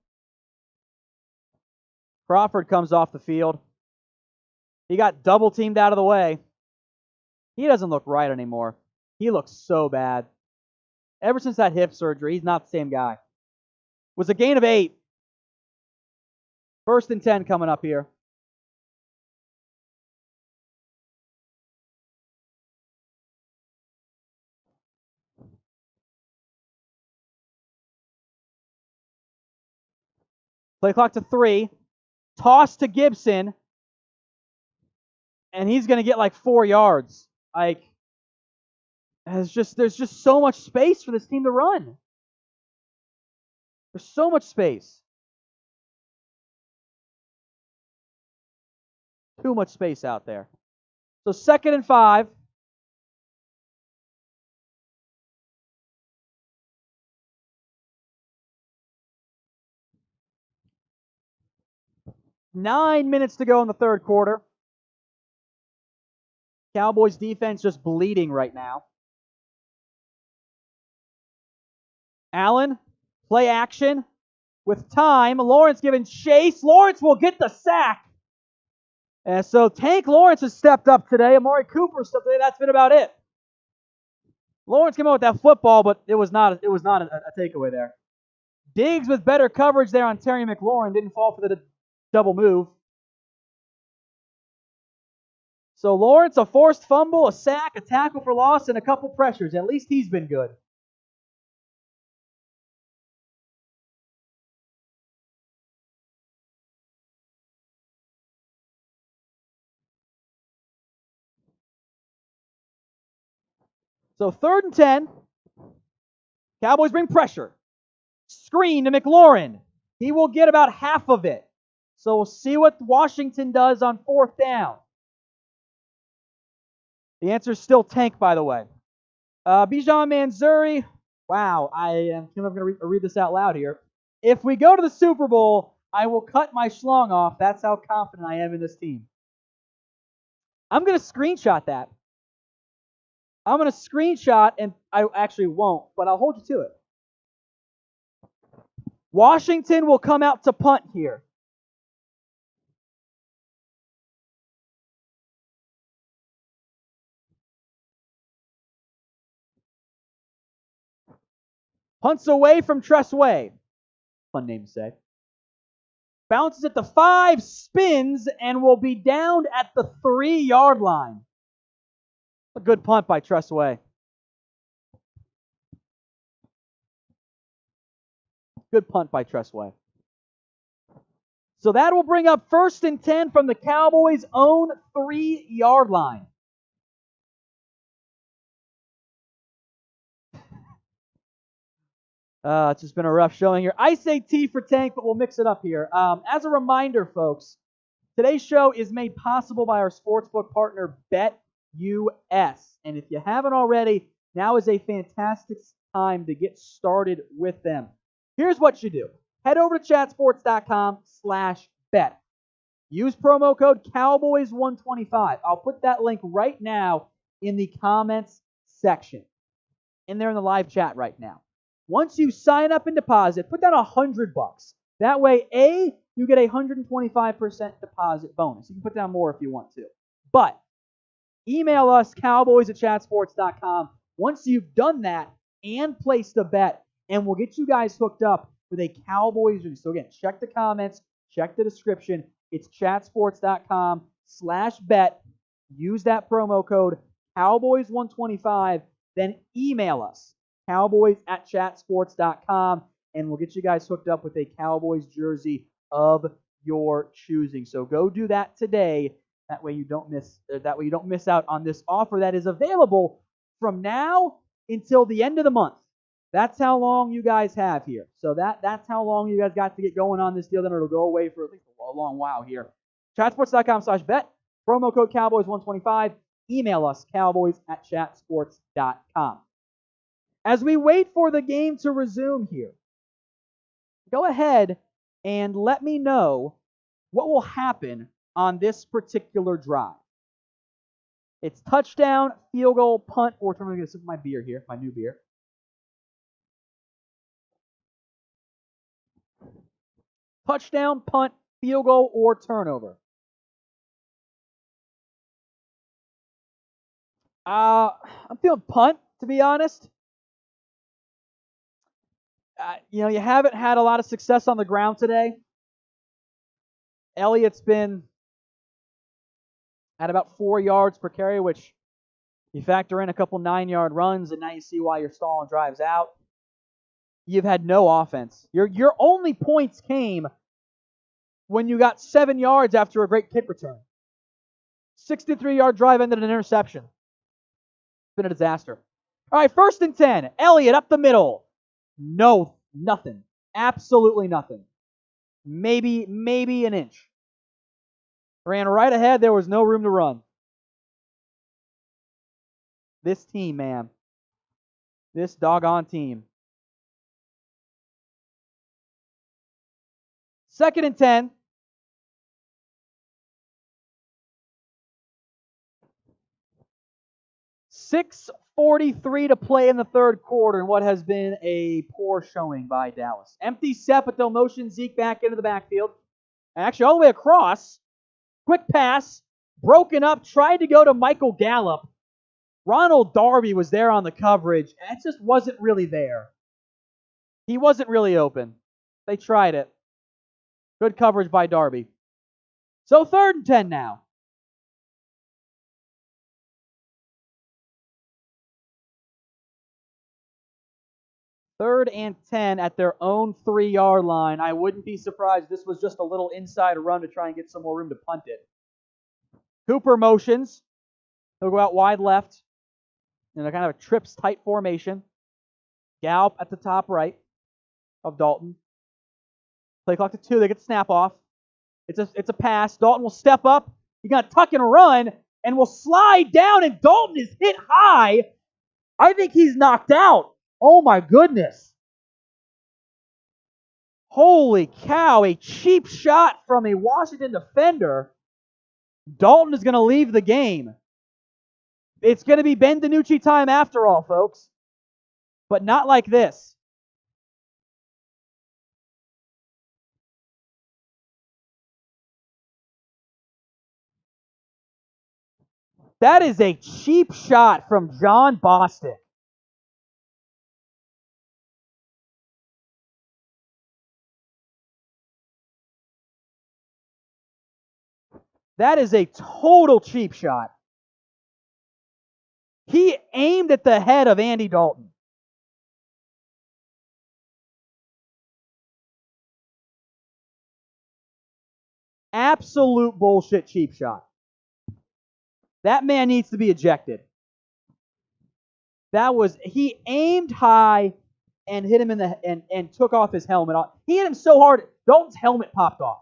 Crawford comes off the field. He got double teamed out of the way. He doesn't look right anymore. He looks so bad. Ever since that hip surgery, he's not the same guy. Was a gain of 8. 1st and 10 coming up here. Play clock to 3. Toss to Gibson. And he's going to get like 4 yards. There's just so much space for this team to run. There's so much space. Too much space out there. So 2nd and 5. Nine minutes to go in the 3rd quarter. Cowboys defense just bleeding right now. Allen, play action with time. Lawrence giving chase. Lawrence will get the sack. And so Tank Lawrence has stepped up today. Amari Cooper stepped up today. That's been about it. Lawrence came out with that football, but it was not a takeaway there. Diggs with better coverage there on Terry McLaurin. Didn't fall for the double move. So Lawrence, a forced fumble, a sack, a tackle for loss, and a couple pressures. At least he's been good. So 3rd and 10. Cowboys bring pressure. Screen to McLaurin. He will get about half of it. So we'll see what Washington does on 4th down. The answer is still Tank, by the way. Bijan Manzuri. Wow, I'm going to read this out loud here. If we go to the Super Bowl, I will cut my schlong off. That's how confident I am in this team. I'm going to screenshot that. I'm going to screenshot, and I actually won't, but I'll hold you to it. Washington will come out to punt here. Punts away from Tressway. Fun name to say. Bounces at the 5, spins, and will be downed at the 3-yard line. A good punt by Tressway. Good punt by Tressway. So that will bring up 1st and 10 from the Cowboys' own 3-yard line. It's just been a rough showing here. I say T for Tank, but we'll mix it up here. As a reminder, folks, today's show is made possible by our sportsbook partner, BetUS. And if you haven't already, now is a fantastic time to get started with them. Here's what you do. head over to chatsports.com/bet. Use promo code Cowboys125. I'll put that link right now in the comments section. In there in the live chat right now. Once you sign up and deposit, put down $100. That way, A, you get a 125% deposit bonus. You can put down more if you want to. But email us, cowboys@chatsports.com, once you've done that and placed a bet, and we'll get you guys hooked up with a Cowboys jersey. So again, check the comments, check the description. It's chatsports.com/bet. Use that promo code Cowboys125. Then email us, cowboys@chatsports.com, and we'll get you guys hooked up with a Cowboys jersey of your choosing. So go do that today. That way you don't miss out on this offer that is available from now until the end of the month. That's how long you guys have here. So that's how long you guys got to get going on this deal. Then it'll go away for at least a long while here. Chatsports.com/bet. Promo code Cowboys125. Email us, cowboys@chatsports.com. As we wait for the game to resume here, go ahead and let me know what will happen on this particular drive. It's touchdown, field goal, punt, or turn. I'm going to sip my beer here, my new beer. Touchdown, punt, field goal, or turnover. I'm feeling punt, to be honest. You haven't had a lot of success on the ground today. Elliott's been at about 4 yards per carry, which you factor in a couple 9-yard runs, and now you see why you're stalling drives out. You've had no offense. Your only points came when you got 7 yards after a great kick return. 63-yard drive ended in an interception. It's been a disaster. All right, 1st and 10. Elliott up the middle. No, nothing. Absolutely nothing. Maybe an inch. Ran right ahead. There was no room to run. This team, man. This doggone team. 2nd and 10. .6:43 to play in the third quarter in what has been a poor showing by Dallas. Empty set, but they'll motion Zeke back into the backfield. Actually, all the way across. Quick pass. Broken up. Tried to go to Michael Gallup. Ronald Darby was there on the coverage. It just wasn't really there. He wasn't really open. They tried it. Good coverage by Darby. So 3rd and 10 now. Third and 10 at their own 3-yard line. I wouldn't be surprised if this was just a little inside run to try and get some more room to punt it. Cooper motions. He'll go out wide left in a kind of a trips tight formation. Gallup at the top right of Dalton. Play clock to 2. They get the snap off. It's a pass. Dalton will step up. He's going to tuck and run and will slide down, and Dalton is hit high. I think he's knocked out. Oh my goodness. Holy cow, a cheap shot from a Washington defender. Dalton is going to leave the game. It's going to be Ben DiNucci time after all, folks. But not like this. That is a cheap shot from John Bostic. That is a total cheap shot. He aimed at the head of Andy Dalton. Absolute bullshit cheap shot. That man needs to be ejected. He aimed high and hit him in the and took off his helmet. He hit him so hard, Dalton's helmet popped off.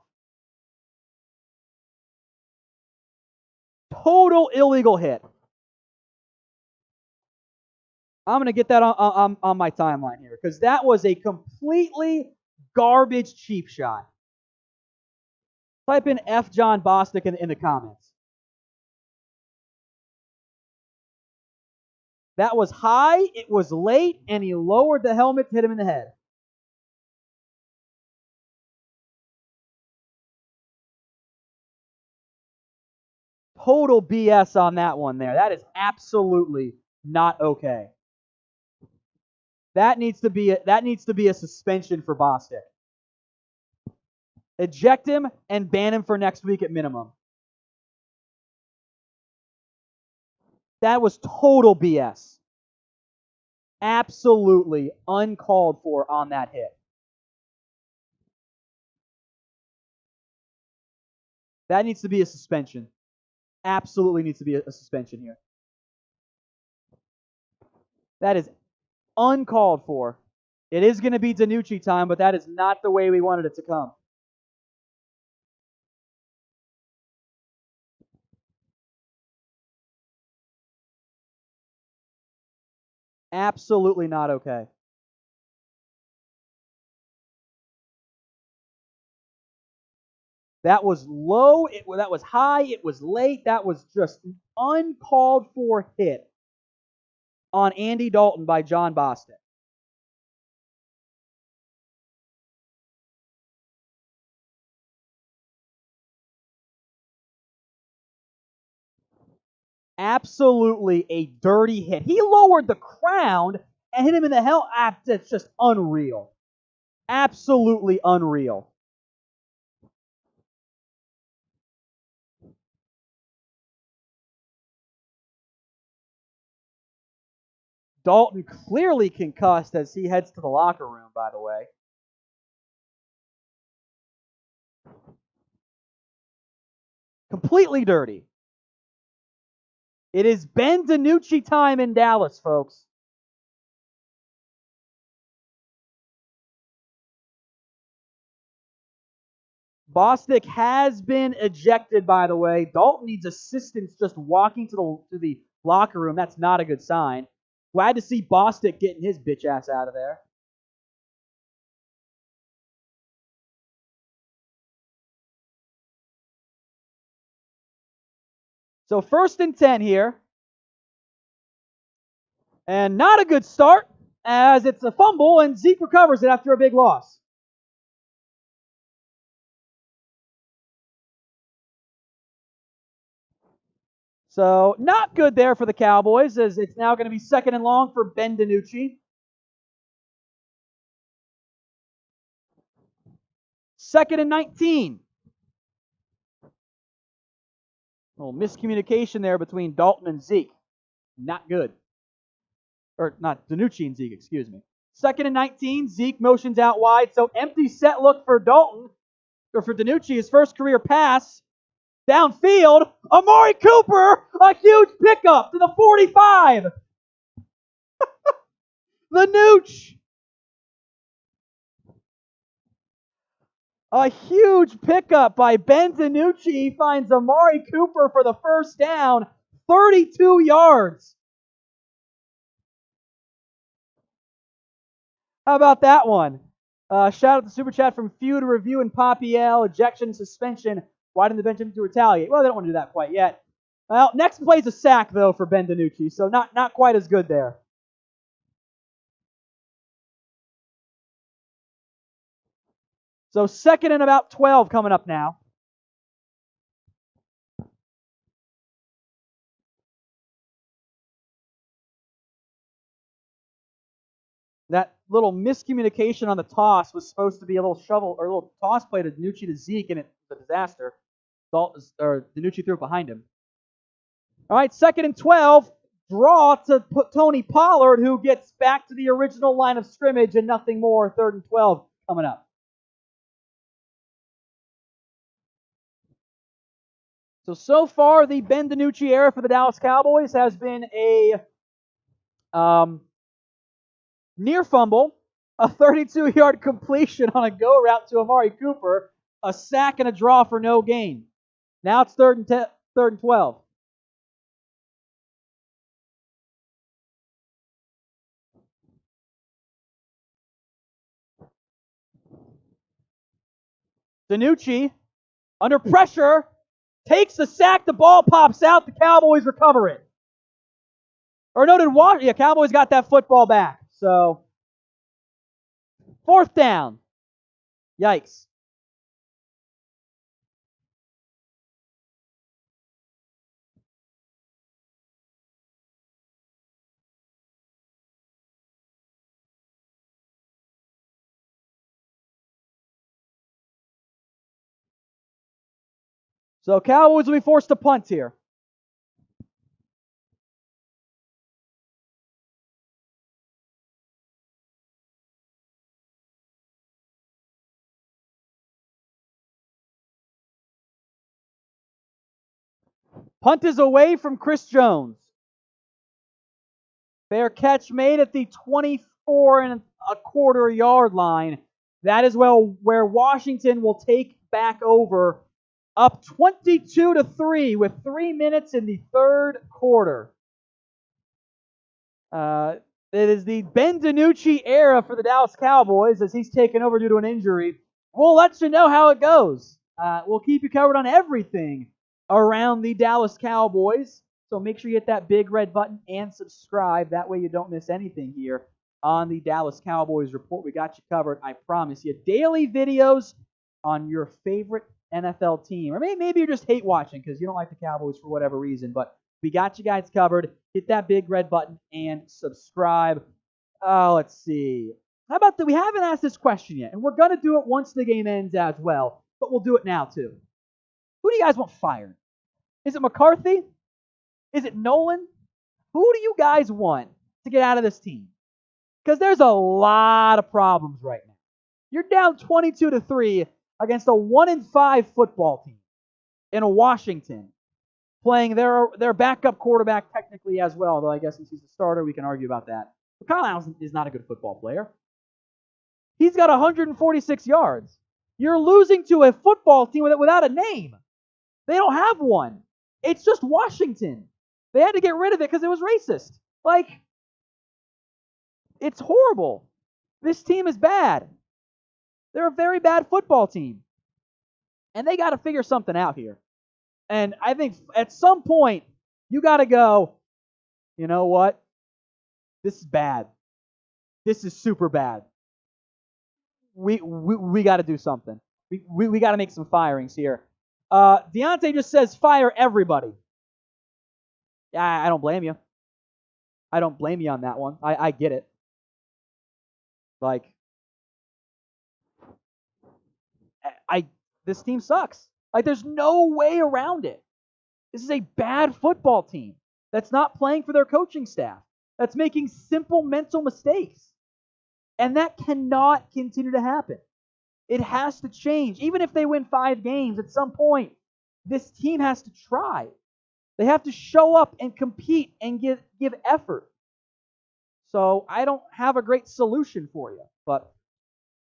Total illegal hit. I'm going to get that on my timeline here because that was a completely garbage cheap shot. Type in F John Bostic in the comments. That was high, it was late, and he lowered the helmet to hit him in the head. Total BS on that one there. That is absolutely not okay. That needs to be a suspension for Bostic. Eject him and ban him for next week at minimum. That was total BS. Absolutely uncalled for on that hit. That needs to be a suspension. Absolutely needs to be a suspension here. That is uncalled for. It is going to be DiNucci time, but that is not the way we wanted it to come. Absolutely not okay. That was low. That was high. It was late. That was just an uncalled for hit on Andy Dalton by John Bostic. Absolutely a dirty hit. He lowered the crown and hit him in the hell. That's just unreal. Absolutely unreal. Dalton clearly concussed as he heads to the locker room, by the way. Completely dirty. It is Ben DiNucci time in Dallas, folks. Bostic has been ejected, by the way. Dalton needs assistance just walking to the locker room. That's not a good sign. Glad to see Bostic getting his bitch ass out of there. So 1st and 10 here. And not a good start, as it's a fumble, and Zeke recovers it after a big loss. So not good there for the Cowboys, as it's now going to be 2nd and long for Ben DiNucci. 2nd and 19. A little miscommunication there between Dalton and Zeke. Not good. Or not, DiNucci and Zeke, excuse me. 2nd and 19, Zeke motions out wide, so empty set look for Dalton, or for DiNucci, his first career pass. Downfield, Amari Cooper, a huge pickup to the 45. The Nooch. A huge pickup by Ben DiNucci finds Amari Cooper for the first down, 32 yards. How about that one? Shout out to Super Chat from Feud Review and Poppy L. Ejection, suspension. Why didn't the bench him to retaliate? Well, they don't want to do that quite yet. Well, next play's a sack, though, for Ben DiNucci, so not quite as good there. So 2nd and about 12 coming up now. That little miscommunication on the toss was supposed to be a little shovel or a little toss play to DiNucci to Zeke, and it was a disaster. DiNucci threw it behind him. All right, 2nd and 12. Draw to put Tony Pollard, who gets back to the original line of scrimmage, and nothing more. 3rd and 12 coming up. So far, the Ben DiNucci era for the Dallas Cowboys has been a near fumble, a 32-yard completion on a go route to Amari Cooper, a sack and a draw for no gain. Now it's 3rd and 12. DiNucci, under pressure, takes the sack. The ball pops out. The Cowboys recover it. Or no, yeah, Cowboys got that football back. So, 4th down. Yikes. So Cowboys will be forced to punt here. Punt is away from Chris Jones. Fair catch made at the 24.25 line. That is where Washington will take back over, up 22-3 with 3 minutes in the 3rd quarter. It is the Ben DiNucci era for the Dallas Cowboys as he's taken over due to an injury. We'll let you know how it goes. We'll keep you covered on everything around the Dallas Cowboys. So make sure you hit that big red button and subscribe. That way you don't miss anything here on the Dallas Cowboys Report. We got you covered, I promise you. Daily videos on your favorite NFL team. Or maybe you just hate watching because you don't like the Cowboys for whatever reason. But we got you guys covered. Hit that big red button and subscribe. Let's see. How about that? We haven't asked this question yet, and we're going to do it once the game ends as well. But we'll do it now, too. Who do you guys want fired? Is it McCarthy? Is it Nolan? Who do you guys want to get out of this team? Because there's a lot of problems right now. You're down 22-3 against a 1-5 football team in Washington, playing their backup quarterback technically as well, though I guess since he's the starter, we can argue about that. But Kyle Allen is not a good football player. He's got 146 yards. You're losing to a football team without a name. They don't have one. It's just Washington. They had to get rid of it because it was racist. It's horrible. This team is bad. They're a very bad football team. And they got to figure something out here. And I think at some point, you got to go, you know what? This is bad. This is super bad. We got to do something. We got to make some firings here. Deontay just says fire everybody. I don't blame you. I don't blame you on that one. I get it. This team sucks. There's no way around it. This is a bad football team that's not playing for their coaching staff, that's making simple mental mistakes. And that cannot continue to happen. It has to change. Even if they win 5 games, at some point, this team has to try. They have to show up and compete and give effort. So I don't have a great solution for you. But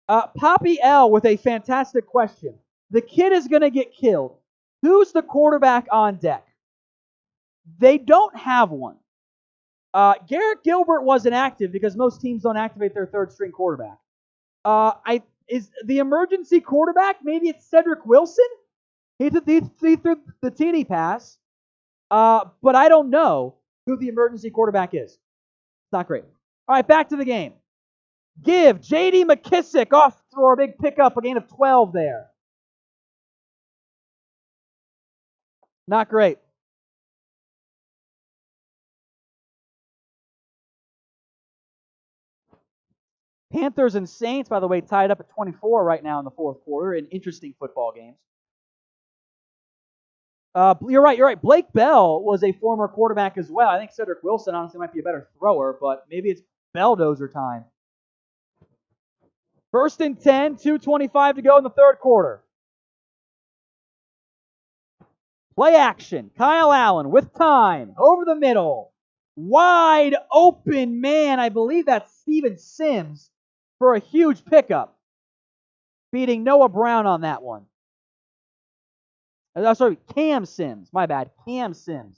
Poppy L with a fantastic question. The kid is going to get killed. Who's the quarterback on deck? They don't have one. Garrett Gilbert wasn't active because most teams don't activate their 3rd-string quarterback. Is the emergency quarterback, maybe it's Cedric Wilson? He threw the TD pass. But I don't know who the emergency quarterback is. It's not great. All right, back to the game. Give J.D. McKissick off for a big pickup, a gain of 12 there. Not great. Panthers and Saints, by the way, tied up at 24 right now in the 4th quarter in interesting football games. You're right. Blake Bell was a former quarterback as well. I think Cedric Wilson honestly might be a better thrower, but maybe it's Belldozer time. 1st and 10, 2:25 to go in the 3rd quarter. Play action. Kyle Allen with time. Over the middle. Wide open man. I believe that's Steven Sims for a huge pickup. Beating Noah Brown on that one. Sorry, Cam Sims. My bad. Cam Sims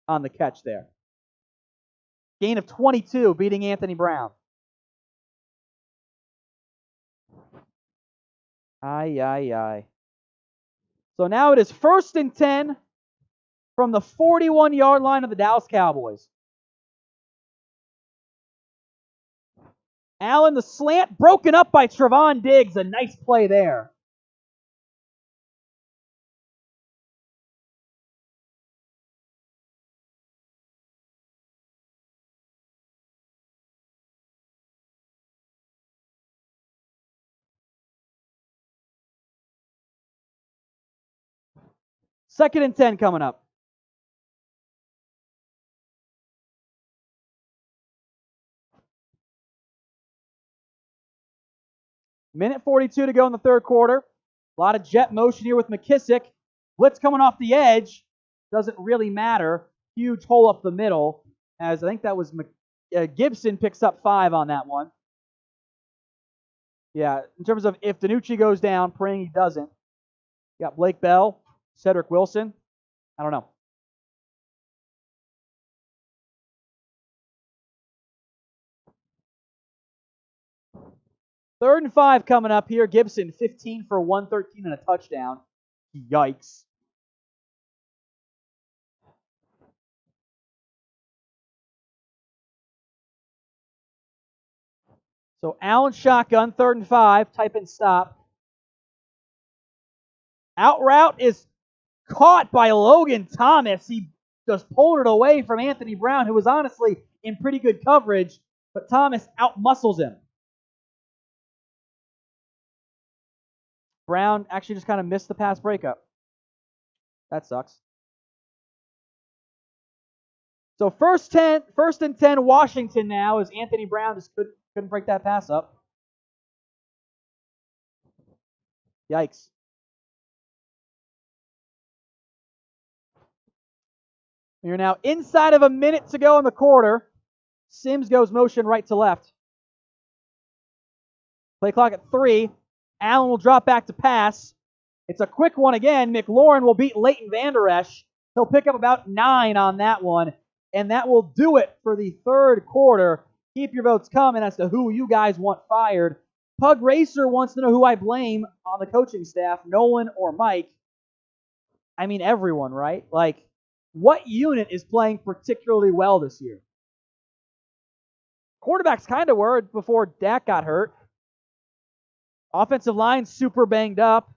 on the catch there. Gain of 22, beating Anthony Brown. Aye, aye, aye. So now it is 1st and 10 from the 41-yard line of the Dallas Cowboys. Allen, the slant, broken up by Trevon Diggs. A nice play there. Second and 10 coming up. Minute 42 to go in the third quarter. A lot of jet motion here with McKissick. Blitz coming off the edge. Doesn't really matter. Huge hole up the middle. As I think that was Gibson picks up 5 on that one. Yeah, in terms of if DiNucci goes down, praying he doesn't. You got Blake Bell, Cedric Wilson. I don't know. Third and 5 coming up here. Gibson, 15 for 113 and a touchdown. Yikes. So Allen shotgun, 3rd and 5. Type in stop. Out route is caught by Logan Thomas. He just pulled it away from Anthony Brown, who was honestly in pretty good coverage, but Thomas out-muscles him. Brown actually just kind of missed the pass breakup. That sucks. So first and 10 Washington now, as Anthony Brown just couldn't break that pass up. Yikes. You're now inside of a minute to go in the quarter. Sims goes motion right to left. Play clock at 3. Allen will drop back to pass. It's a quick one again. McLaurin will beat Leighton Vander Esch. He'll pick up about 9 on that one. And that will do it for the third quarter. Keep your votes coming as to who you guys want fired. Pug Racer wants to know who I blame on the coaching staff, Nolan or Mike. I mean, everyone, right? Like, what unit is playing particularly well this year? Quarterbacks kind of were before Dak got hurt. Offensive line super banged up.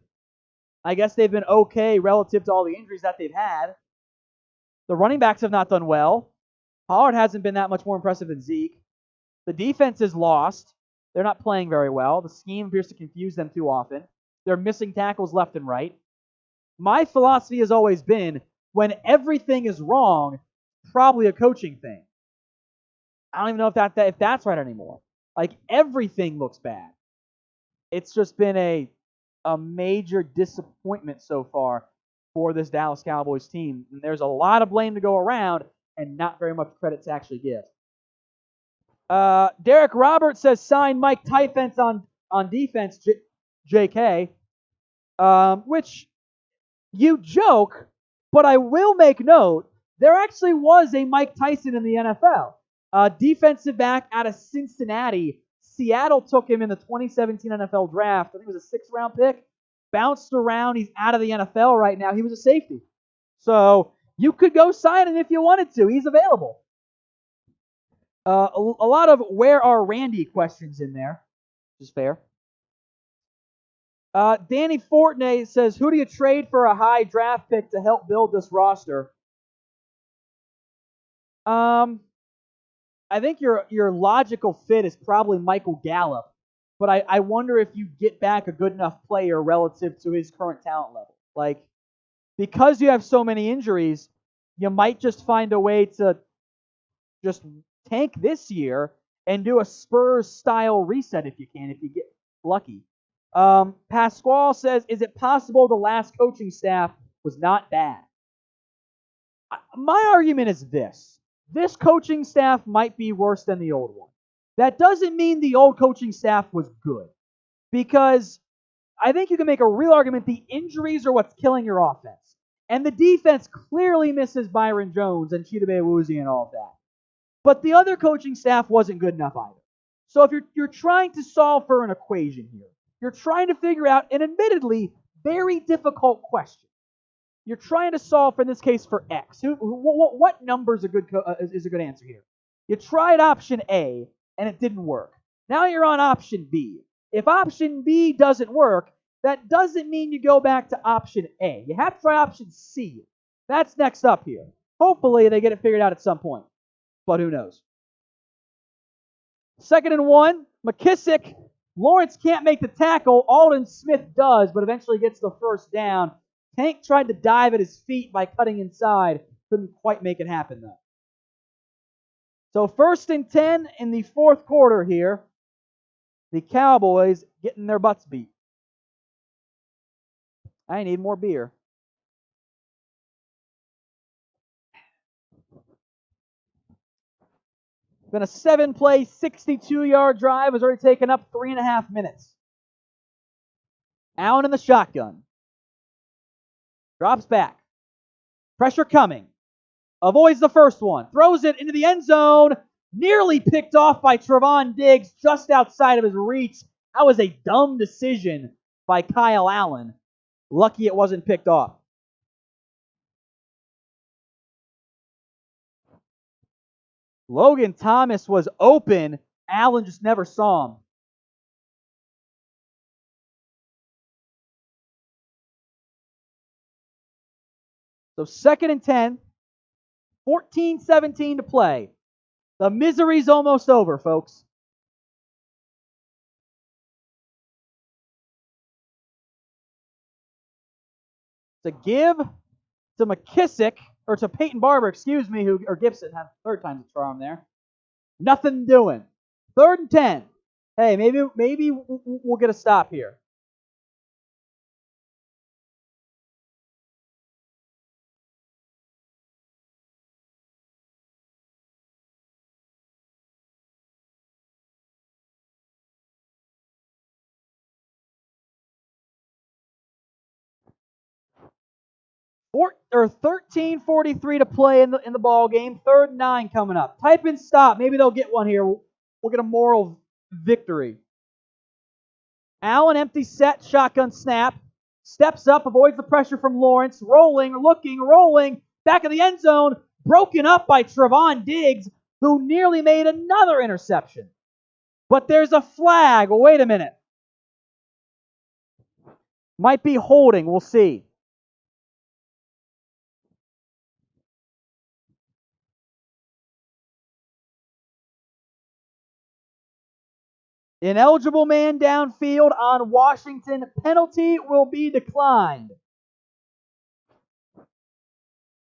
I guess they've been okay relative to all the injuries that they've had. The running backs have not done well. Pollard hasn't been that much more impressive than Zeke. The defense is lost. They're not playing very well. The scheme appears to confuse them too often. They're missing tackles left and right. My philosophy has always been, when everything is wrong, probably a coaching thing. I don't even know if that's right anymore. Like, everything looks bad. It's just been a major disappointment so far for this Dallas Cowboys team. And there's a lot of blame to go around and not very much credit to actually give. Derek Roberts says sign Mike Tyfence on defense, JK. Which you joke, but I will make note, there actually was a Mike Tyson in the NFL. Defensive back out of Cincinnati. Seattle took him in the 2017 NFL draft. I think it was a 6th-round pick. Bounced around. He's out of the NFL right now. He was a safety. So you could go sign him if you wanted to. He's available. A lot of where are Randy questions in there, which is fair. Danny Fortney says, who do you trade for a high draft pick to help build this roster? I think your logical fit is probably Michael Gallup, but I wonder if you get back a good enough player relative to his current talent level. Like, because you have so many injuries, you might just find a way to just tank this year and do a Spurs-style reset if you get lucky. Pasquale says, is it possible the last coaching staff was not bad? My argument is this. This coaching staff might be worse than the old one. That doesn't mean the old coaching staff was good. Because I think you can make a real argument the injuries are what's killing your offense. And the defense clearly misses Byron Jones and Chidobe Awuzie and all of that. But the other coaching staff wasn't good enough either. So if you're trying to solve for an equation here, You're trying to figure out an admittedly very difficult question. You're trying to solve, in this case, for X. What number is a good answer here? You tried option A, and it didn't work. Now you're on option B. If option B doesn't work, that doesn't mean you go back to option A. You have to try option C. That's next up here. Hopefully they get it figured out at some point, but who knows? 2nd and 1. McKissick. Lawrence can't make the tackle. Alden Smith does, but eventually gets the first down. Tank tried to dive at his feet by cutting inside. Couldn't quite make it happen, though. So 1st and 10 in the 4th quarter here. The Cowboys getting their butts beat. I need more beer. Been a 7-play, 62-yard drive. Has already taken up 3.5 minutes. Allen in the shotgun. Drops back. Pressure coming. Avoids the first one. Throws it into the end zone. Nearly picked off by Trevon Diggs just outside of his reach. That was a dumb decision by Kyle Allen. Lucky it wasn't picked off. Logan Thomas was open. Allen just never saw him. So 2nd and 10. 14-17 to play. The misery's almost over, folks. To give to McKissick, or to Peyton Barber, or Gibson, had 3rd time's the charm there. Nothing doing. 3rd and 10. Hey, maybe we'll get a stop here. Or 13:43 to play in the ball game. 3rd and 9 coming up. Type in stop. Maybe they'll get one here. We'll get a moral victory. Allen empty set, shotgun snap. Steps up, avoids the pressure from Lawrence. Rolling, rolling. Back of the end zone. Broken up by Trevon Diggs, who nearly made another interception. But there's a flag. Well, wait a minute. Might be holding. We'll see. Ineligible man downfield on Washington. Penalty will be declined.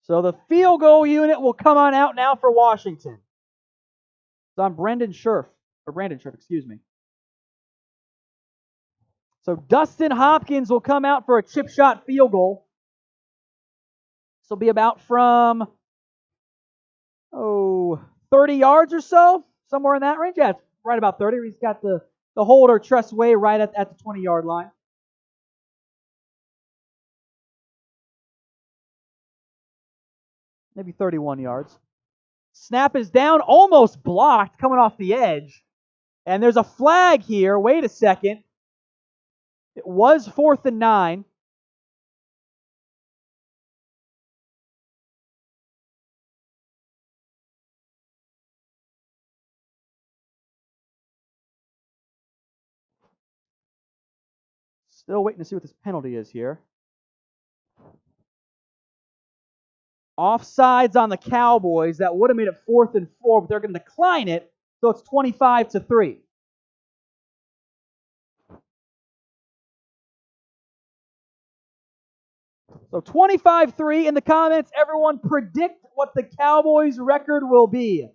So the field goal unit will come on out now for Washington. It's on Brandon Scherf, excuse me. So Dustin Hopkins will come out for a chip shot field goal. This will be about from 30 yards or so, somewhere in that range. Yeah, it's right about 30. He's got the holder truss way right at the 20-yard line. Maybe 31 yards. Snap is down, almost blocked, coming off the edge. And there's a flag here. Wait a second. It was 4th and 9. Still waiting to see what this penalty is here. Offsides on the Cowboys. That would have made it 4th and 4, but they're going to decline it, so it's 25-3. So 25-3 in the comments. Everyone predict what the Cowboys' record will be.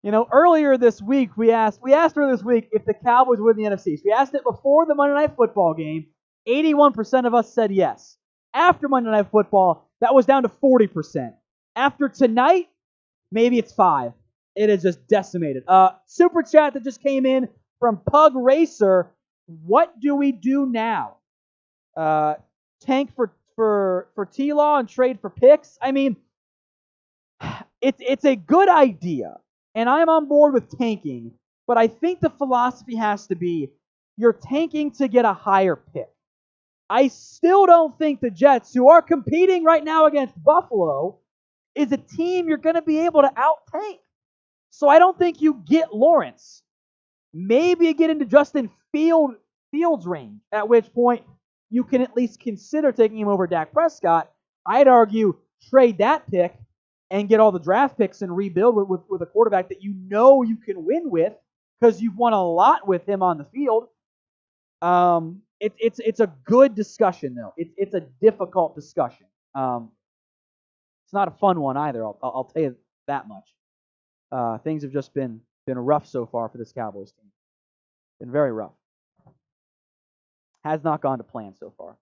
You know, earlier this week, we asked earlier this week if the Cowboys win the NFC East. We asked it before the Monday Night Football game. 81% of us said yes. After Monday Night Football, that was down to 40%. After tonight, maybe it's 5. It is just decimated. Super chat that just came in from Pug Racer. What do we do now? Tank for T-Law and trade for picks? I mean, it's a good idea. And I'm on board with tanking, but I think the philosophy has to be you're tanking to get a higher pick. I still don't think the Jets, who are competing right now against Buffalo, is a team you're going to be able to out-tank. So I don't think you get Lawrence. Maybe you get into Justin Fields' range, at which point you can at least consider taking him over Dak Prescott. I'd argue trade that pick and get all the draft picks and rebuild with a quarterback that you know you can win with because you've won a lot with him on the field. It's a good discussion, though. It's a difficult discussion. It's not a fun one either. I'll tell you that much. Things have just been rough so far for this Cowboys team. Been very rough. Has not gone to plan so far.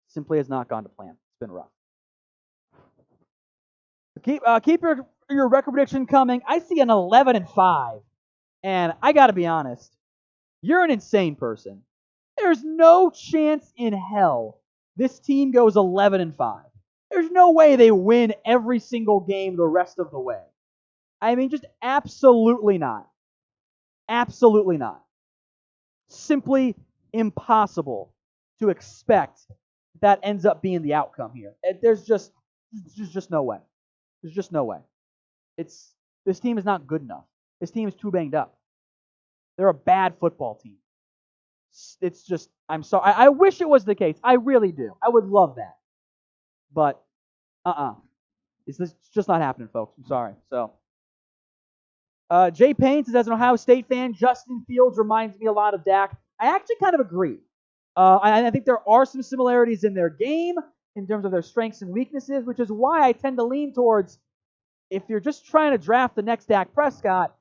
Simply has not gone to plan. It's been rough. Keep your record prediction coming. I see an 11-5, and I got to be honest, you're an insane person. There's no chance in hell this team goes 11-5. There's no way they win every single game the rest of the way. I mean, just absolutely not. Absolutely not. Simply impossible to expect that ends up being the outcome here. There's just no way. There's just no way. This team is not good enough. This team is too banged up. They're a bad football team. It's just, I'm sorry. I wish it was the case. I really do. I would love that. But, it's just not happening, folks. I'm sorry. So, Jay Payne says, as an Ohio State fan, Justin Fields reminds me a lot of Dak. I actually kind of agree. I think there are some similarities in their game in terms of their strengths and weaknesses, which is why I tend to lean towards, if you're just trying to draft the next Dak Prescott,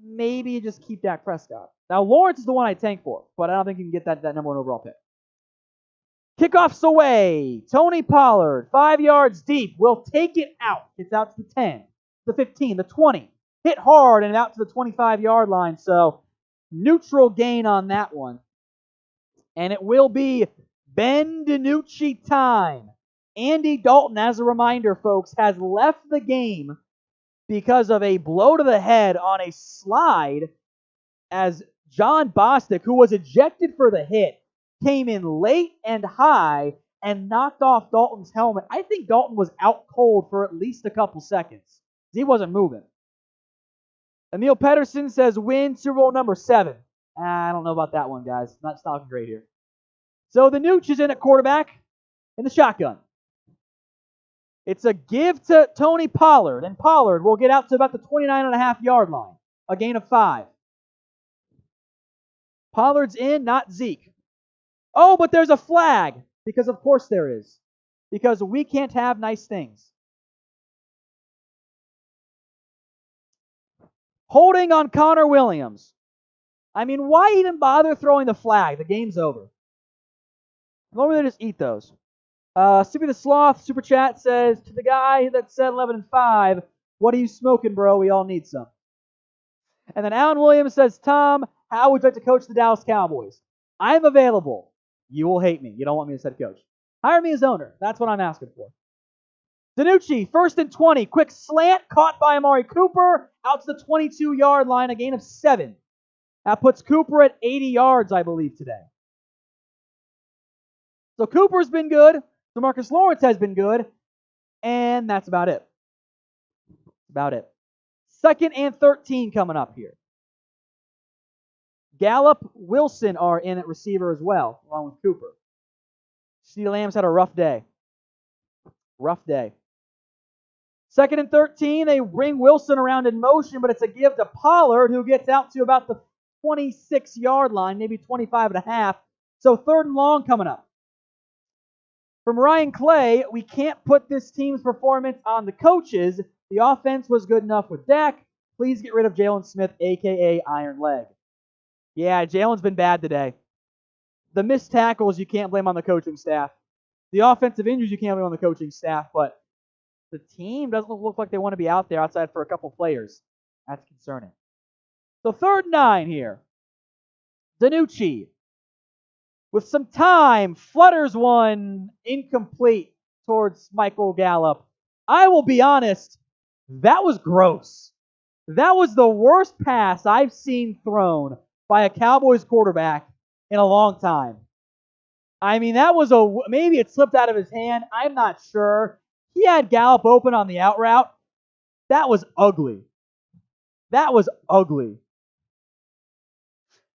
maybe you just keep Dak Prescott. Now, Lawrence is the one I tank for, but I don't think you can get that number one overall pick. Kickoffs away. Tony Pollard, 5 yards deep, will take it out. It's out to the 10, the 15, the 20. Hit hard and out to the 25-yard line, so neutral gain on that one. And it will be Ben DiNucci time. Andy Dalton, as a reminder, folks, has left the game because of a blow to the head on a slide as John Bostic, who was ejected for the hit, came in late and high and knocked off Dalton's helmet. I think Dalton was out cold for at least a couple seconds. He wasn't moving. Emil Pedersen says win Super Bowl number 7. I don't know about that one, guys. Not talking great here. So the Nooch is in at quarterback in the shotgun. It's a give to Tony Pollard, and Pollard will get out to about the 29.5-yard line, a gain of 5. Pollard's in, not Zeke. Oh, but there's a flag, because of course there is, because we can't have nice things. Holding on Connor Williams. I mean, why even bother throwing the flag? The game's over. Normally they just eat those. Sippy the Sloth Super Chat says, to the guy that said 11-5, what are you smoking, bro? We all need some. And then Alan Williams says, Tom, how would you like to coach the Dallas Cowboys? I'm available. You will hate me. You don't want me as head coach. Hire me as owner. That's what I'm asking for. DiNucci, 1st and 20. Quick slant caught by Amari Cooper. Out to the 22-yard line, a gain of 7. That puts Cooper at 80 yards, I believe, today. So Cooper's been good. DeMarcus Lawrence has been good. And that's about it. About it. 2nd and 13 coming up here. Gallup, Wilson are in at receiver as well, along with Cooper. CeeDee Lamb's had a rough day. Rough day. 2nd and 13, they bring Wilson around in motion, but it's a give to Pollard, who gets out to about the 26-yard line, maybe 25.5. So 3rd and long coming up. From Ryan Clay, we can't put this team's performance on the coaches. The offense was good enough with Dak. Please get rid of Jalen Smith, a.k.a. Iron Leg. Yeah, Jalen's been bad today. The missed tackles you can't blame on the coaching staff. The offensive injuries you can't blame on the coaching staff, but the team doesn't look like they want to be out there outside for a couple players. That's concerning. So 3rd and 9 here. DiNucci, with some time, flutters one incomplete towards Michael Gallup. I will be honest, That was gross. That was the worst pass I've seen thrown by a Cowboys quarterback in a long time. I mean, that was maybe it slipped out of his hand. I'm not sure. He had Gallup open on the out route. That was ugly. That was ugly.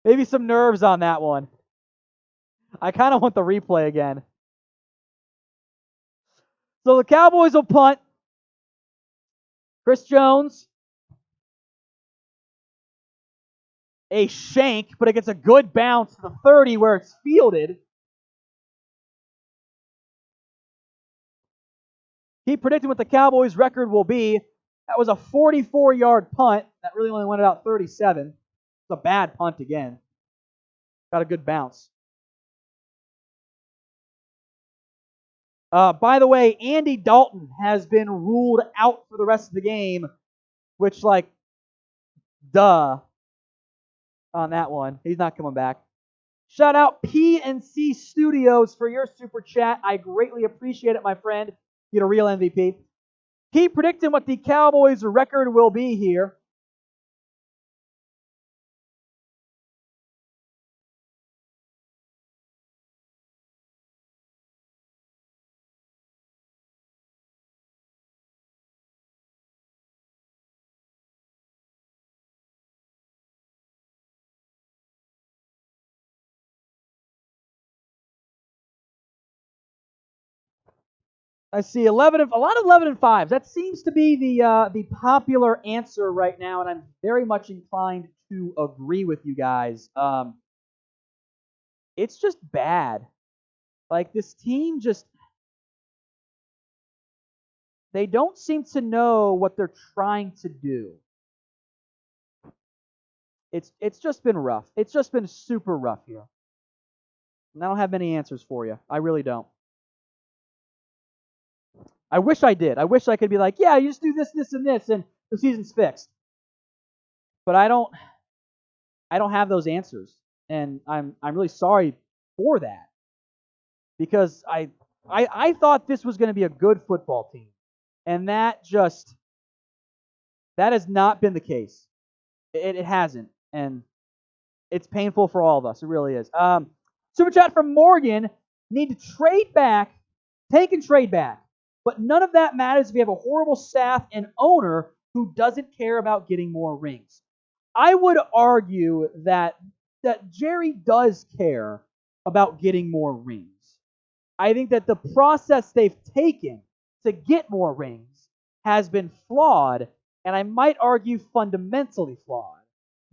Maybe some nerves on that one. I kind of want the replay again. So the Cowboys will punt. Chris Jones. A shank, but it gets a good bounce to the 30 where it's fielded. Keep predicting what the Cowboys' record will be. That was a 44-yard punt. That really only went about 37. It's a bad punt again. Got a good bounce. By the way, Andy Dalton has been ruled out for the rest of the game, which, like, duh on that one. He's not coming back. Shout out PNC Studios for your super chat. I greatly appreciate it, my friend. Get a real MVP. Keep predicting what the Cowboys' record will be here. I see a lot of 11-5s. That seems to be the popular answer right now, and I'm very much inclined to agree with you guys. It's just bad. Like, this team they don't seem to know what they're trying to do. It's just been rough. It's just been super rough here. And I don't have many answers for you. I really don't. I wish I did. I wish I could be like, yeah, you just do this, this, and this, and the season's fixed. But I don't have those answers. And I'm really sorry for that. Because I thought this was going to be a good football team. And that has not been the case. It hasn't. And it's painful for all of us. It really is. Super chat from Morgan. Need to trade back. Take and trade back. But none of that matters if you have a horrible staff and owner who doesn't care about getting more rings. I would argue that Jerry does care about getting more rings. I think that the process they've taken to get more rings has been flawed, and I might argue fundamentally flawed.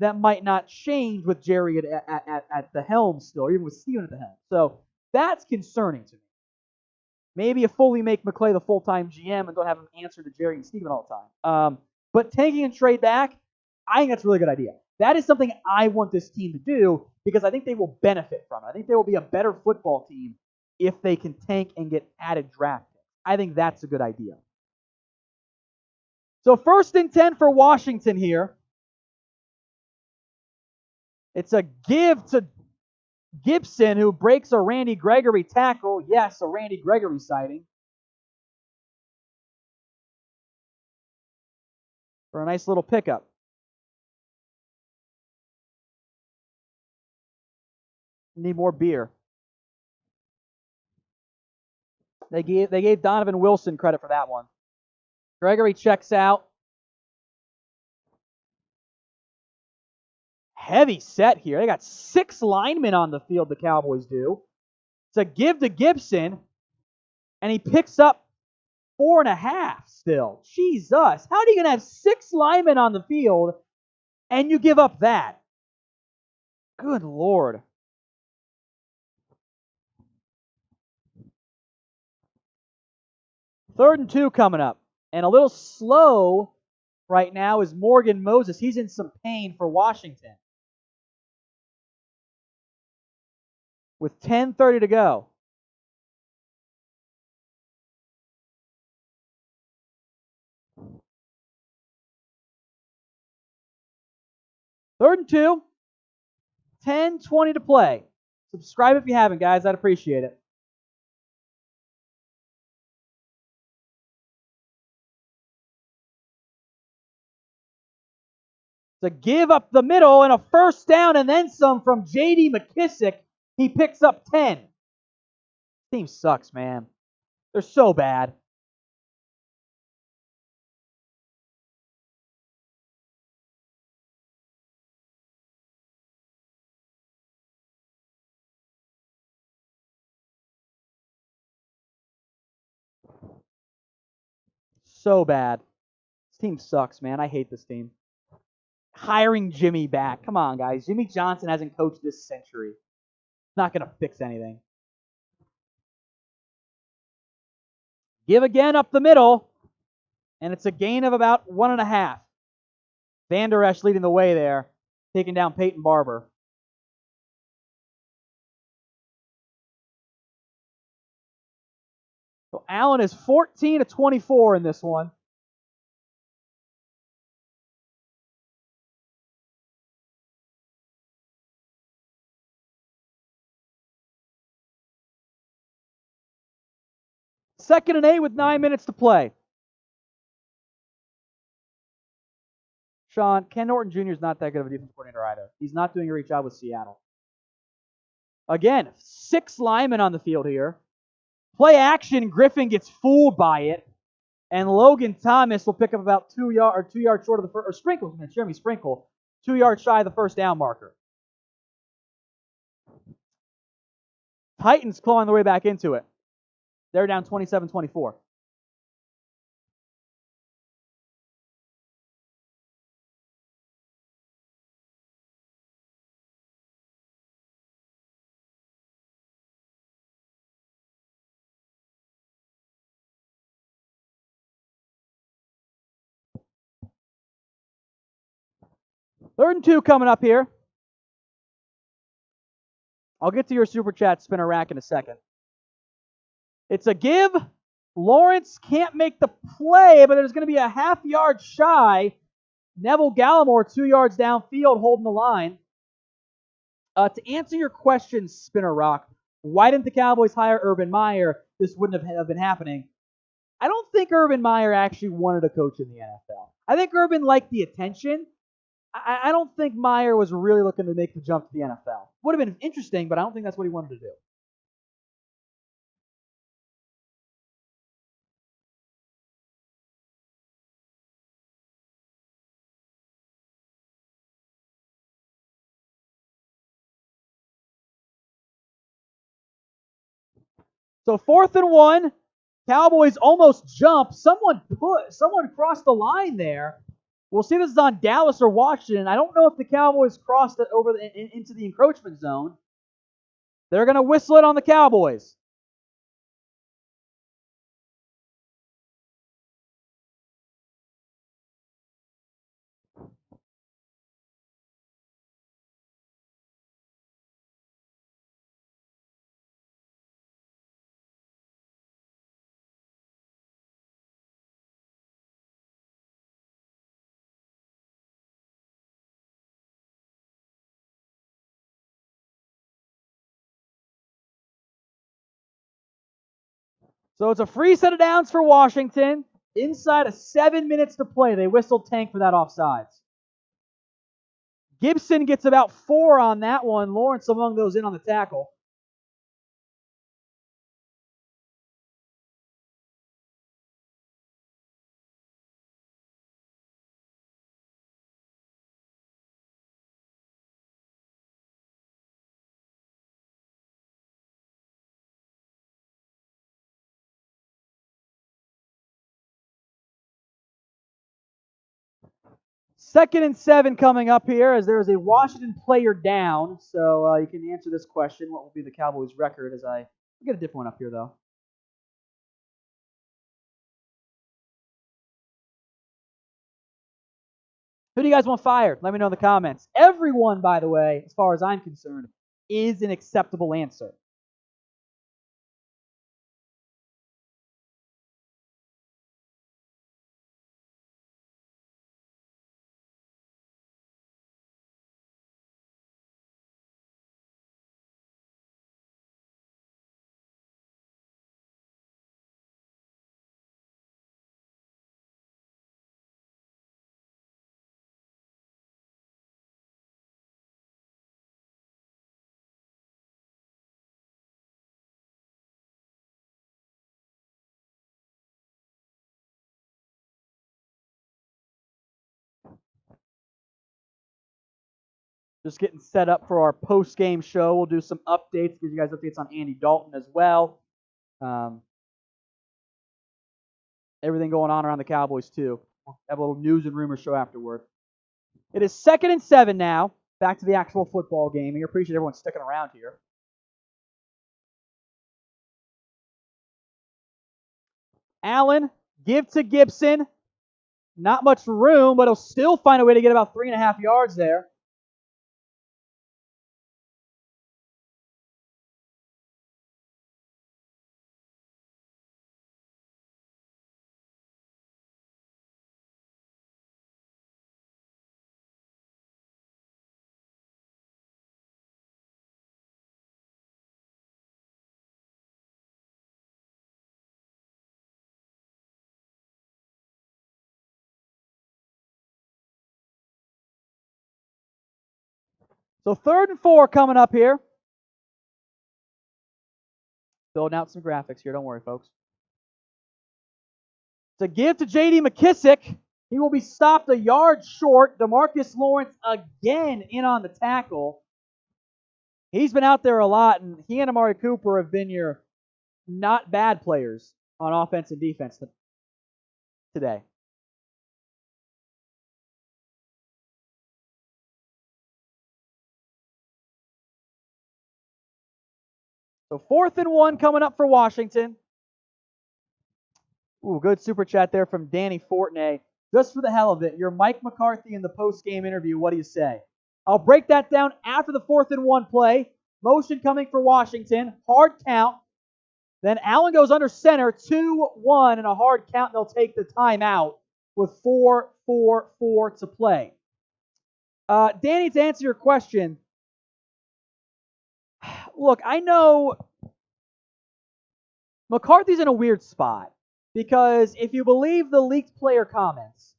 That might not change with Jerry at the helm still, or even with Steven at the helm. So that's concerning to me. Maybe you fully make McClay the full-time GM and don't have him answer to Jerry and Steven all the time. But taking and trade back, I think that's a really good idea. That is something I want this team to do because I think they will benefit from it. I think they will be a better football team if they can tank and get added draft picks. I think that's a good idea. So 1st and 10 for Washington here. It's a give to Gibson, who breaks a Randy Gregory tackle. Yes, a Randy Gregory sighting. For a nice little pickup. Need more beer. They gave Donovan Wilson credit for that one. Gregory checks out. Heavy set here. They got 6 linemen on the field, the Cowboys do. It's a give to Gibson, and he picks up 4.5 still. Jesus. How are you going to have 6 linemen on the field, and you give up that? Good Lord. Third and 2 coming up. And a little slow right now is Morgan Moses. He's in some pain for Washington. With 10:30 to go. Third and 2. 10:20 to play. Subscribe if you haven't, guys. I'd appreciate it. It's a give up the middle and a first down and then some from J.D. McKissick. He picks up 10. Team sucks, man. They're so bad. So bad. This team sucks, man. I hate this team. Hiring Jimmy back. Come on, guys. Jimmy Johnson hasn't coached this century. It's not going to fix anything. Give again up the middle, and it's a gain of about 1.5. Van Der Esch leading the way there, taking down Peyton Barber. So Allen is 14 to 24 in this one. Second and 8 with 9 minutes to play. Sean, Ken Norton Jr. is not that good of a defense coordinator either. He's not doing a great job with Seattle. Again, 6 linemen on the field here. Play action, Griffin gets fooled by it. And Logan Thomas will pick up about 2 yards short of the first, or Sprinkle, Jeremy Sprinkle, 2 yards shy of the first down marker. Titans clawing their way back into it. They're down 27-24. Third and 2 coming up here. I'll get to your Super Chat spinner rack in a second. It's a give. Lawrence can't make the play, but there's going to be a half-yard shy. Neville Gallimore 2 yards downfield holding the line. To answer your question, Spinner Rock, why didn't the Cowboys hire Urban Meyer? This wouldn't have been happening. I don't think Urban Meyer actually wanted to coach in the NFL. I think Urban liked the attention. I don't think Meyer was really looking to make the jump to the NFL. Would have been interesting, but I don't think that's what he wanted to do. So 4th and 1. Cowboys almost jump. Someone crossed the line there. We'll see if this is on Dallas or Washington. I don't know if the Cowboys crossed it over into the encroachment zone. They're going to whistle it on the Cowboys. So it's a free set of downs for Washington. Inside of 7 minutes to play, they whistled tank for that offsides. Gibson gets about 4 on that one. Lawrence among those in on the tackle. Second and 7 coming up here as there is a Washington player down. So you can answer this question. What will be the Cowboys' record? I'll get a different one up here, though. Who do you guys want fired? Let me know in the comments. Everyone, by the way, as far as I'm concerned, is an acceptable answer. Just getting set up for our post-game show. We'll do some updates, give you guys updates on Andy Dalton as well. Everything going on around the Cowboys, too. We'll have a little news and rumor show afterward. It is 2nd and 7 now. Back to the actual football game. I appreciate everyone sticking around here. Allen, give to Gibson. Not much room, but he'll still find a way to get about 3.5 yards there. So 3rd and 4 coming up here. Building out some graphics here. Don't worry, folks. To give to J.D. McKissick. He will be stopped a yard short. DeMarcus Lawrence again in on the tackle. He's been out there a lot, and he and Amari Cooper have been your not bad players on offense and defense today. So 4th and 1 coming up for Washington. Ooh, good super chat there from Danny Fortney. Just for the hell of it, you're Mike McCarthy in the post-game interview. What do you say? I'll break that down after the 4th and 1 play. Motion coming for Washington. Hard count. Then Allen goes under center. 2-1 and a hard count. They'll take the timeout with 4-4-4 to play. Danny, to answer your question, look, I know McCarthy's in a weird spot because if you believe the leaked player comments,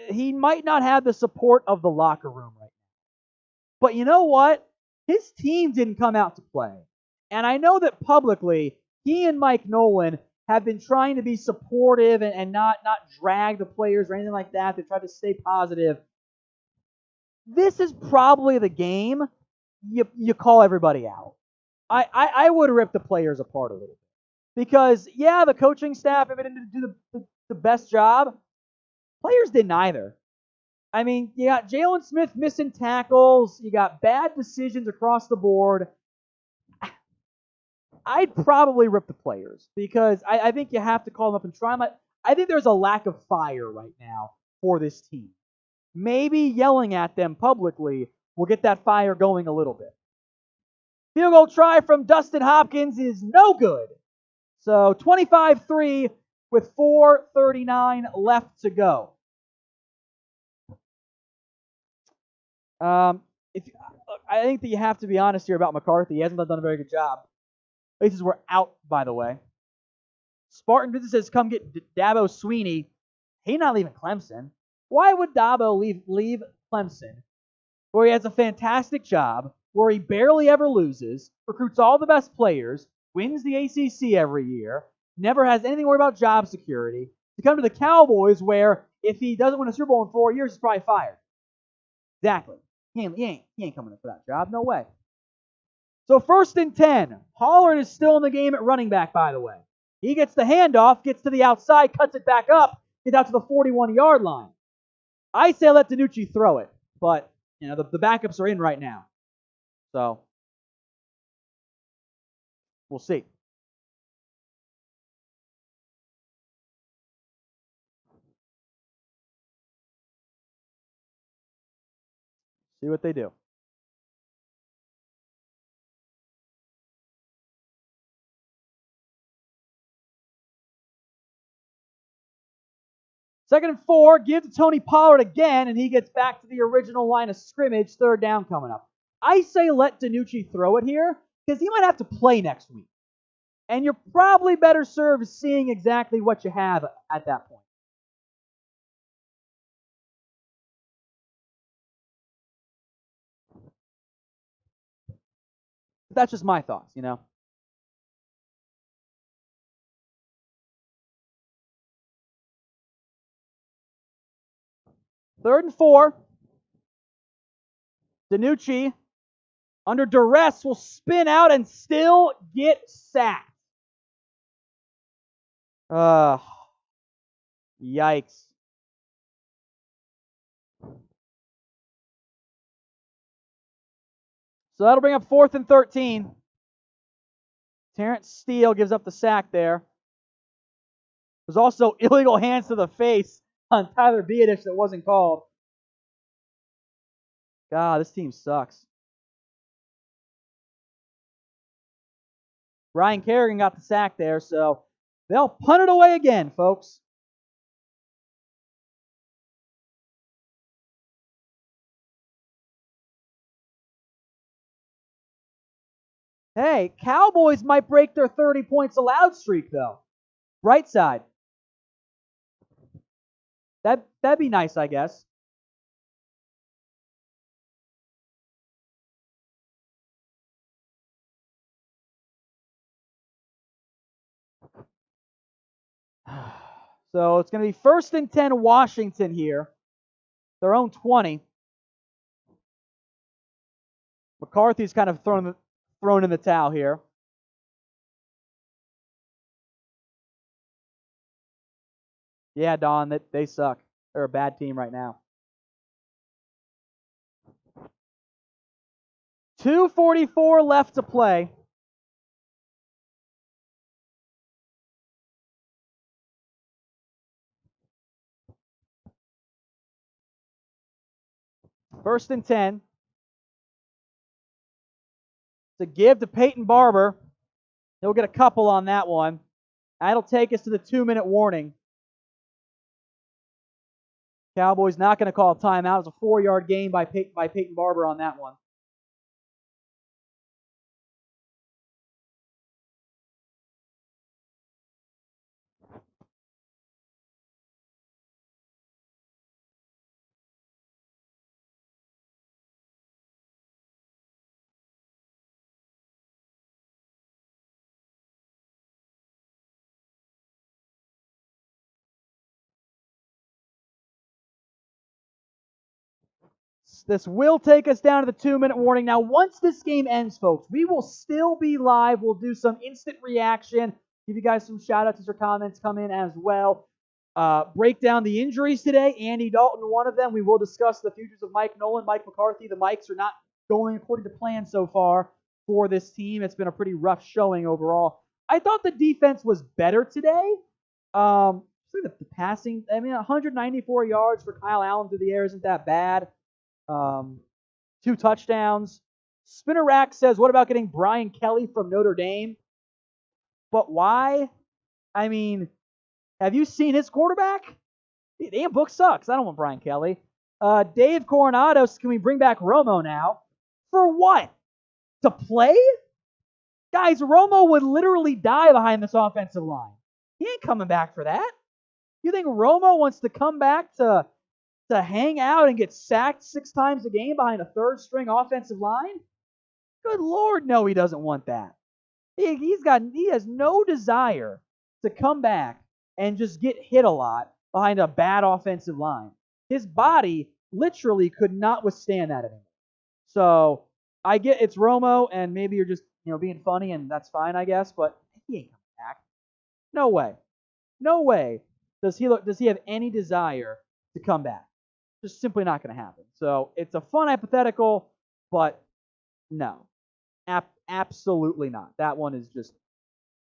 he might not have the support of the locker room right now. But you know what? His team didn't come out to play. And I know that publicly, he and Mike Nolan have been trying to be supportive and not drag the players or anything like that. They tried to stay positive. This is probably the game you call everybody out. I would rip the players apart a little bit. Because, yeah, the coaching staff have been to do the best job. Players didn't either. I mean, you got Jalen Smith missing tackles. You got bad decisions across the board. I'd probably rip the players because I think you have to call them up and try them. I think there's a lack of fire right now for this team. Maybe yelling at them publicly will get that fire going a little bit. Field goal try from Dustin Hopkins is no good. So 25-3 with 4:39 left to go. I think that you have to be honest here about McCarthy. He hasn't done a very good job. Places were out, by the way. Spartan Business says, come get Dabo Swinney. He's not leaving Clemson. Why would Dabo leave Clemson, where he has a fantastic job, where he barely ever loses, recruits all the best players, wins the ACC every year, never has anything to worry about job security, to come to the Cowboys where if he doesn't win a Super Bowl in 4 years, he's probably fired. Exactly. He ain't coming in for that job. No way. So 1st and 10. Holland is still in the game at running back, by the way. He gets the handoff, gets to the outside, cuts it back up, gets out to the 41-yard line. I say let DiNucci throw it, but you know the backups are in right now. So we'll see. See what they do. Second and 4, give to Tony Pollard again, and he gets back to the original line of scrimmage, 3rd down coming up. I say let DiNucci throw it here, because he might have to play next week. And you're probably better served seeing exactly what you have at that point. That's just my thoughts, you know. Third and 4. DiNucci, under duress, will spin out and still get sacked. Yikes. So that'll bring up 4th and 13. Terrence Steele gives up the sack there. There's also illegal hands to the face on Tyler Biadish that wasn't called. God, this team sucks. Ryan Kerrigan got the sack there, so they'll punt it away again, folks. Hey, Cowboys might break their 30 points allowed streak, though. Bright side. That'd be nice, I guess. So it's going to be 1st and 10 Washington here. Their own 20. McCarthy's kind of thrown in the towel here. Yeah, Don, they suck. They're a bad team right now. 2:44 left to play. First and 10. To give to Peyton Barber. He'll get a couple on that one. That'll take us to the 2-minute warning. Cowboys not going to call a timeout. It was a 4-yard gain by Peyton Barber on that one. This will take us down to the 2-minute warning. Now, once this game ends, folks, we will still be live. We'll do some instant reaction, give you guys some shout-outs as your comments come in as well. Break down the injuries today. Andy Dalton, one of them. We will discuss the futures of Mike Nolan, Mike McCarthy. The Mikes are not going according to plan so far for this team. It's been a pretty rough showing overall. I thought the defense was better today. The passing, 194 yards for Kyle Allen through the air isn't that bad. 2 touchdowns. Spinner Rack says, what about getting Brian Kelly from Notre Dame? But why? I mean, have you seen his quarterback? The damn book sucks. I don't want Brian Kelly. Dave Coronados, can we bring back Romo now? For what? To play? Guys, Romo would literally die behind this offensive line. He ain't coming back for that. You think Romo wants to come back to hang out and get sacked 6 times a game behind a 3rd-string offensive line? Good Lord, no, he doesn't want that. He has no desire to come back and just get hit a lot behind a bad offensive line. His body literally could not withstand that anymore. So I get it's Romo, and maybe you're just being funny, and that's fine, I guess. But he ain't coming back. No way. No way does he have any desire to come back. Just simply not going to happen. So it's a fun hypothetical, but no. Absolutely not. That one is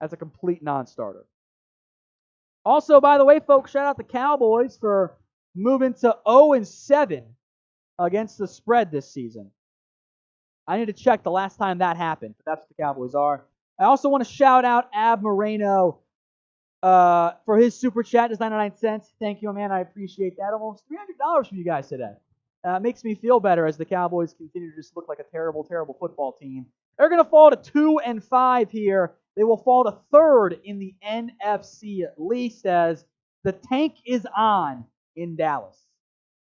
that's a complete non-starter. Also, by the way, folks, shout out the Cowboys for moving to 0-7 against the spread this season. I need to check the last time that happened, but that's what the Cowboys are. I also want to shout out Ab Moreno for his super chat. It's 99 cents. Thank you, man. I appreciate that. Almost $300 from you guys today. Makes me feel better as the Cowboys continue to just look like a terrible, terrible football team. They're going to fall to 2-5 here. They will fall to 3rd in the NFC East as the tank is on in Dallas.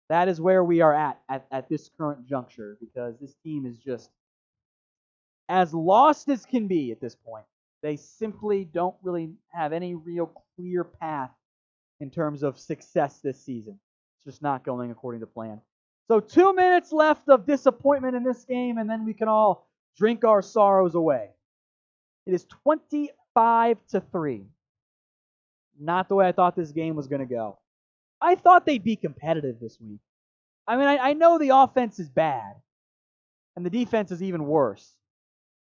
That is where we are at this current juncture, because this team is just as lost as can be at this point. They simply don't really have any real clear path in terms of success this season. It's just not going according to plan. So 2 minutes left of disappointment in this game, and then we can all drink our sorrows away. It is 25-3. Not the way I thought this game was going to go. I thought they'd be competitive this week. I mean, I know the offense is bad, and the defense is even worse.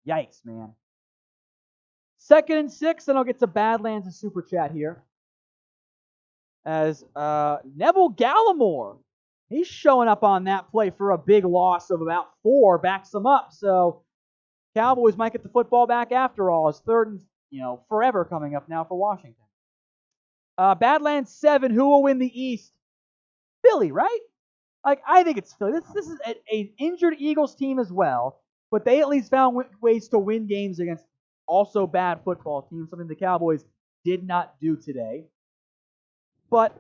Yikes, man. 2nd and 6, and I'll get to Badlands and Super Chat here. As Neville Gallimore, he's showing up on that play for a big loss of about 4, backs them up. So Cowboys might get the football back after all. It's 3rd and, forever coming up now for Washington. Badlands 7, who will win the East? Philly, right? I think it's Philly. This is an injured Eagles team as well, but they at least found ways to win games against also bad football teams, something the Cowboys did not do today. But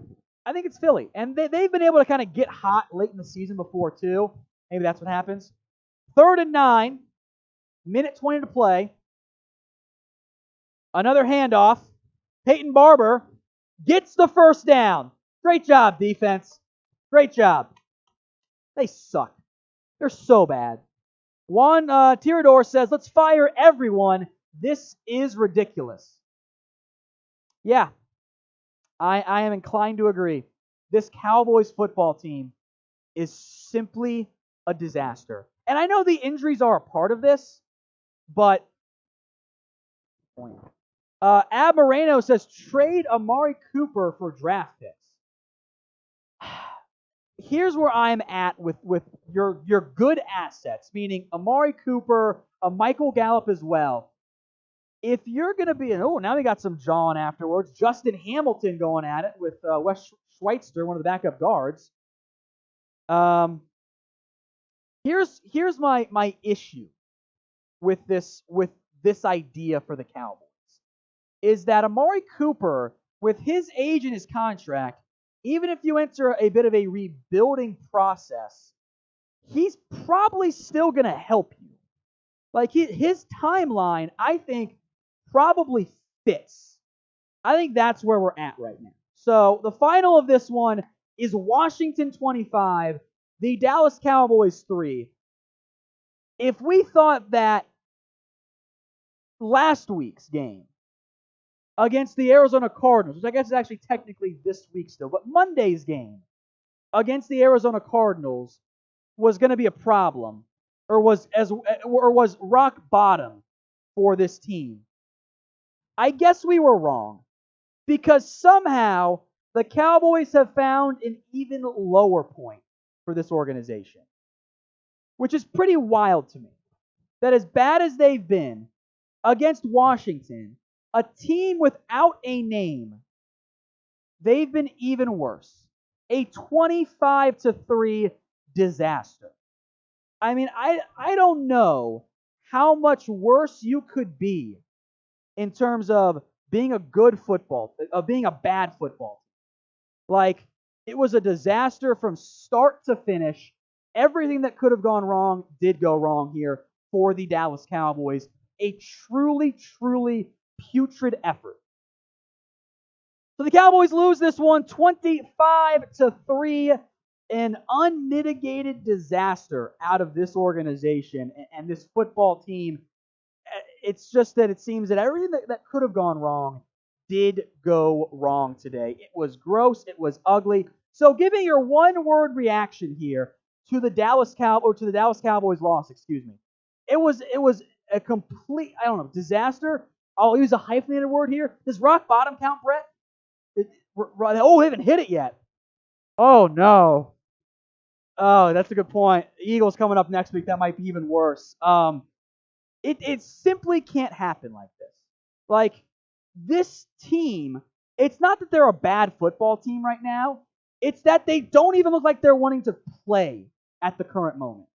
I think it's Philly. And they've been able to kind of get hot late in the season before, too. Maybe that's what happens. 3rd and 9, minute 20 to play. Another handoff. Peyton Barber gets the first down. Great job, defense. Great job. They suck. They're so bad. Juan Tirador says, let's fire everyone. This is ridiculous. Yeah, I am inclined to agree. This Cowboys football team is simply a disaster. And I know the injuries are a part of this, but Ab Moreno says, trade Amari Cooper for draft picks. Here's where I'm at with your good assets, meaning Amari Cooper, Michael Gallup as well. If you're going to be now we got some jawing afterwards. Justin Hamilton going at it with Wes Schweitzer, one of the backup guards. Here's my issue with this idea for the Cowboys is that Amari Cooper, with his age and his contract, even if you enter a bit of a rebuilding process, he's probably still going to help you. His timeline, I think, probably fits. I think that's where we're at right now. So the final of this one is Washington 25, the Dallas Cowboys 3. If we thought that last week's game against the Arizona Cardinals, which I guess is actually technically this week still, but Monday's game against the Arizona Cardinals was going to be a problem, or was rock bottom for this team, I guess we were wrong, because somehow the Cowboys have found an even lower point for this organization, which is pretty wild to me. That as bad as they've been against Washington, a team without a name, they've been even worse. A 25-3 disaster. I mean, I don't know how much worse you could be in terms of being a good football, of being a bad football team. It was a disaster from start to finish. Everything that could have gone wrong did go wrong here for the Dallas Cowboys. A truly, truly putrid effort. So the Cowboys lose this one 25-3. An unmitigated disaster out of this organization and this football team. It's just that it seems that everything that could have gone wrong did go wrong today. It was gross. It was ugly. So give me your one-word reaction here to the Dallas Cowboys loss, excuse me. It was a complete, disaster. I'll use a hyphenated word here. Does rock bottom count, Brett? We haven't hit it yet. Oh, no. Oh, that's a good point. Eagles coming up next week. That might be even worse. It simply can't happen like this. This team, it's not that they're a bad football team right now. It's that they don't even look like they're wanting to play at the current moment.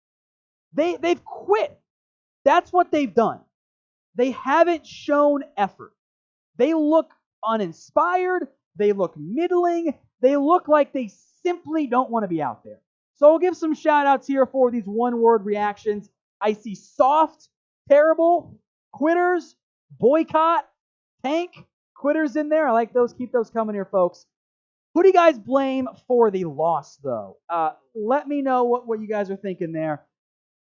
They've quit. That's what they've done. They haven't shown effort. They look uninspired. They look middling. They look like they simply don't want to be out there. So I'll give some shout-outs here for these one-word reactions. I see soft, terrible, quitters, boycott, tank, quitters in there. I like those. Keep those coming here, folks. Who do you guys blame for the loss, though? Let me know what you guys are thinking there.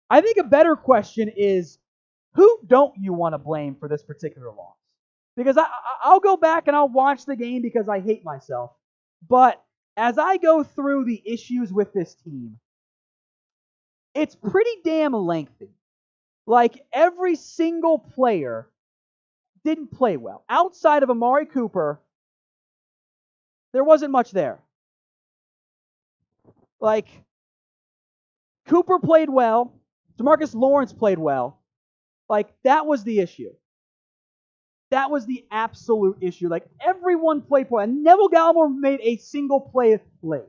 I think a better question is, who don't you want to blame for this particular loss? Because I'll go back and I'll watch the game because I hate myself. But as I go through the issues with this team, it's pretty damn lengthy. Like, every single player didn't play well. Outside of Amari Cooper, there wasn't much there. Like, Cooper played well. DeMarcus Lawrence played well. Like, that was the issue. That was the absolute issue. Like, everyone played well. And Neville Gallimore made a single play late.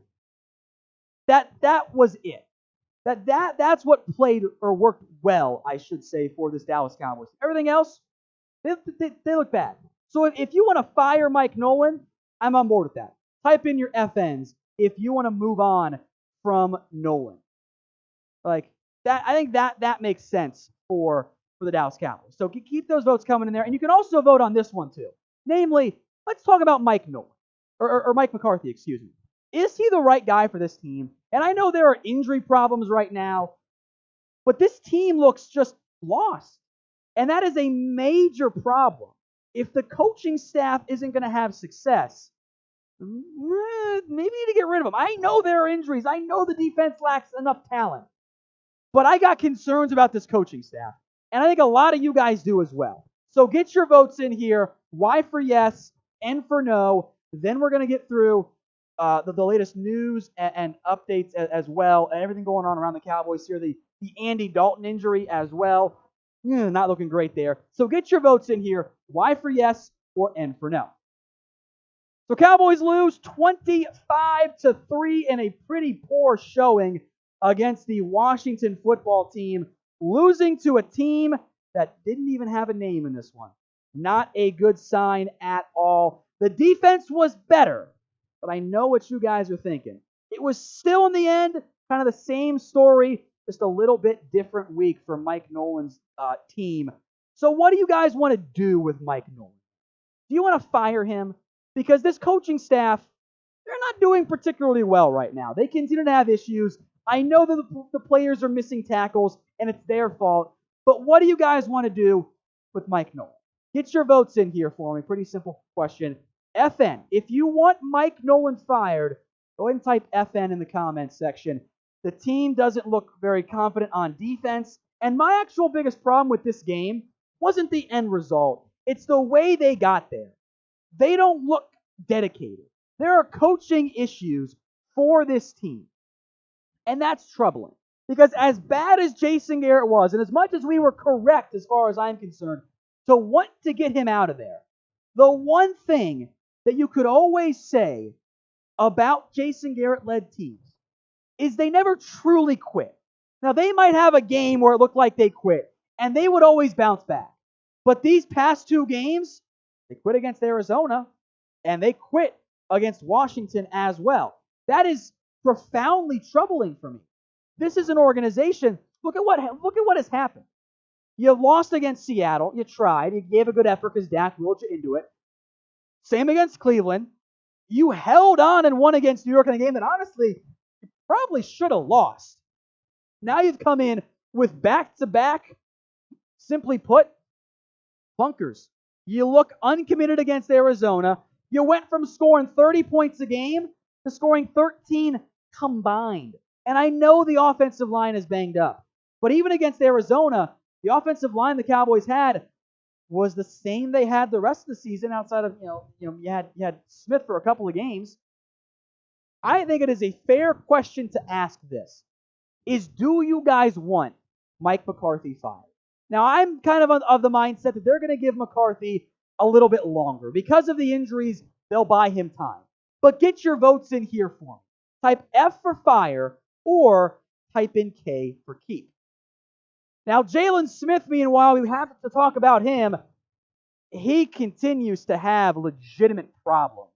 That was it. That's what played or worked well, I should say, for this Dallas Cowboys. Everything else, they look bad. So if you want to fire Mike Nolan, I'm on board with that. Type in your FNs if you want to move on from Nolan. Like, that, I think that makes sense for the Dallas Cowboys. So keep those votes coming in there. And you can also vote on this one too. Namely, let's talk about Mike Nolan. Or Mike McCarthy, excuse me. Is he the right guy for this team? And I know there are injury problems right now, but this team looks just lost. And that is a major problem. If the coaching staff isn't going to have success, maybe you need to get rid of them. I know there are injuries. I know the defense lacks enough talent. But I got concerns about this coaching staff. And I think a lot of you guys do as well. So get your votes in here. Y for yes, N for no. Then we're going to get through the latest news and updates as well, and everything going on around the Cowboys here. The Andy Dalton injury as well. Not looking great there. So get your votes in here. Y for yes or N for no. So Cowboys lose 25-3 in a pretty poor showing against the Washington football team, losing to a team that didn't even have a name in this one. Not a good sign at all. The defense was better, but I know what you guys are thinking. It was still, in the end, kind of the same story, just a little bit different week for Mike Nolan's team. So what do you guys want to do with Mike Nolan? Do you want to fire him? Because this coaching staff, they're not doing particularly well right now. They continue to have issues. I know that the players are missing tackles, and it's their fault. But what do you guys want to do with Mike Nolan? Get your votes in here for me. Pretty simple question. FN. If you want Mike Nolan fired, go ahead and type FN in the comments section. The team doesn't look very confident on defense. And my actual biggest problem with this game wasn't the end result. It's the way they got there. They don't look dedicated. There are coaching issues for this team. And that's troubling. Because as bad as Jason Garrett was, and as much as we were correct as far as I'm concerned, to want to get him out of there, the one thing that you could always say about Jason Garrett-led teams is they never truly quit. Now, they might have a game where it looked like they quit, and they would always bounce back. But these past two games, they quit against Arizona, and they quit against Washington as well. That is profoundly troubling for me. This is an organization. Look at what has happened. You lost against Seattle. You tried. You gave a good effort because Dak willed you into it. Same against Cleveland. You held on and won against New York in a game that honestly you probably should have lost. Now you've come in with back-to-back, simply put, bunkers. You look uncommitted against Arizona. You went from scoring 30 points a game to scoring 13 combined. And I know the offensive line is banged up. But even against Arizona, the offensive line the Cowboys had was the same they had the rest of the season outside of, you had Smith for a couple of games. I think it is a fair question to ask this. Do you guys want Mike McCarthy fired? Now, I'm kind of the mindset that they're going to give McCarthy a little bit longer. Because of the injuries, they'll buy him time. But get your votes in here for me. Type F for fire or type in K for keep. Now, Jalen Smith, meanwhile, we have to talk about him. He continues to have legitimate problems.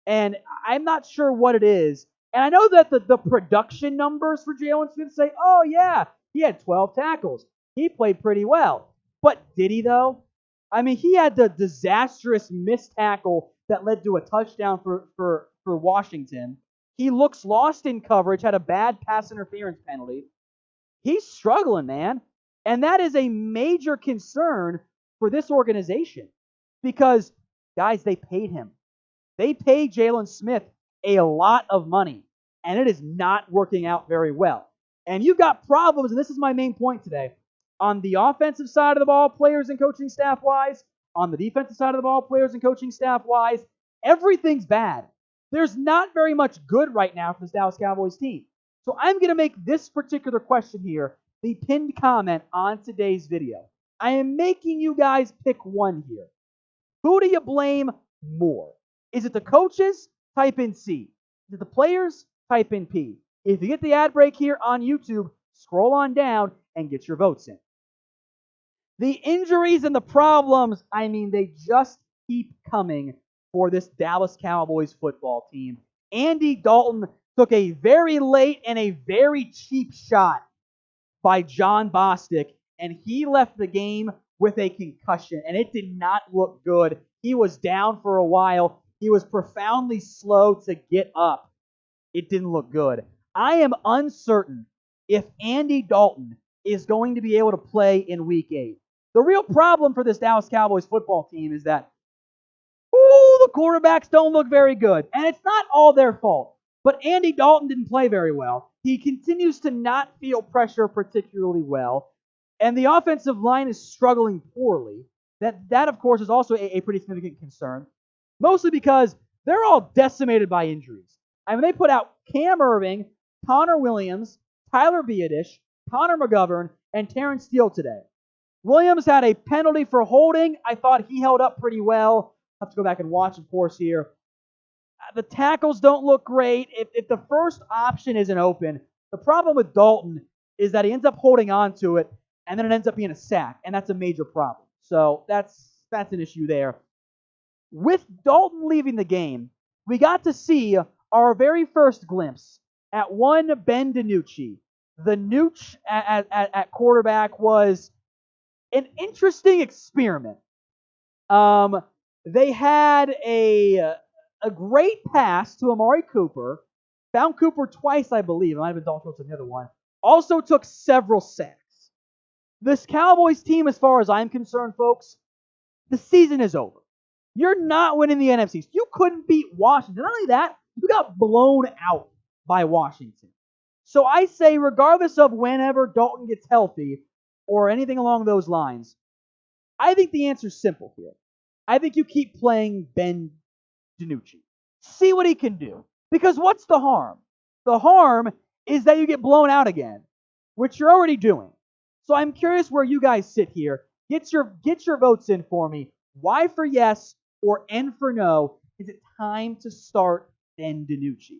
And I'm not sure what it is. And I know that the production numbers for Jalen Smith say, oh, yeah, he had 12 tackles. He played pretty well. But did he, though? I mean, he had the disastrous missed tackle that led to a touchdown for for Washington. He looks lost in coverage, had a bad pass interference penalty. He's struggling, man. And that is a major concern for this organization because, guys, they paid him. They paid Jalen Smith a lot of money, and it is not working out very well. And you've got problems, and this is my main point today. On the offensive side of the ball, players and coaching staff-wise, on the defensive side of the ball, players and coaching staff-wise, everything's bad. There's not very much good right now for this Dallas Cowboys team. So I'm going to make this particular question here the pinned comment on today's video. I am making you guys pick one here. Who do you blame more? Is it the coaches? Type in C. Is it the players? Type in P. If you get the ad break here on YouTube, scroll on down and get your votes in. The injuries and the problems, I mean, they just keep coming for this Dallas Cowboys football team. Andy Dalton took a very late and a very cheap shot by John Bostic, and he left the game with a concussion, and it did not look good. He was down for a while. He was profoundly slow to get up. It didn't look good. I am uncertain if Andy Dalton is going to be able to play in Week 8. The real problem for this Dallas Cowboys football team is that the quarterbacks don't look very good, and it's not all their fault. But Andy Dalton didn't play very well. He continues to not feel pressure particularly well, and the offensive line is struggling poorly. That of course, is also a pretty significant concern, mostly because they're all decimated by injuries. I mean, they put out Cam Erving, Connor Williams, Tyler Biadasz, Connor McGovern, and Terrence Steele today. Williams had a penalty for holding. I thought he held up pretty well. I'll have to go back and watch, of course, here. The tackles don't look great. If the first option isn't open, the problem with Dalton is that he ends up holding on to it, and then it ends up being a sack, and that's a major problem. So that's an issue there. With Dalton leaving the game, we got to see our very first glimpse at one Ben DiNucci. The Nooch at quarterback was an interesting experiment. They had a great pass to Amari Cooper. Found Cooper twice, I believe. It might have been Dalton Schultz on the other one. Also took several sacks. This Cowboys team, as far as I'm concerned, folks, the season is over. You're not winning the NFC East. You couldn't beat Washington. Not only that, you got blown out by Washington. So I say, regardless of whenever Dalton gets healthy or anything along those lines, I think the answer is simple here. I think you keep playing Ben DiNucci. See what he can do. Because what's the harm? The harm is that you get blown out again, which you're already doing. So I'm curious where you guys sit here. Get your votes in for me. Y for yes or N for no. Is it time to start Ben DiNucci?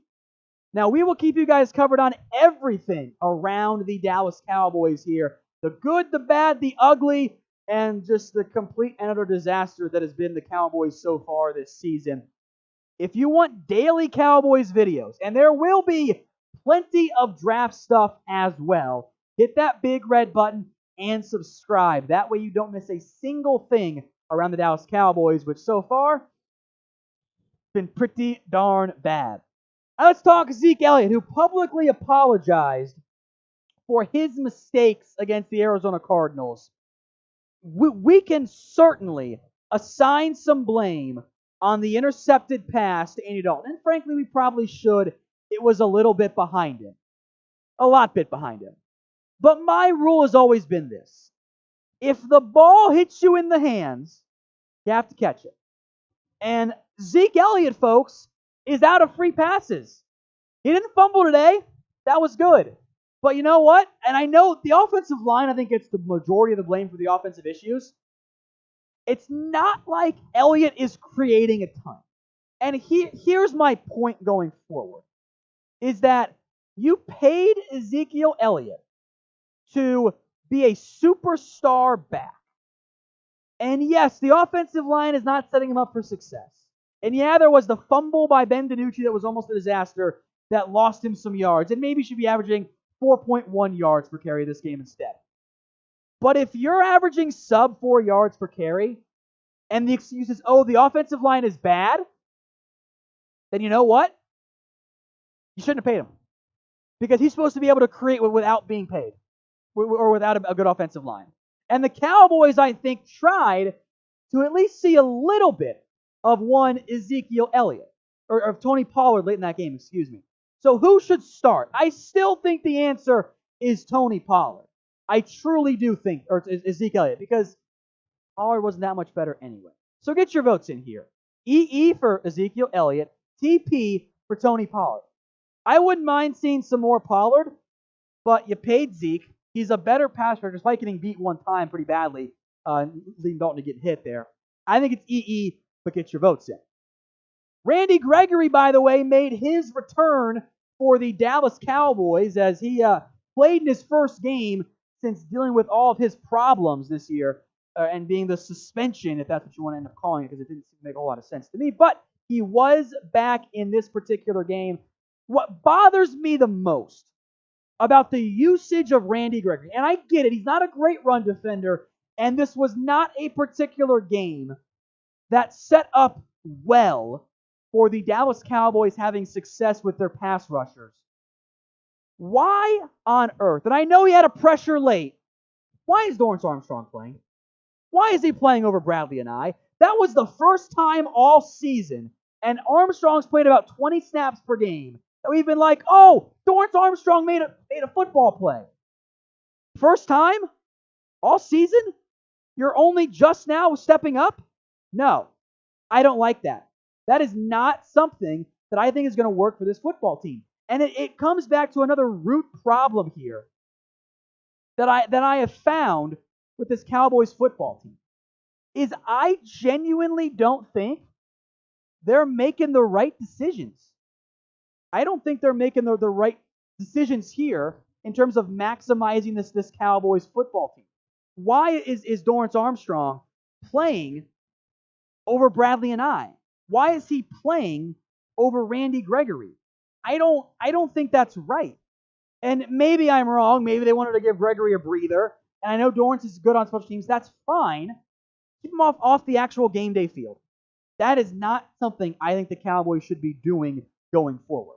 Now, we will keep you guys covered on everything around the Dallas Cowboys here. The good, the bad, the ugly, and just the complete and utter disaster that has been the Cowboys so far this season. If you want daily Cowboys videos, and there will be plenty of draft stuff as well, hit that big red button and subscribe. That way you don't miss a single thing around the Dallas Cowboys, which so far has been pretty darn bad. Now let's talk Zeke Elliott, who publicly apologized for his mistakes against the Arizona Cardinals. We can certainly assign some blame on the intercepted pass to Andy Dalton. And frankly, we probably should. It was a little bit behind him. A lot bit behind him. But my rule has always been this. If the ball hits you in the hands, you have to catch it. And Zeke Elliott, folks, is out of free passes. He didn't fumble today. That was good. But you know what? And I know the offensive line, I think, gets the majority of the blame for the offensive issues. It's not like Elliott is creating a ton. And here's my point going forward, is that you paid Ezekiel Elliott to be a superstar back. And yes, the offensive line is not setting him up for success. And yeah, there was the fumble by Ben DiNucci that was almost a disaster that lost him some yards. And maybe should be averaging 4.1 yards per carry this game instead. But if you're averaging sub 4 yards per carry, and the excuse is, oh, the offensive line is bad, then you know what? You shouldn't have paid him. Because he's supposed to be able to create without being paid or without a good offensive line. And the Cowboys, I think, tried to at least see a little bit of one Ezekiel Elliott, or of Tony Pollard late in that game, excuse me. So who should start? I still think the answer is Tony Pollard. I truly do think, or Ezekiel Elliott, because Pollard wasn't that much better anyway. So get your votes in here. EE for Ezekiel Elliott, TP for Tony Pollard. I wouldn't mind seeing some more Pollard, but you paid Zeke. He's a better passer, despite getting beat one time pretty badly, leading Dalton to get hit there. I think it's EE, but get your votes in. Randy Gregory, by the way, made his return for the Dallas Cowboys as he played in his first game since dealing with all of his problems this year and being the suspension, if that's what you want to end up calling it, because it didn't make a whole lot of sense to me. But he was back in this particular game. What bothers me the most about the usage of Randy Gregory, and I get it, he's not a great run defender, and this was not a particular game that set up well for the Dallas Cowboys having success with their pass rushers. Why on earth, and I know he had a pressure late, why is Dorrance Armstrong playing? Why is he playing over Bradley and I? That was the first time all season, and Armstrong's played about 20 snaps per game. And we've been like, oh, Dorrance Armstrong made a football play. First time? All season? You're only just now stepping up? No, I don't like that. That is not something that I think is going to work for this football team. And it comes back to another root problem here that I have found with this Cowboys football team. Is I genuinely don't think they're making the right decisions. I don't think they're making the right decisions here in terms of maximizing this Cowboys football team. Why is Dorrance Armstrong playing over Bradley and I? Why is he playing over Randy Gregory? I don't think that's right. And maybe I'm wrong. Maybe they wanted to give Gregory a breather. And I know Dorrance is good on special teams. That's fine. Keep him off the actual game day field. That is not something I think the Cowboys should be doing going forward.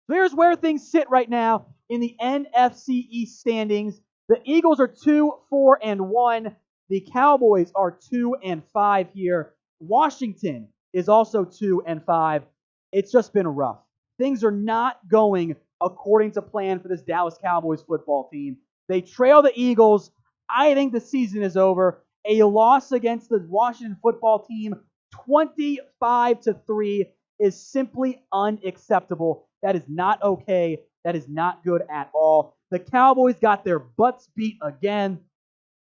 So here's where things sit right now in the NFC East standings. The Eagles are 2-4-1. The Cowboys are 2-5 here. Washington is also 2-5. It's just been rough. Things are not going according to plan for this Dallas Cowboys football team. They trail the Eagles. I think the season is over. A loss against the Washington football team, 25-3, is simply unacceptable. That is not okay. That is not good at all. The Cowboys got their butts beat again.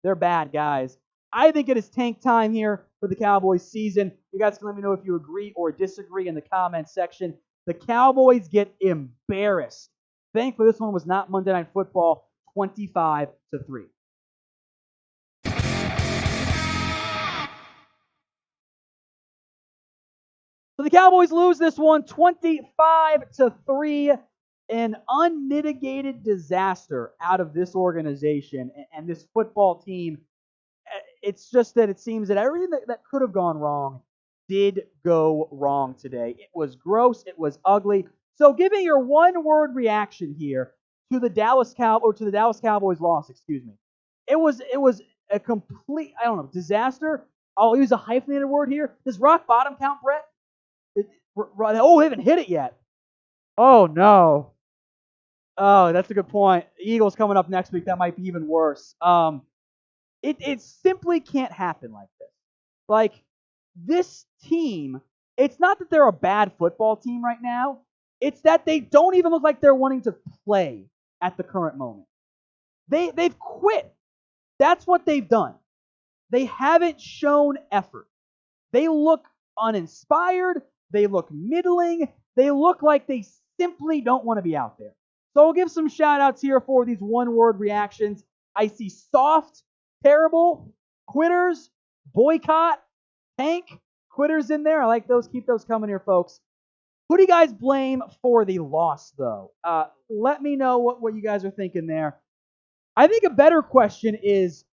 They're bad, guys. I think it is tank time here for the Cowboys season. You guys can let me know if you agree or disagree in the comments section. The Cowboys get embarrassed. Thankfully, this one was not Monday Night Football, 25-3. So the Cowboys lose this one 25-3. An unmitigated disaster out of this organization and this football team. It's just that it seems that everything that could have gone wrong did go wrong today. It was gross. It was ugly. So give me your one-word reaction here to the Dallas Cowboys loss, excuse me. It was a complete, disaster. I'll use a hyphenated word here. Does rock bottom count, Brett? We haven't hit it yet. Oh, no. Oh, that's a good point. Eagles coming up next week. That might be even worse. It simply can't happen like this. Like, this team, it's not that they're a bad football team right now. It's that they don't even look like they're wanting to play at the current moment. They've quit. That's what they've done. They haven't shown effort. They look uninspired. They look middling. They look like they simply don't want to be out there. So I'll give some shout-outs here for these one-word reactions. I see soft, terrible, quitters, boycott, tank, quitters in there. I like those. Keep those coming here, folks. Who do you guys blame for the loss, though? Let me know what you guys are thinking there. I think a better question is,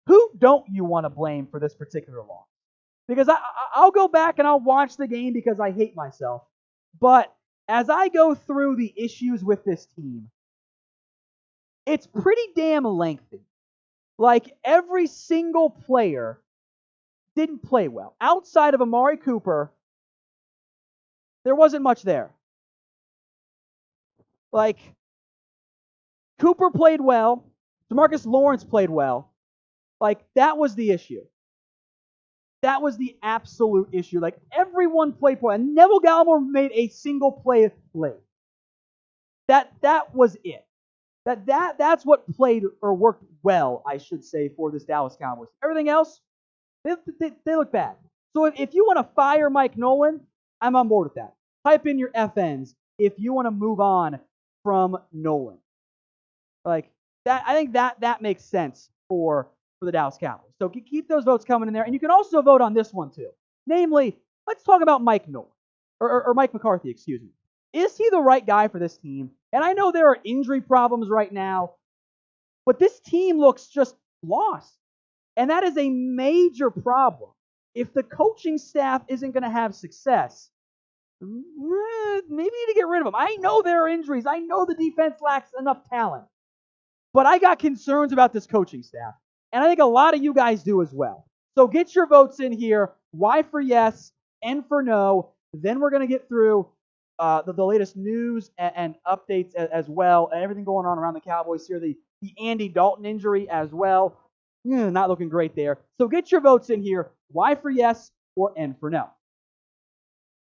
who don't you want to blame for this particular loss? Because I'll go back and I'll watch the game because I hate myself. But as I go through the issues with this team, it's pretty damn lengthy. Like, every single player didn't play well. Outside of Amari Cooper, there wasn't much there. Like, Cooper played well. DeMarcus Lawrence played well. Like, that was the issue. That was the absolute issue. Like, everyone played well. And Neville Gallimore made a single play late. That was it. That's what played or worked well, I should say, for this Dallas Cowboys. Everything else, they look bad. So if you want to fire Mike Nolan, I'm on board with that. Type in your FNs if you want to move on from Nolan. Like, that, I think that makes sense for the Dallas Cowboys. So keep those votes coming in there. And you can also vote on this one too. Namely, let's talk about Mike Nolan. Or Mike McCarthy, excuse me. Is he the right guy for this team? And I know there are injury problems right now, but this team looks just lost. And that is a major problem. If the coaching staff isn't going to have success, maybe you need to get rid of them. I know there are injuries. I know the defense lacks enough talent. But I got concerns about this coaching staff. And I think a lot of you guys do as well. So get your votes in here. Y for yes, N for no. Then we're going to get through the latest news and updates as well, and everything going on around the Cowboys here. The Andy Dalton injury as well. Not looking great there. So get your votes in here. Y for yes or N for no.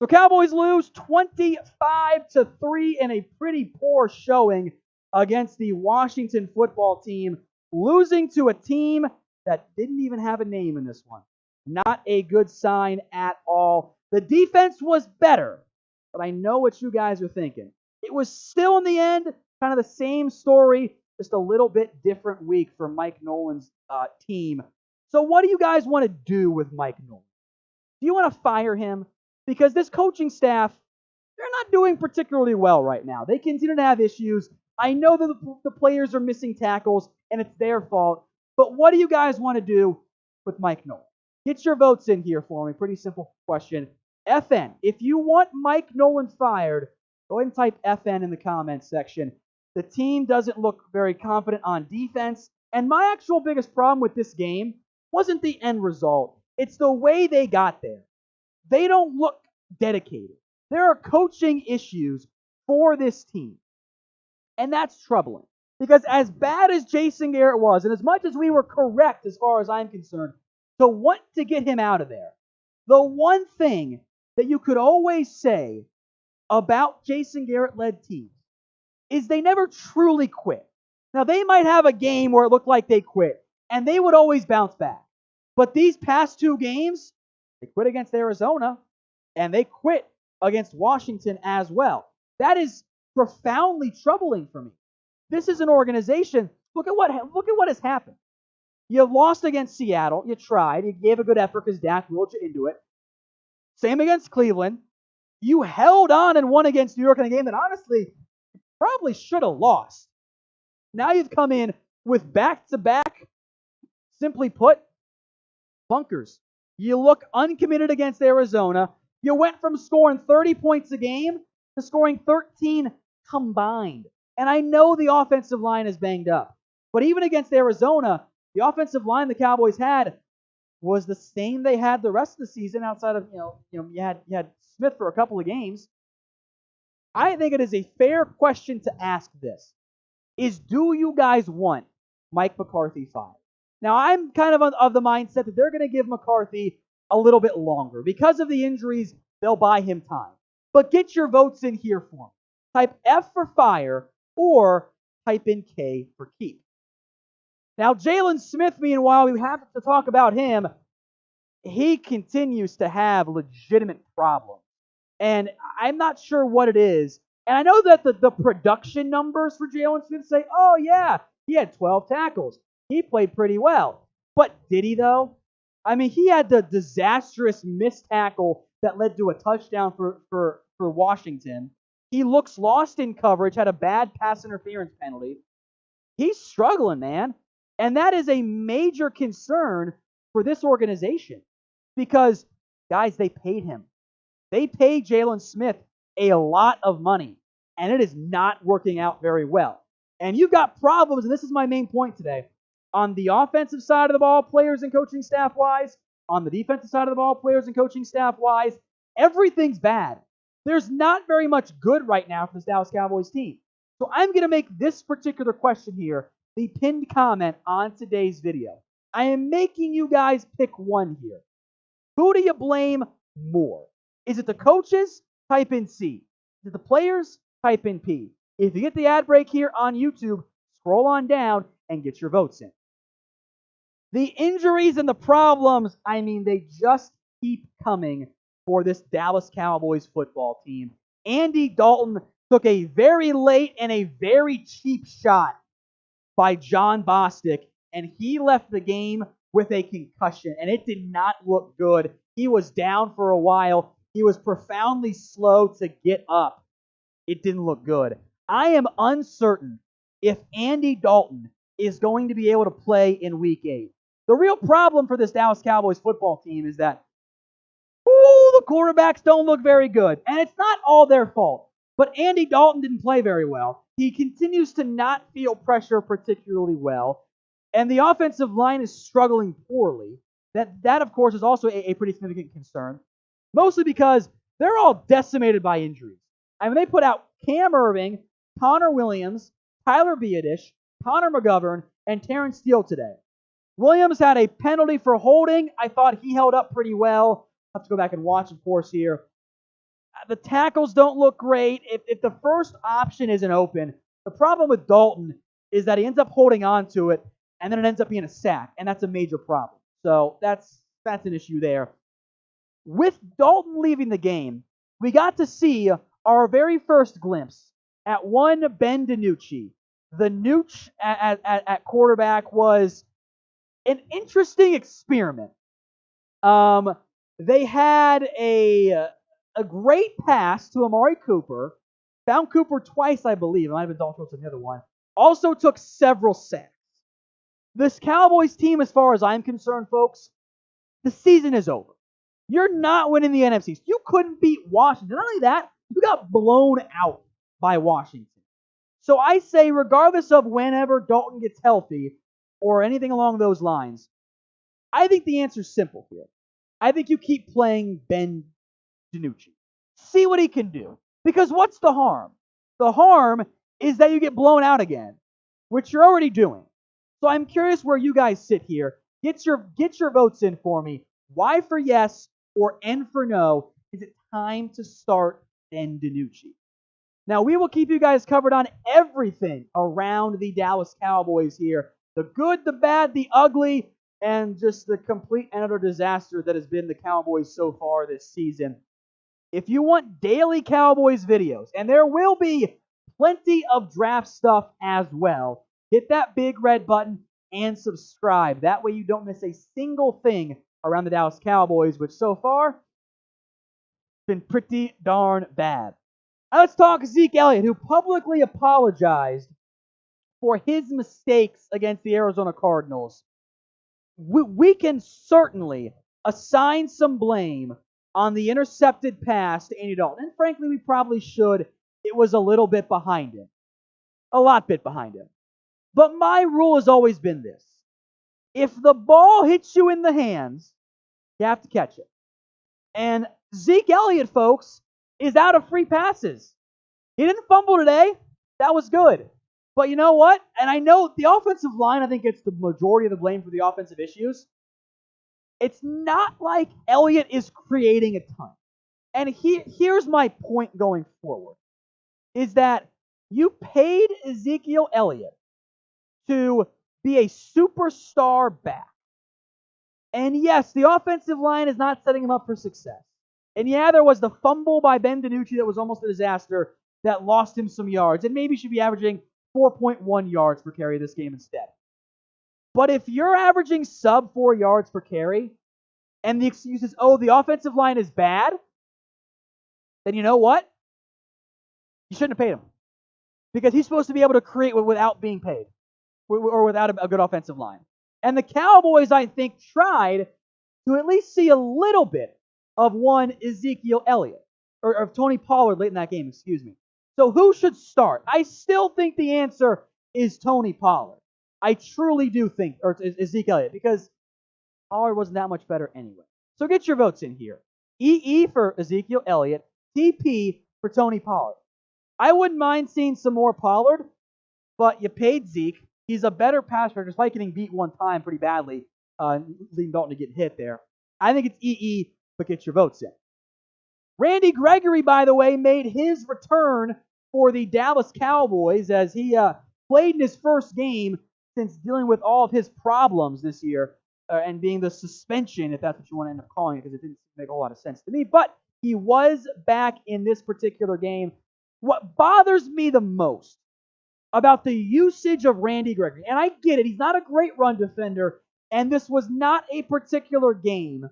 So Cowboys lose 25-3 in a pretty poor showing against the Washington football team, losing to a team that didn't even have a name in this one. Not a good sign at all. The defense was better, but I know what you guys are thinking. It was still, in the end, kind of the same story, just a little bit different week for Mike Nolan's team. So what do you guys want to do with Mike Nolan? Do you want to fire him? Because this coaching staff, they're not doing particularly well right now. They continue to have issues. I know that the players are missing tackles, and it's their fault. But what do you guys want to do with Mike Nolan? Get your votes in here for me. Pretty simple question. FN. If you want Mike Nolan fired, go ahead and type FN in the comments section. The team doesn't look very confident on defense. And my actual biggest problem with this game wasn't the end result. It's the way they got there. They don't look dedicated. There are coaching issues for this team. And that's troubling. Because as bad as Jason Garrett was, and as much as we were correct as far as I'm concerned, to want to get him out of there, the one thing that you could always say about Jason Garrett-led teams is they never truly quit. Now, they might have a game where it looked like they quit, and they would always bounce back. But these past two games, they quit against Arizona, and they quit against Washington as well. That is profoundly troubling for me. This is an organization. Look at what has happened. You lost against Seattle. You tried. You gave a good effort because Dak willed you into it. Same against Cleveland. You held on and won against New York in a game that honestly probably should have lost. Now you've come in with back-to-back, simply put, bunkers. You look uncommitted against Arizona. You went from scoring 30 points a game to scoring 13 combined. And I know the offensive line is banged up. But even against Arizona, the offensive line the Cowboys had was the same they had the rest of the season outside of, you had Smith for a couple of games. I think it is a fair question to ask this. Do you guys want Mike McCarthy fired? Now, I'm kind of the mindset that they're going to give McCarthy a little bit longer. Because of the injuries, they'll buy him time. But get your votes in here for him. Type F for fire or type in K for keep. Now, Jalen Smith, meanwhile, we have to talk about him. He continues to have legitimate problems. And I'm not sure what it is. And I know that the production numbers for Jalen Smith say, oh, yeah, he had 12 tackles. He played pretty well. But did he, though? I mean, he had the disastrous missed tackle that led to a touchdown for Washington. He looks lost in coverage, had a bad pass interference penalty. He's struggling, man. And that is a major concern for this organization. Because, guys, they paid him. They paid Jalen Smith a lot of money, and it is not working out very well. And you've got problems, and this is my main point today, on the offensive side of the ball, players and coaching staff-wise, on the defensive side of the ball, players and coaching staff-wise, everything's bad. There's not very much good right now for this Dallas Cowboys team. So I'm going to make this particular question here the pinned comment on today's video. I am making you guys pick one here. Who do you blame more? Is it the coaches? Type in C. Is it the players? Type in P. If you get the ad break here on YouTube, scroll on down and get your votes in. The injuries and the problems, I mean, they just keep coming for this Dallas Cowboys football team. Andy Dalton took a very late and a very cheap shot by John Bostic, and he left the game with a concussion, and it did not look good. He was down for a while. He was profoundly slow to get up. It didn't look good. I am uncertain if Andy Dalton is going to be able to play in Week 8. The real problem for this Dallas Cowboys football team is that the quarterbacks don't look very good, and it's not all their fault. But Andy Dalton didn't play very well. He continues to not feel pressure particularly well, and the offensive line is struggling poorly. That of course, is also a pretty significant concern, mostly because they're all decimated by injuries. I mean, they put out Cam Erving, Connor Williams, Tyler Biadasz, Connor McGovern, and Terrence Steele today. Williams had a penalty for holding. I thought he held up pretty well. I'll have to go back and watch, of course, here. The tackles don't look great. If the first option isn't open, the problem with Dalton is that he ends up holding on to it, and then it ends up being a sack, and that's a major problem. So that's an issue there. With Dalton leaving the game, we got to see our very first glimpse at one Ben DiNucci. The Nooch at quarterback was an interesting experiment. They had a great pass to Amari Cooper. Found Cooper twice, I believe. It might have been Dalton Schultz on the other one. Also took several sacks. This Cowboys team, as far as I'm concerned, folks, the season is over. You're not winning the NFC East. You couldn't beat Washington. Not only that, you got blown out by Washington. So I say, regardless of whenever Dalton gets healthy or anything along those lines, I think the answer is simple here. I think you keep playing Ben DiNucci. See what he can do. Because what's the harm? The harm is that you get blown out again, which you're already doing. So I'm curious where you guys sit here. Get your votes in for me. Y for yes or N for no. Is it time to start Ben DiNucci? Now, we will keep you guys covered on everything around the Dallas Cowboys here. The good, the bad, the ugly, and just the complete and utter disaster that has been the Cowboys so far this season. If you want daily Cowboys videos, and there will be plenty of draft stuff as well, hit that big red button and subscribe. That way you don't miss a single thing around the Dallas Cowboys, which so far has been pretty darn bad. Now let's talk Zeke Elliott, who publicly apologized for his mistakes against the Arizona Cardinals. We can certainly assign some blame on the intercepted pass to Andy Dalton. And frankly, we probably should. It was a little bit behind him. A lot bit behind him. But my rule has always been this. If the ball hits you in the hands, you have to catch it. And Zeke Elliott, folks, is out of free passes. He didn't fumble today. That was good. But you know what? And I know the offensive line, I think, gets the majority of the blame for the offensive issues. It's not like Elliott is creating a ton. And here's my point going forward, is that you paid Ezekiel Elliott to be a superstar back. And yes, the offensive line is not setting him up for success. And yeah, there was the fumble by Ben DiNucci that was almost a disaster that lost him some yards. And maybe he should be averaging 4.1 yards per carry this game instead. But if you're averaging sub 4 yards per carry, and the excuse is, oh, the offensive line is bad, then you know what? You shouldn't have paid him. Because he's supposed to be able to create without being paid, or without a good offensive line. And the Cowboys, I think, tried to at least see a little bit of one Ezekiel Elliott. or Tony Pollard late in that game, excuse me. So who should start? I still think the answer is Tony Pollard. I truly do think, or Zeke Elliott, because Pollard wasn't that much better anyway. So get your votes in here. EE for Ezekiel Elliott, TP for Tony Pollard. I wouldn't mind seeing some more Pollard, but you paid Zeke. He's a better pass rusher, despite getting beat one time pretty badly, leading Dalton to get hit there. I think it's EE, but get your votes in. Randy Gregory, by the way, made his return for the Dallas Cowboys as he played in his first game since dealing with all of his problems this year and being the suspension, if that's what you want to end up calling it, because it didn't make a whole lot of sense to me. But he was back in this particular game. What bothers me the most about the usage of Randy Gregory, and I get it, he's not a great run defender, and this was not a particular game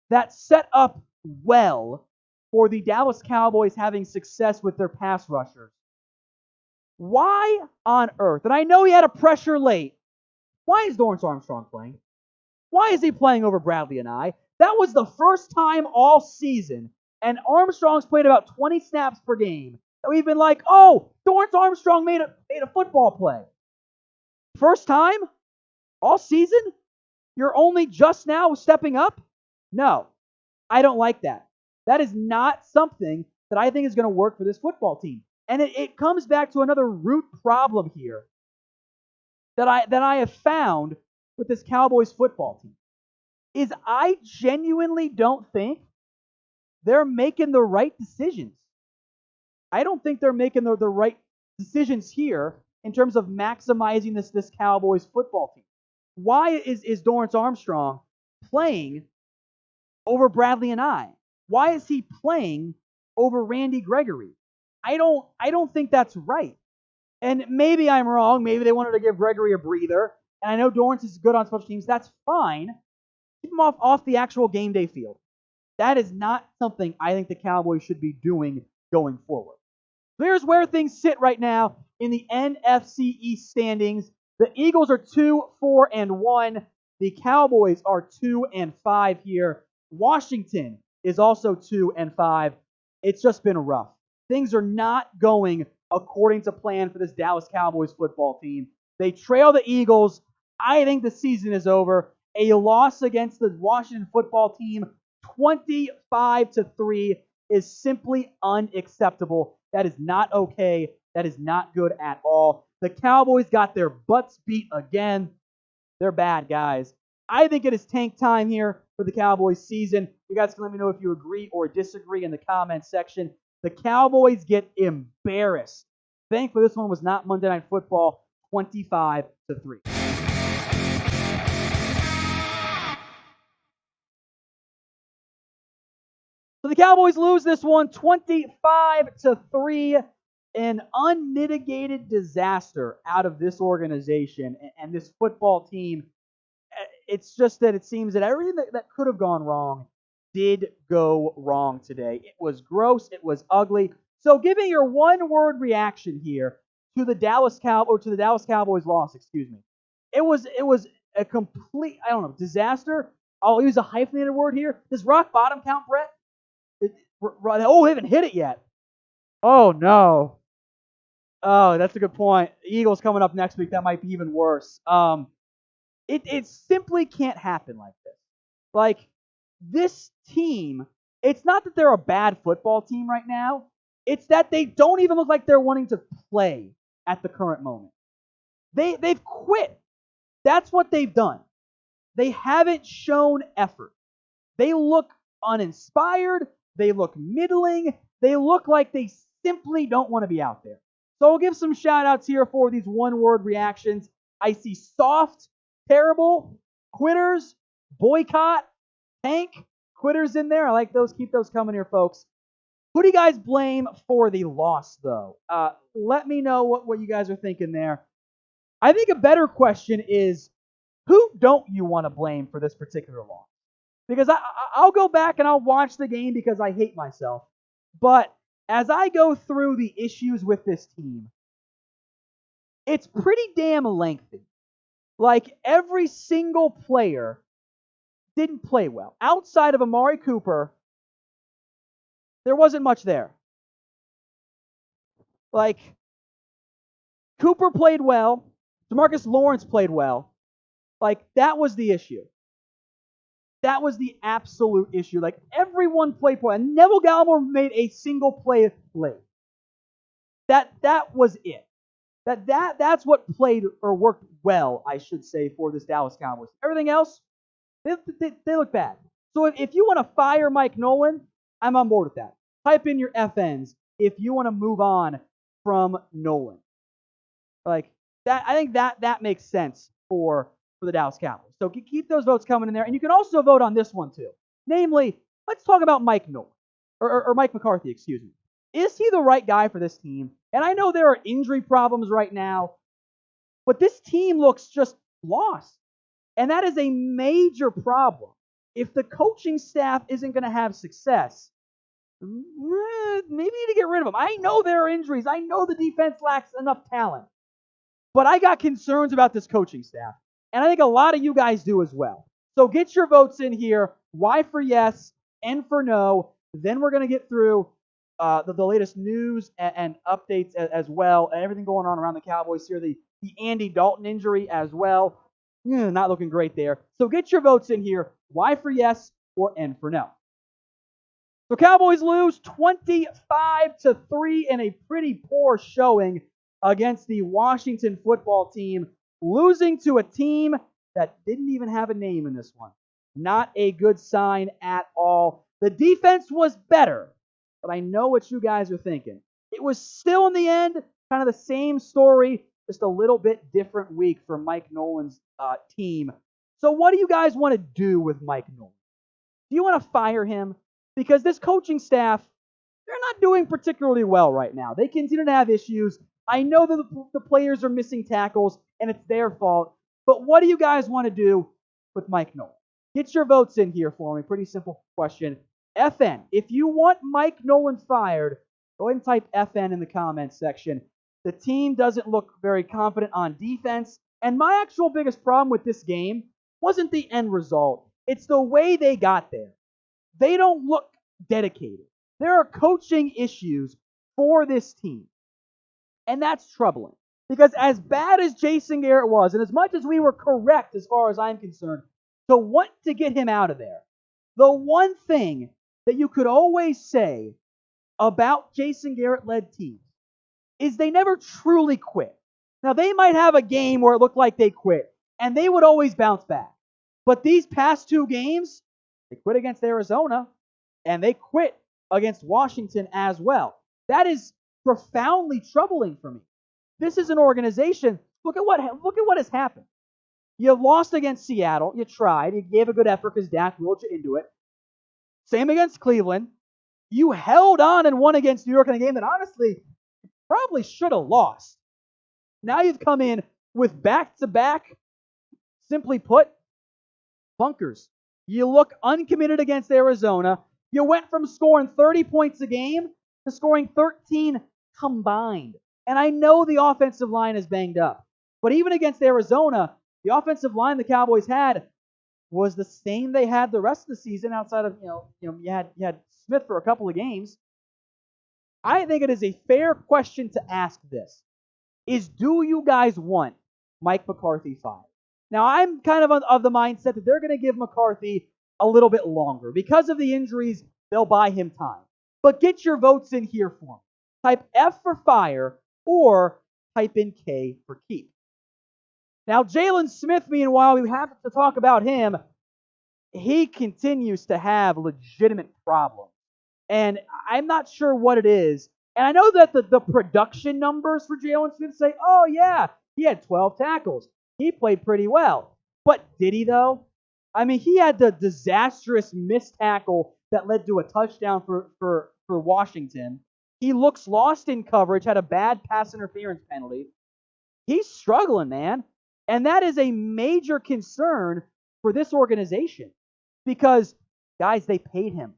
that set up well for the Dallas Cowboys having success with their pass rushers. Why on earth, and I know he had a pressure late, why is Dorrance Armstrong playing? Why is he playing over Bradley and I? That was the first time all season, and Armstrong's played about 20 snaps per game, that we've been like, oh, Dorrance Armstrong made a football play. First time? All season? You're only just now stepping up? No, I don't like that. That is not something that I think is going to work for this football team. And it comes back to another root problem here that I have found with this Cowboys football team. Is I genuinely don't think they're making the right decisions. I don't think they're making the right decisions here in terms of maximizing this Cowboys football team. Why is Dorrance Armstrong playing over Bradley and I? Why is he playing over Randy Gregory? I don't think that's right. And maybe I'm wrong. Maybe they wanted to give Gregory a breather. And I know Dorrance is good on special teams. That's fine. Keep him off the actual game day field. That is not something I think the Cowboys should be doing going forward. So here's where things sit right now in the NFC East standings. The Eagles are 2-4-1. The Cowboys are 2-5 here. Washington is also 2-5. It's just been rough. Things are not going according to plan for this Dallas Cowboys football team. They trail the Eagles. I think the season is over. A loss against the Washington football team, 25-3, is simply unacceptable. That is not okay. That is not good at all. The Cowboys got their butts beat again. They're bad, guys. I think it is tank time here for the Cowboys season. You guys can let me know if you agree or disagree in the comments section. The Cowboys get embarrassed. Thankfully, this one was not Monday Night Football, 25-3. So the Cowboys lose this one 25-3. An unmitigated disaster out of this organization and this football team. It's just that it seems that everything that could have gone wrong did go wrong today. It was gross. It was ugly. So give me your one-word reaction here to the Dallas Cowboys loss, excuse me. It was a complete, disaster. I'll use a hyphenated word here. Does rock bottom count, Brett? Oh, they haven't hit it yet. Oh, no. Oh, that's a good point. Eagles coming up next week. That might be even worse. It simply can't happen like this. Like, this team, it's not that they're a bad football team right now. It's that they don't even look like they're wanting to play at the current moment. They've quit. That's what they've done. They haven't shown effort. They look uninspired. They look middling. They look like they simply don't want to be out there. So I'll give some shout-outs here for these one-word reactions. I see soft, terrible, quitters, boycott, tank, quitters in there. I like those. Keep those coming here, folks. Who do you guys blame for the loss, though? Let me know what you guys are thinking there. I think a better question is, who don't you want to blame for this particular loss? Because I'll go back and I'll watch the game because I hate myself. But as I go through the issues with this team, it's pretty damn lengthy. Like, every single player didn't play well. Outside of Amari Cooper, there wasn't much there. Like, Cooper played well. DeMarcus Lawrence played well. Like, that was the issue. That was the absolute issue. Like, everyone played well. And Neville Gallimore made a single play late. That was it. That's what played or worked well, I should say, for this Dallas Cowboys. Everything else, they look bad. So if you want to fire Mike Nolan, I'm on board with that. Type in your FNs if you want to move on from Nolan. Like that, I think that makes sense for the Dallas Cowboys. So keep those votes coming in there, and you can also vote on this one too. Namely, let's talk about Mike Nolan or Mike McCarthy, excuse me. Is he the right guy for this team? And I know there are injury problems right now, but this team looks just lost. And that is a major problem. If the coaching staff isn't going to have success, maybe you need to get rid of them. I know there are injuries. I know the defense lacks enough talent. But I got concerns about this coaching staff. And I think a lot of you guys do as well. So get your votes in here. Y for yes, N for no. Then we're going to get through the latest news and updates as well, and everything going on around the Cowboys here. The Andy Dalton injury as well. Not looking great there. So get your votes in here. Y for yes or N for no. So Cowboys lose 25-3 in a pretty poor showing against the Washington football team, losing to a team that didn't even have a name in this one. Not a good sign at all. The defense was better, but I know what you guys are thinking. It was still, in the end, kind of the same story, just a little bit different week for Mike Nolan's team. So what do you guys want to do with Mike Nolan? Do you want to fire him? Because this coaching staff, they're not doing particularly well right now. They continue to have issues. I know that the players are missing tackles, and it's their fault. But what do you guys want to do with Mike Nolan? Get your votes in here for me. Pretty simple question. FN. If you want Mike Nolan fired, go ahead and type FN in the comments section. The team doesn't look very confident on defense. And my actual biggest problem with this game wasn't the end result. It's the way they got there. They don't look dedicated. There are coaching issues for this team. And that's troubling. Because as bad as Jason Garrett was, and as much as we were correct as far as I'm concerned, to want to get him out of there, the one thing that you could always say about Jason Garrett-led teams is they never truly quit. Now, they might have a game where it looked like they quit, and they would always bounce back. But these past two games, they quit against Arizona, and they quit against Washington as well. That is profoundly troubling for me. This is an organization. Look at what has happened. You lost against Seattle. You tried. You gave a good effort because Dak willed you into it. Same against Cleveland. You held on and won against New York in a game that honestly you probably should have lost. Now you've come in with back-to-back, simply put, bunkers. You look uncommitted against Arizona. You went from scoring 30 points a game to scoring 13 combined. And I know the offensive line is banged up. But even against Arizona, the offensive line the Cowboys had was the same they had the rest of the season outside of, you had Smith for a couple of games. I think it is a fair question to ask this. Do you guys want Mike McCarthy fired? Now, I'm kind of the mindset that they're going to give McCarthy a little bit longer. Because of the injuries, they'll buy him time. But get your votes in here for him. Type F for fire or type in K for keep. Now, Jalen Smith, meanwhile, we have to talk about him. He continues to have legitimate problems. And I'm not sure what it is. And I know that the production numbers for Jalen Smith say, oh, yeah, he had 12 tackles. He played pretty well. But did he, though? I mean, he had the disastrous missed tackle that led to a touchdown for Washington. He looks lost in coverage, had a bad pass interference penalty. He's struggling, man. And that is a major concern for this organization because, guys, they paid him.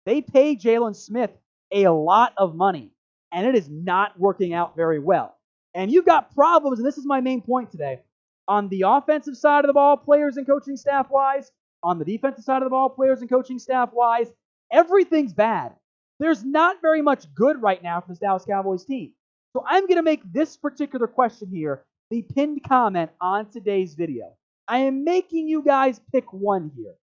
They paid Jalen Smith a lot of money, and it is not working out very well. And you've got problems, and this is my main point today. On the offensive side of the ball, players and coaching staff-wise, on the defensive side of the ball, players and coaching staff-wise, everything's bad. There's not very much good right now for this Dallas Cowboys team. So I'm going to make this particular question here the pinned comment on today's video. I am making you guys pick one here.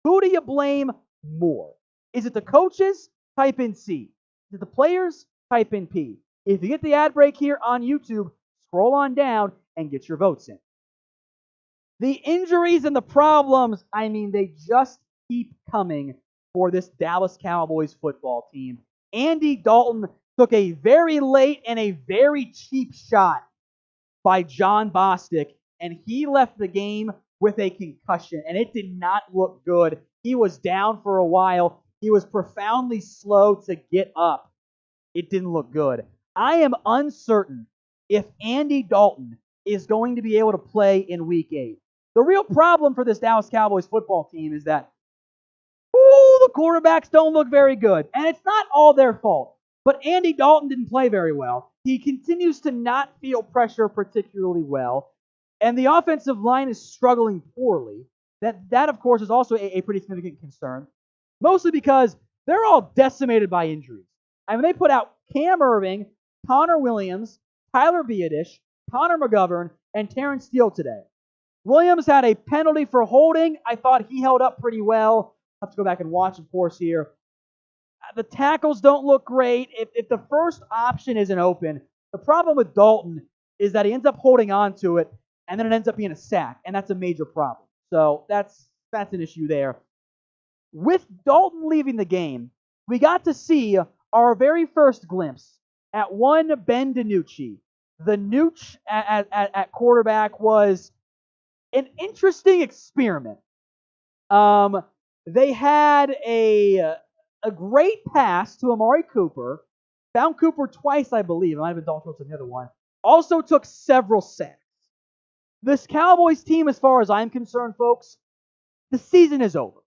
Who do you blame more? Is it the coaches? Type in C. Is it the players? Type in P. If you get the ad break here on YouTube, scroll on down and get your votes in. The injuries and the problems, I mean, they just keep coming for this Dallas Cowboys football team. Andy Dalton took a very late and a very cheap shot by John Bostic, and he left the game with a concussion, and it did not look good. He was down for a while. He was profoundly slow to get up. It didn't look good. I am uncertain if Andy Dalton is going to be able to play in Week 8. The real problem for this Dallas Cowboys football team is that the quarterbacks don't look very good, and it's not all their fault. But Andy Dalton didn't play very well. He continues to not feel pressure particularly well, and the offensive line is struggling poorly. That of course, is also a pretty significant concern, mostly because they're all decimated by injuries. I mean, they put out Cam Erving, Connor Williams, Tyler Biadasz, Connor McGovern, and Terrence Steele today. Williams had a penalty for holding. I thought he held up pretty well. I'll have to go back and watch, of course, here. The tackles don't look great. If the first option isn't open, the problem with Dalton is that he ends up holding on to it, and then it ends up being a sack, and that's a major problem. So that's an issue there. With Dalton leaving the game, we got to see our very first glimpse at one Ben DiNucci. The Nooch at quarterback was an interesting experiment. They had a great pass to Amari Cooper, found Cooper twice, I believe. It might have been Dalton Schultz on the other one. Also took several sacks. This Cowboys team, as far as I'm concerned, folks, the season is over.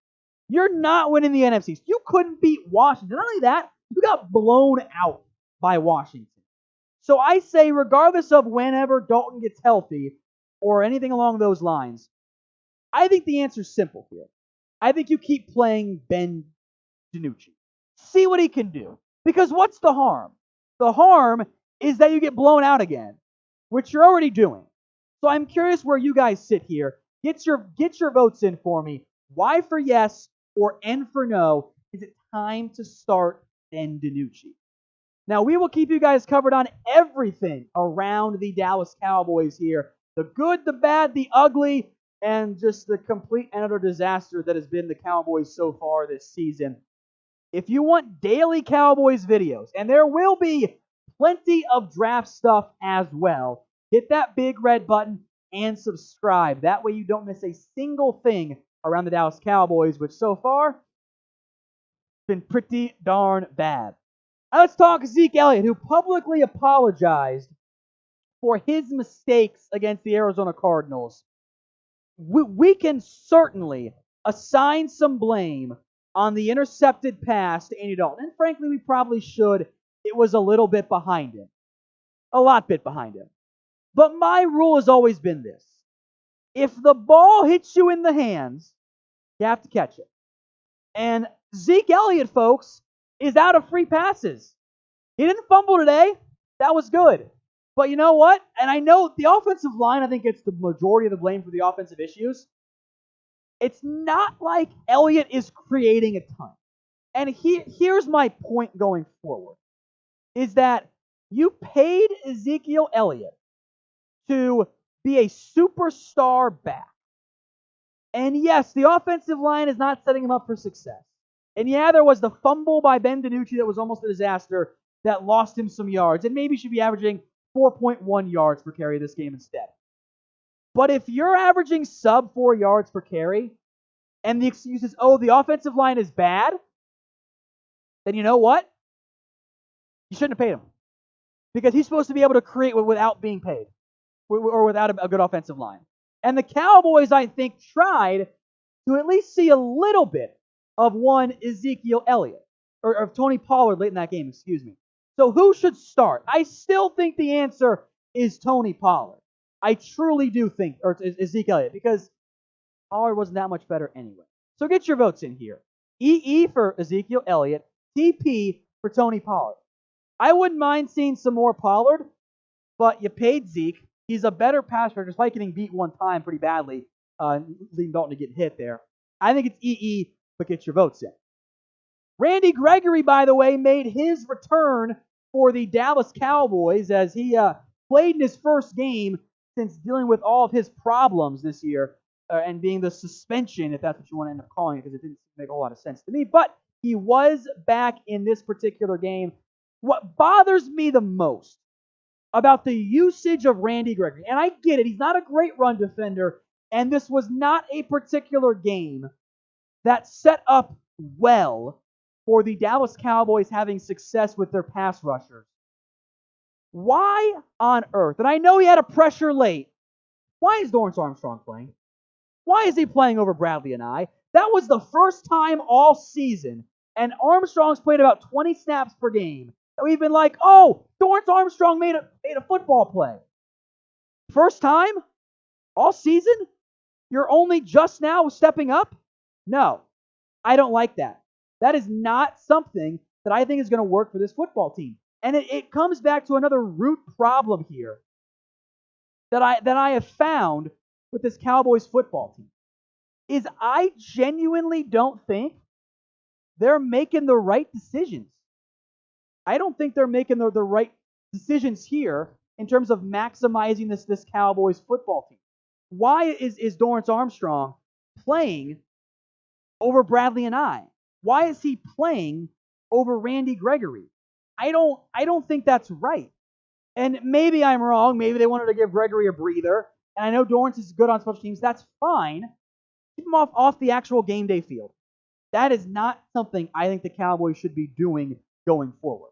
You're not winning the NFC East. You couldn't beat Washington. Not only that, you got blown out by Washington. So I say, regardless of whenever Dalton gets healthy or anything along those lines, I think the answer is simple here. I think you keep playing Ben DiNucci. See what he can do. Because what's the harm? The harm is that you get blown out again, which you're already doing. So I'm curious where you guys sit here. Get your votes in for me. Y for yes or N for no. Is it time to start Ben DiNucci? Now, we will keep you guys covered on everything around the Dallas Cowboys here. The good, the bad, the ugly, and just the complete and utter disaster that has been the Cowboys so far this season. If you want daily Cowboys videos, and there will be plenty of draft stuff as well, hit that big red button and subscribe. That way you don't miss a single thing around the Dallas Cowboys, which so far has been pretty darn bad. Now let's talk Zeke Elliott, who publicly apologized for his mistakes against the Arizona Cardinals. We can certainly assign some blame on the intercepted pass to Andy Dalton. And frankly, we probably should. It was a little bit behind him. A lot bit behind him. But my rule has always been this. If the ball hits you in the hands, you have to catch it. And Zeke Elliott, folks, is out of free passes. He didn't fumble today. That was good. But you know what? And I know the offensive line, I think it's the majority of the blame for the offensive issues. It's not like Elliott is creating a ton. And here's my point going forward, is that you paid Ezekiel Elliott to be a superstar back. And yes, the offensive line is not setting him up for success. And yeah, there was the fumble by Ben DiNucci that was almost a disaster that lost him some yards. And maybe he should be averaging 4.1 yards per carry this game instead. But if you're averaging sub 4 yards per carry, and the excuse is, oh, the offensive line is bad, then you know what? You shouldn't have paid him. Because he's supposed to be able to create without being paid, or without a good offensive line. And the Cowboys, I think, tried to at least see a little bit of one Ezekiel Elliott, or of Tony Pollard late in that game, excuse me. So who should start? I still think the answer is Tony Pollard. I truly do think, or Ezekiel Elliott, because Pollard wasn't that much better anyway. So get your votes in here. EE for Ezekiel Elliott, TP for Tony Pollard. I wouldn't mind seeing some more Pollard, but you paid Zeke. He's a better pass rusher, despite getting beat one time pretty badly, leading Dalton to get hit there. I think it's EE, but get your votes in. Randy Gregory, by the way, made his return for the Dallas Cowboys as he played in his first game since dealing with all of his problems this year and being the suspension, if that's what you want to end up calling it, because it didn't make a whole lot of sense to me. But he was back in this particular game. What bothers me the most about the usage of Randy Gregory, and I get it, he's not a great run defender, and this was not a particular game that set up well for the Dallas Cowboys having success with their pass rushers. Why on earth, and I know he had a pressure late, why is Dorrance Armstrong playing? Why is he playing over Bradley and I? That was the first time all season, and Armstrong's played about 20 snaps per game. And we've been like, oh, Dorrance Armstrong made a football play. First time? All season? You're only just now stepping up? No, I don't like that. That is not something that I think is going to work for this football team. And it comes back to another root problem here that I have found with this Cowboys football team. Is I genuinely don't think they're making the right decisions. I don't think they're making the right decisions here in terms of maximizing this Cowboys football team. Why is Dorrance Armstrong playing over Bradley and I? Why is he playing over Randy Gregory? I don't think that's right. And maybe I'm wrong. Maybe they wanted to give Gregory a breather. And I know Dorrance is good on special teams. That's fine. Keep him off the actual game day field. That is not something I think the Cowboys should be doing going forward.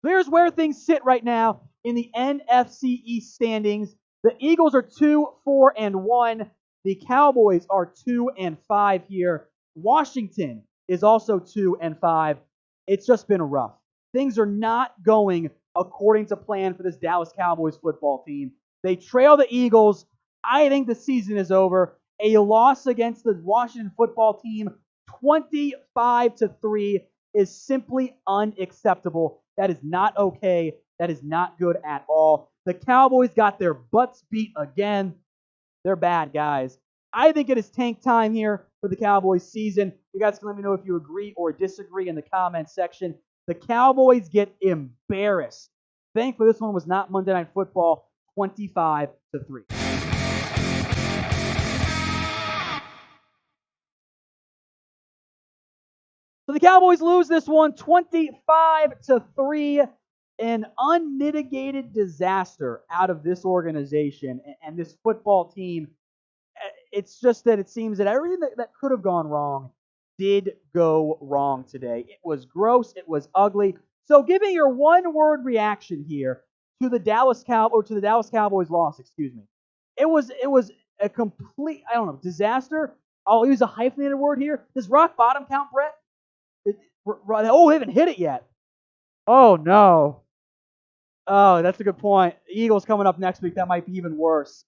So here's where things sit right now in the NFC East standings. The Eagles are 2-4-1. The Cowboys are 2-5 here. Washington is also 2-5. It's just been rough. Things are not going according to plan for this Dallas Cowboys football team. They trail the Eagles. I think the season is over. A loss against the Washington football team, 25-3, is simply unacceptable. That is not okay. That is not good at all. The Cowboys got their butts beat again. They're bad, guys. I think it is tank time here for the Cowboys season. You guys can let me know if you agree or disagree in the comments section. The Cowboys get embarrassed. Thankfully, this one was not Monday Night Football, 25-3. So the Cowboys lose this one 25-3. An unmitigated disaster out of this organization and this football team. It's just that it seems that everything that could have gone wrong did go wrong today. It was gross. It was ugly. So give me your one-word reaction here to the Dallas Cowboys loss, excuse me. It was a complete, disaster. I'll use a hyphenated word here. Does rock bottom count, Brett? Oh, they haven't hit it yet. Oh, no. Oh, that's a good point. Eagles coming up next week. That might be even worse.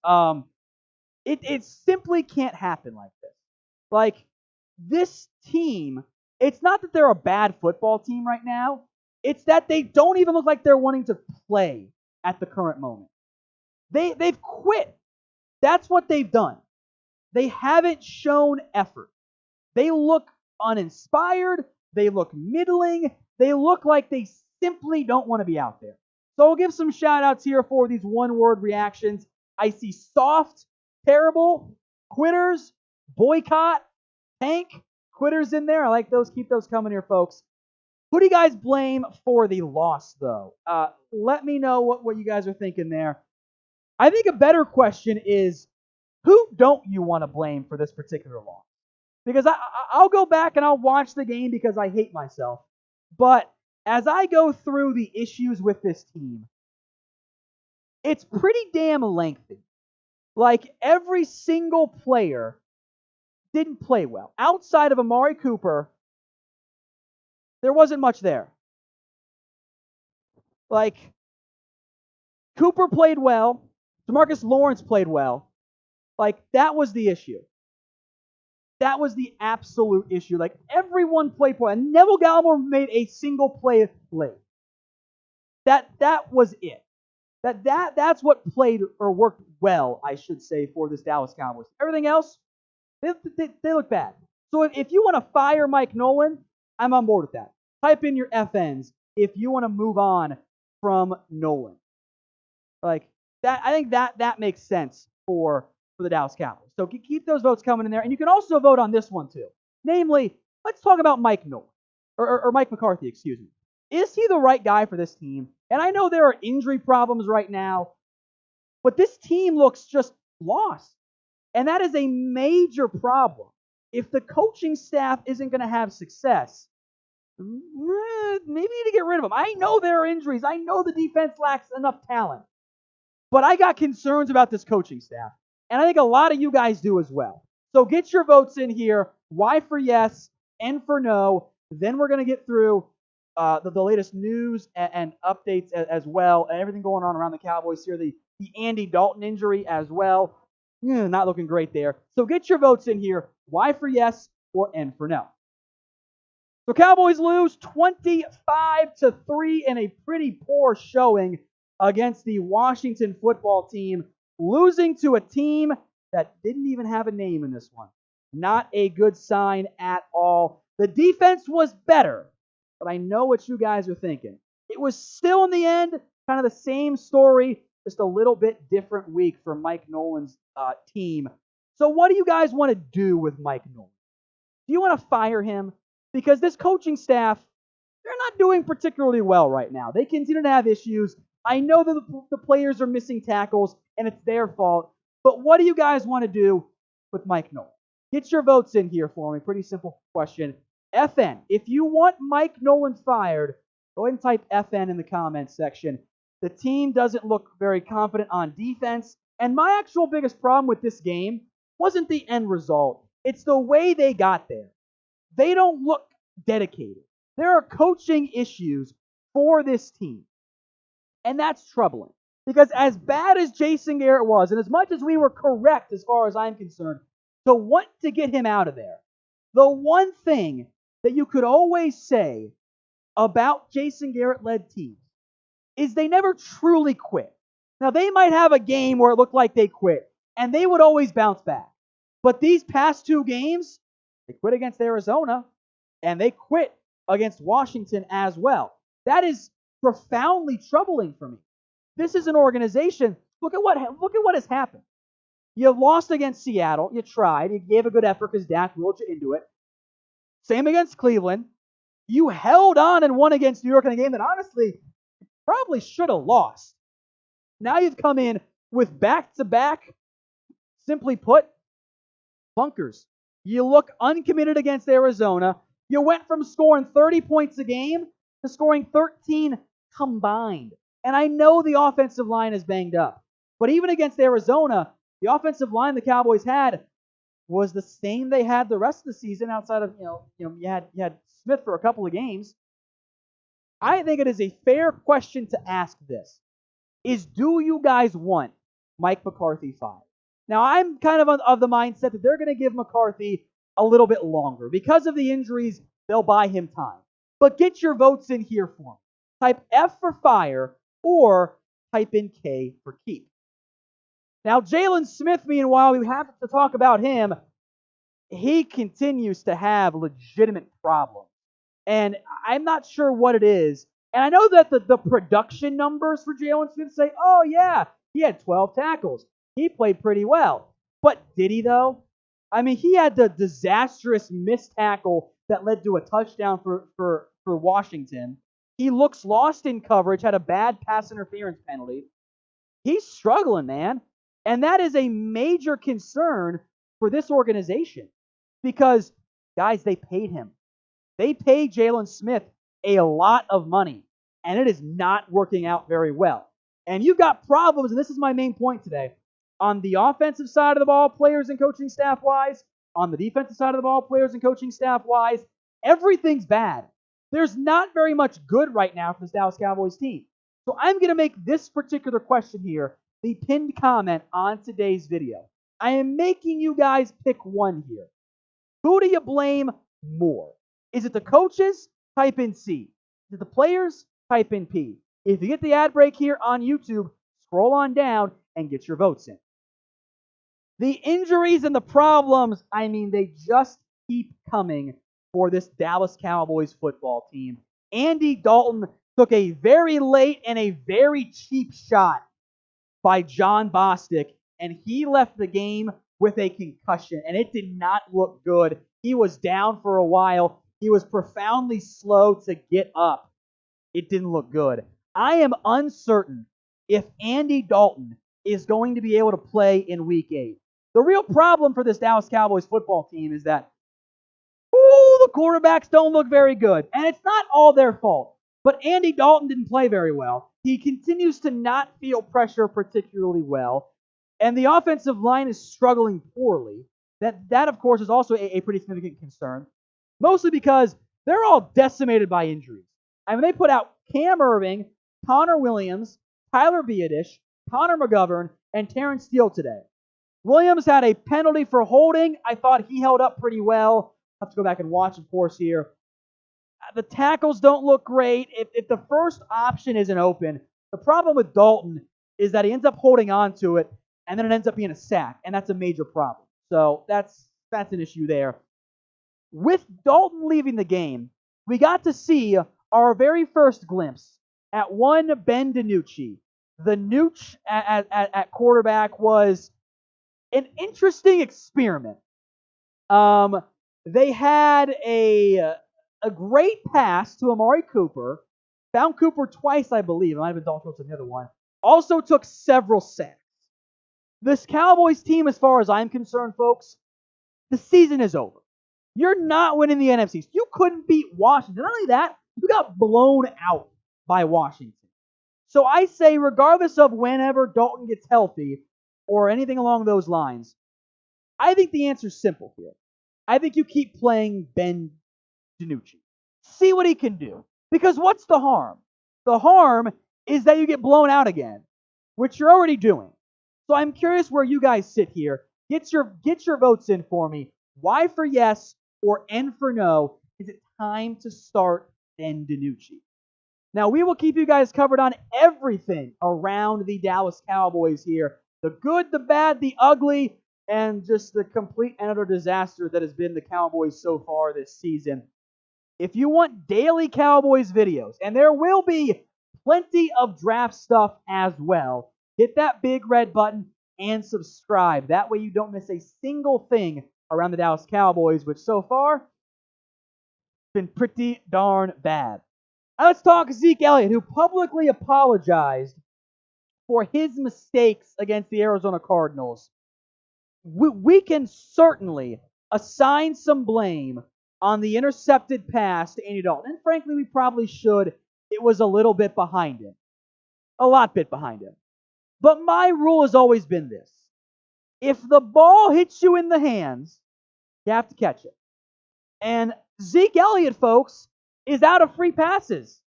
It simply can't happen like this. Like, this team, it's not that they're a bad football team right now. It's that they don't even look like they're wanting to play at the current moment. They've quit. That's what they've done. They haven't shown effort. They look uninspired. They look middling. They look like they simply don't want to be out there. So I'll give some shout-outs here for these one-word reactions. I see soft, terrible, quitters, boycott, tank, quitters in there. I like those. Keep those coming here, folks. Who do you guys blame for the loss, though? Let me know what you guys are thinking there. I think a better question is, who don't you want to blame for this particular loss? Because I'll go back and I'll watch the game because I hate myself. But as I go through the issues with this team, it's pretty damn lengthy. Like, every single player didn't play well. Outside of Amari Cooper, there wasn't much there. Like, Cooper played well. DeMarcus Lawrence played well. Like, that was the issue. That was the absolute issue. Like, everyone played poorly. And Neville Gallimore made a single play late. That was it. That's what played or worked well, I should say, for this Dallas Cowboys. Everything else, they look bad. So if you want to fire Mike Nolan, I'm on board with that. Type in your FNs if you want to move on from Nolan. Like that, I think that makes sense for the Dallas Cowboys. So keep those votes coming in there, and you can also vote on this one too. Namely, let's talk about Mike Nolan or Mike McCarthy, excuse me. Is he the right guy for this team? And I know there are injury problems right now, but this team looks just lost. And that is a major problem. If the coaching staff isn't going to have success, maybe you need to get rid of them. I know there are injuries. I know the defense lacks enough talent. But I got concerns about this coaching staff. And I think a lot of you guys do as well. So get your votes in here. Y for yes, N for no. Then we're going to get through the latest news and updates as well, and everything going on around the Cowboys here. The Andy Dalton injury as well. Not looking great there. So get your votes in here. Y for yes or N for no. So Cowboys lose 25-3 in a pretty poor showing against the Washington football team, losing to a team that didn't even have a name in this one. Not a good sign at all. The defense was better, but I know what you guys are thinking. It was still, in the end, kind of the same story, just a little bit different week for Mike Nolan's team. So what do you guys want to do with Mike Nolan? Do you want to fire him? Because this coaching staff, they're not doing particularly well right now. They continue to have issues. I know that the players are missing tackles, and it's their fault. But what do you guys want to do with Mike Nolan? Get your votes in here for me. Pretty simple question. FN. If you want Mike Nolan fired, go ahead and type FN in the comments section. The team doesn't look very confident on defense. And my actual biggest problem with this game wasn't the end result. It's the way they got there. They don't look dedicated. There are coaching issues for this team. And that's troubling. Because as bad as Jason Garrett was, and as much as we were correct as far as I'm concerned, to want to get him out of there, the one thing that you could always say about Jason Garrett-led teams is they never truly quit. Now, they might have a game where it looked like they quit, and they would always bounce back. But these past two games, they quit against Arizona, and they quit against Washington as well. That is profoundly troubling for me. This is an organization. Look at what has happened. You lost against Seattle. You tried. You gave a good effort because Dak willed you into it. Same against Cleveland. You held on and won against New York in a game that honestly you probably should have lost. Now you've come in with back-to-back, simply put, bunkers. You look uncommitted against Arizona. You went from scoring 30 points a game to scoring 13 combined. And I know the offensive line is banged up. But even against Arizona, the offensive line the Cowboys had was the same they had the rest of the season outside of, you had Smith for a couple of games. I think it is a fair question to ask this. Do you guys want Mike McCarthy fired? Now, I'm kind of the mindset that they're going to give McCarthy a little bit longer. Because of the injuries, they'll buy him time. But get your votes in here for him. Type F for fire or type in K for keep. Now, Jalen Smith, meanwhile, we have to talk about him. He continues to have legitimate problems. And I'm not sure what it is. And I know that the production numbers for Jalen Smith say, oh, yeah, he had 12 tackles. He played pretty well. But did he, though? I mean, he had the disastrous missed tackle that led to a touchdown for Washington. He looks lost in coverage, had a bad pass interference penalty. He's struggling, man. And that is a major concern for this organization because, guys, they paid him. They paid Jalen Smith a lot of money, and it is not working out very well. And you've got problems, and this is my main point today. On the offensive side of the ball, players and coaching staff-wise, on the defensive side of the ball, players and coaching staff-wise, everything's bad. There's not very much good right now for this Dallas Cowboys team. So I'm going to make this particular question here the pinned comment on today's video. I am making you guys pick one here. Who do you blame more? Is it the coaches? Type in C. Is it the players? Type in P. If you get the ad break here on YouTube, scroll on down and get your votes in. The injuries and the problems, I mean, they just keep coming for this Dallas Cowboys football team. Andy Dalton took a very late and a very cheap shot by John Bostic, and he left the game with a concussion, and it did not look good. He was down for a while. He was profoundly slow to get up. It didn't look good. I am uncertain if Andy Dalton is going to be able to play in Week 8. The real problem for this Dallas Cowboys football team is that the quarterbacks don't look very good, and it's not all their fault. But Andy Dalton didn't play very well. He continues to not feel pressure particularly well, and the offensive line is struggling poorly. That of course, is also a pretty significant concern, mostly because they're all decimated by injuries. I mean, they put out Cam Erving, Connor Williams, Tyler Biadasz, Connor McGovern, and Terrence Steele today. Williams had a penalty for holding. I thought he held up pretty well. I'll have to go back and watch, of course, here. The tackles don't look great. If the first option isn't open, the problem with Dalton is that he ends up holding on to it, and then it ends up being a sack, and that's a major problem. So that's an issue there. With Dalton leaving the game, we got to see our very first glimpse at one Ben DiNucci. The Nooch at quarterback was an interesting experiment. They had a great pass to Amari Cooper. Found Cooper twice, I believe. It might have been Dalton Schultz on the other one. Also took several sacks. This Cowboys team, as far as I'm concerned, folks, the season is over. You're not winning the NFC East. You couldn't beat Washington. Not only that, you got blown out by Washington. So I say, regardless of whenever Dalton gets healthy or anything along those lines, I think the answer is simple here. I think you keep playing Ben DiNucci. See what he can do. Because what's the harm? The harm is that you get blown out again, which you're already doing. So I'm curious where you guys sit here. Get your votes in for me. Y for yes or N for no. Is it time to start Ben DiNucci? Now, we will keep you guys covered on everything around the Dallas Cowboys here. The good, the bad, the ugly, and just the complete and utter disaster that has been the Cowboys so far this season. If you want daily Cowboys videos, and there will be plenty of draft stuff as well, hit that big red button and subscribe. That way you don't miss a single thing around the Dallas Cowboys, which so far has been pretty darn bad. Now let's talk Zeke Elliott, who publicly apologized for his mistakes against the Arizona Cardinals. We can certainly assign some blame on the intercepted pass to Andy Dalton. And frankly, we probably should. It was a little bit behind him. A lot bit behind him. But my rule has always been this. If the ball hits you in the hands, you have to catch it. And Zeke Elliott, folks, is out of free passes.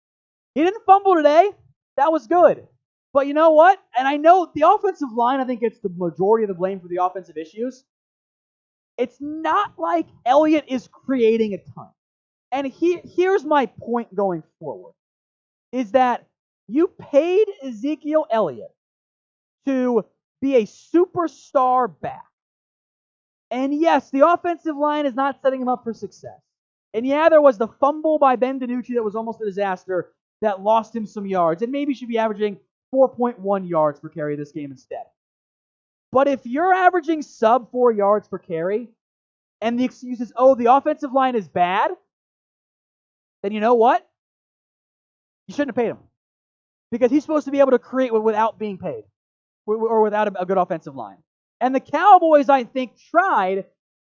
He didn't fumble today. That was good. But you know what? And I know the offensive line, I think it's the majority of the blame for the offensive issues. It's not like Elliott is creating a ton. And here's my point going forward, is that you paid Ezekiel Elliott to be a superstar back. And yes, the offensive line is not setting him up for success. And yeah, there was the fumble by Ben DiNucci that was almost a disaster that lost him some yards, and maybe should be averaging 4.1 yards per carry this game instead. But if you're averaging sub 4 yards per carry, and the excuse is, oh, the offensive line is bad, then you know what? You shouldn't have paid him. Because he's supposed to be able to create without being paid, or without a good offensive line. And the Cowboys, I think, tried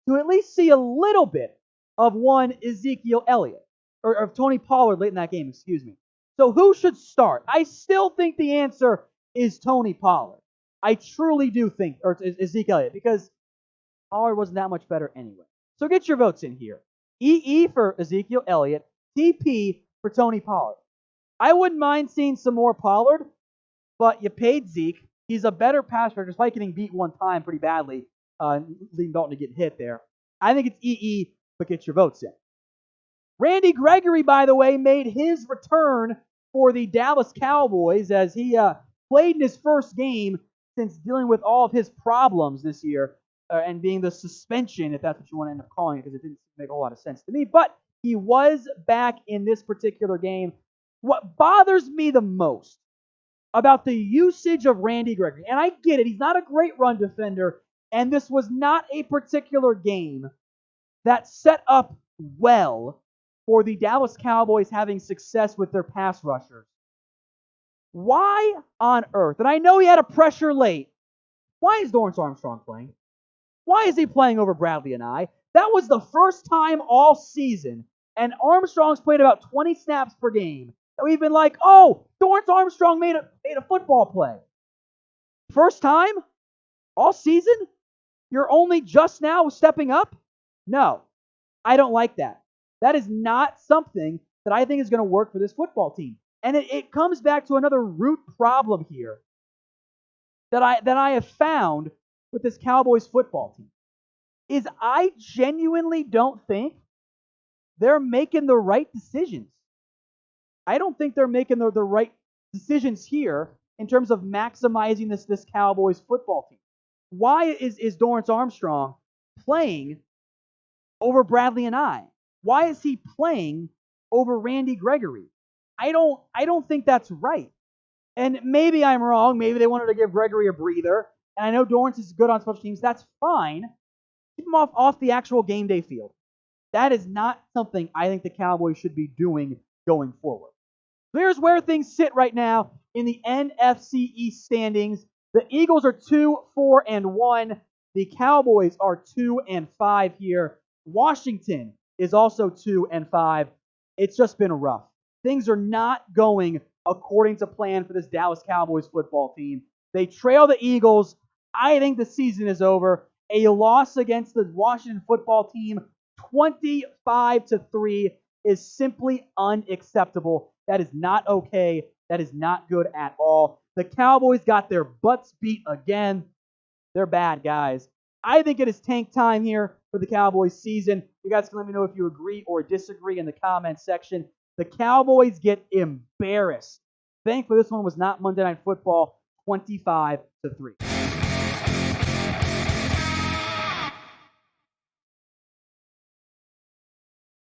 to at least see a little bit of one Ezekiel Elliott, or of Tony Pollard late in that game, excuse me. So who should start? I still think the answer is Tony Pollard. I truly do think, or Ezekiel Elliott, because Pollard wasn't that much better anyway. So get your votes in here. EE for Ezekiel Elliott, TP for Tony Pollard. I wouldn't mind seeing some more Pollard, but you paid Zeke. He's a better passer, despite getting beat one time pretty badly, leading Dalton to get hit there. I think it's EE, but get your votes in. Randy Gregory, by the way, made his return for the Dallas Cowboys as he played in his first game since dealing with all of his problems this year and being the suspension, if that's what you want to end up calling it, because it didn't make a whole lot of sense to me. But he was back in this particular game. What bothers me the most about the usage of Randy Gregory, and I get it, he's not a great run defender, and this was not a particular game that set up well for the Dallas Cowboys having success with their pass rushers. Why on earth? And I know he had a pressure late. Why is Dorrance Armstrong playing? Why is he playing over Bradley and I? That was the first time all season, and Armstrong's played about 20 snaps per game. And we've been like, oh, Dorrance Armstrong made a football play. First time? All season? You're only just now stepping up? No, I don't like that. That is not something that I think is going to work for this football team. And it comes back to another root problem here that I have found with this Cowboys football team. Is I genuinely don't think they're making the right decisions. I don't think they're making the right decisions here in terms of maximizing this Cowboys football team. Why is Dorrance Armstrong playing over Bradley and I? Why is he playing over Randy Gregory? I don't think that's right. And maybe I'm wrong. Maybe they wanted to give Gregory a breather. And I know Dorrance is good on special teams. That's fine. Keep him off the actual game day field. That is not something I think the Cowboys should be doing going forward. So here's where things sit right now in the NFC East standings. The Eagles are 2-4-1. The Cowboys are 2-5 here. Washington is also 2-5. It's just been rough. Things are not going according to plan for this Dallas Cowboys football team. They trail the Eagles. I think the season is over. A loss against the Washington football team, 25-3, is simply unacceptable. That is not okay. That is not good at all. The Cowboys got their butts beat again. They're bad, guys. I think it is tank time here for the Cowboys season. You guys can let me know if you agree or disagree in the comments section. The Cowboys get embarrassed. Thankfully, this one was not Monday Night Football, 25-3.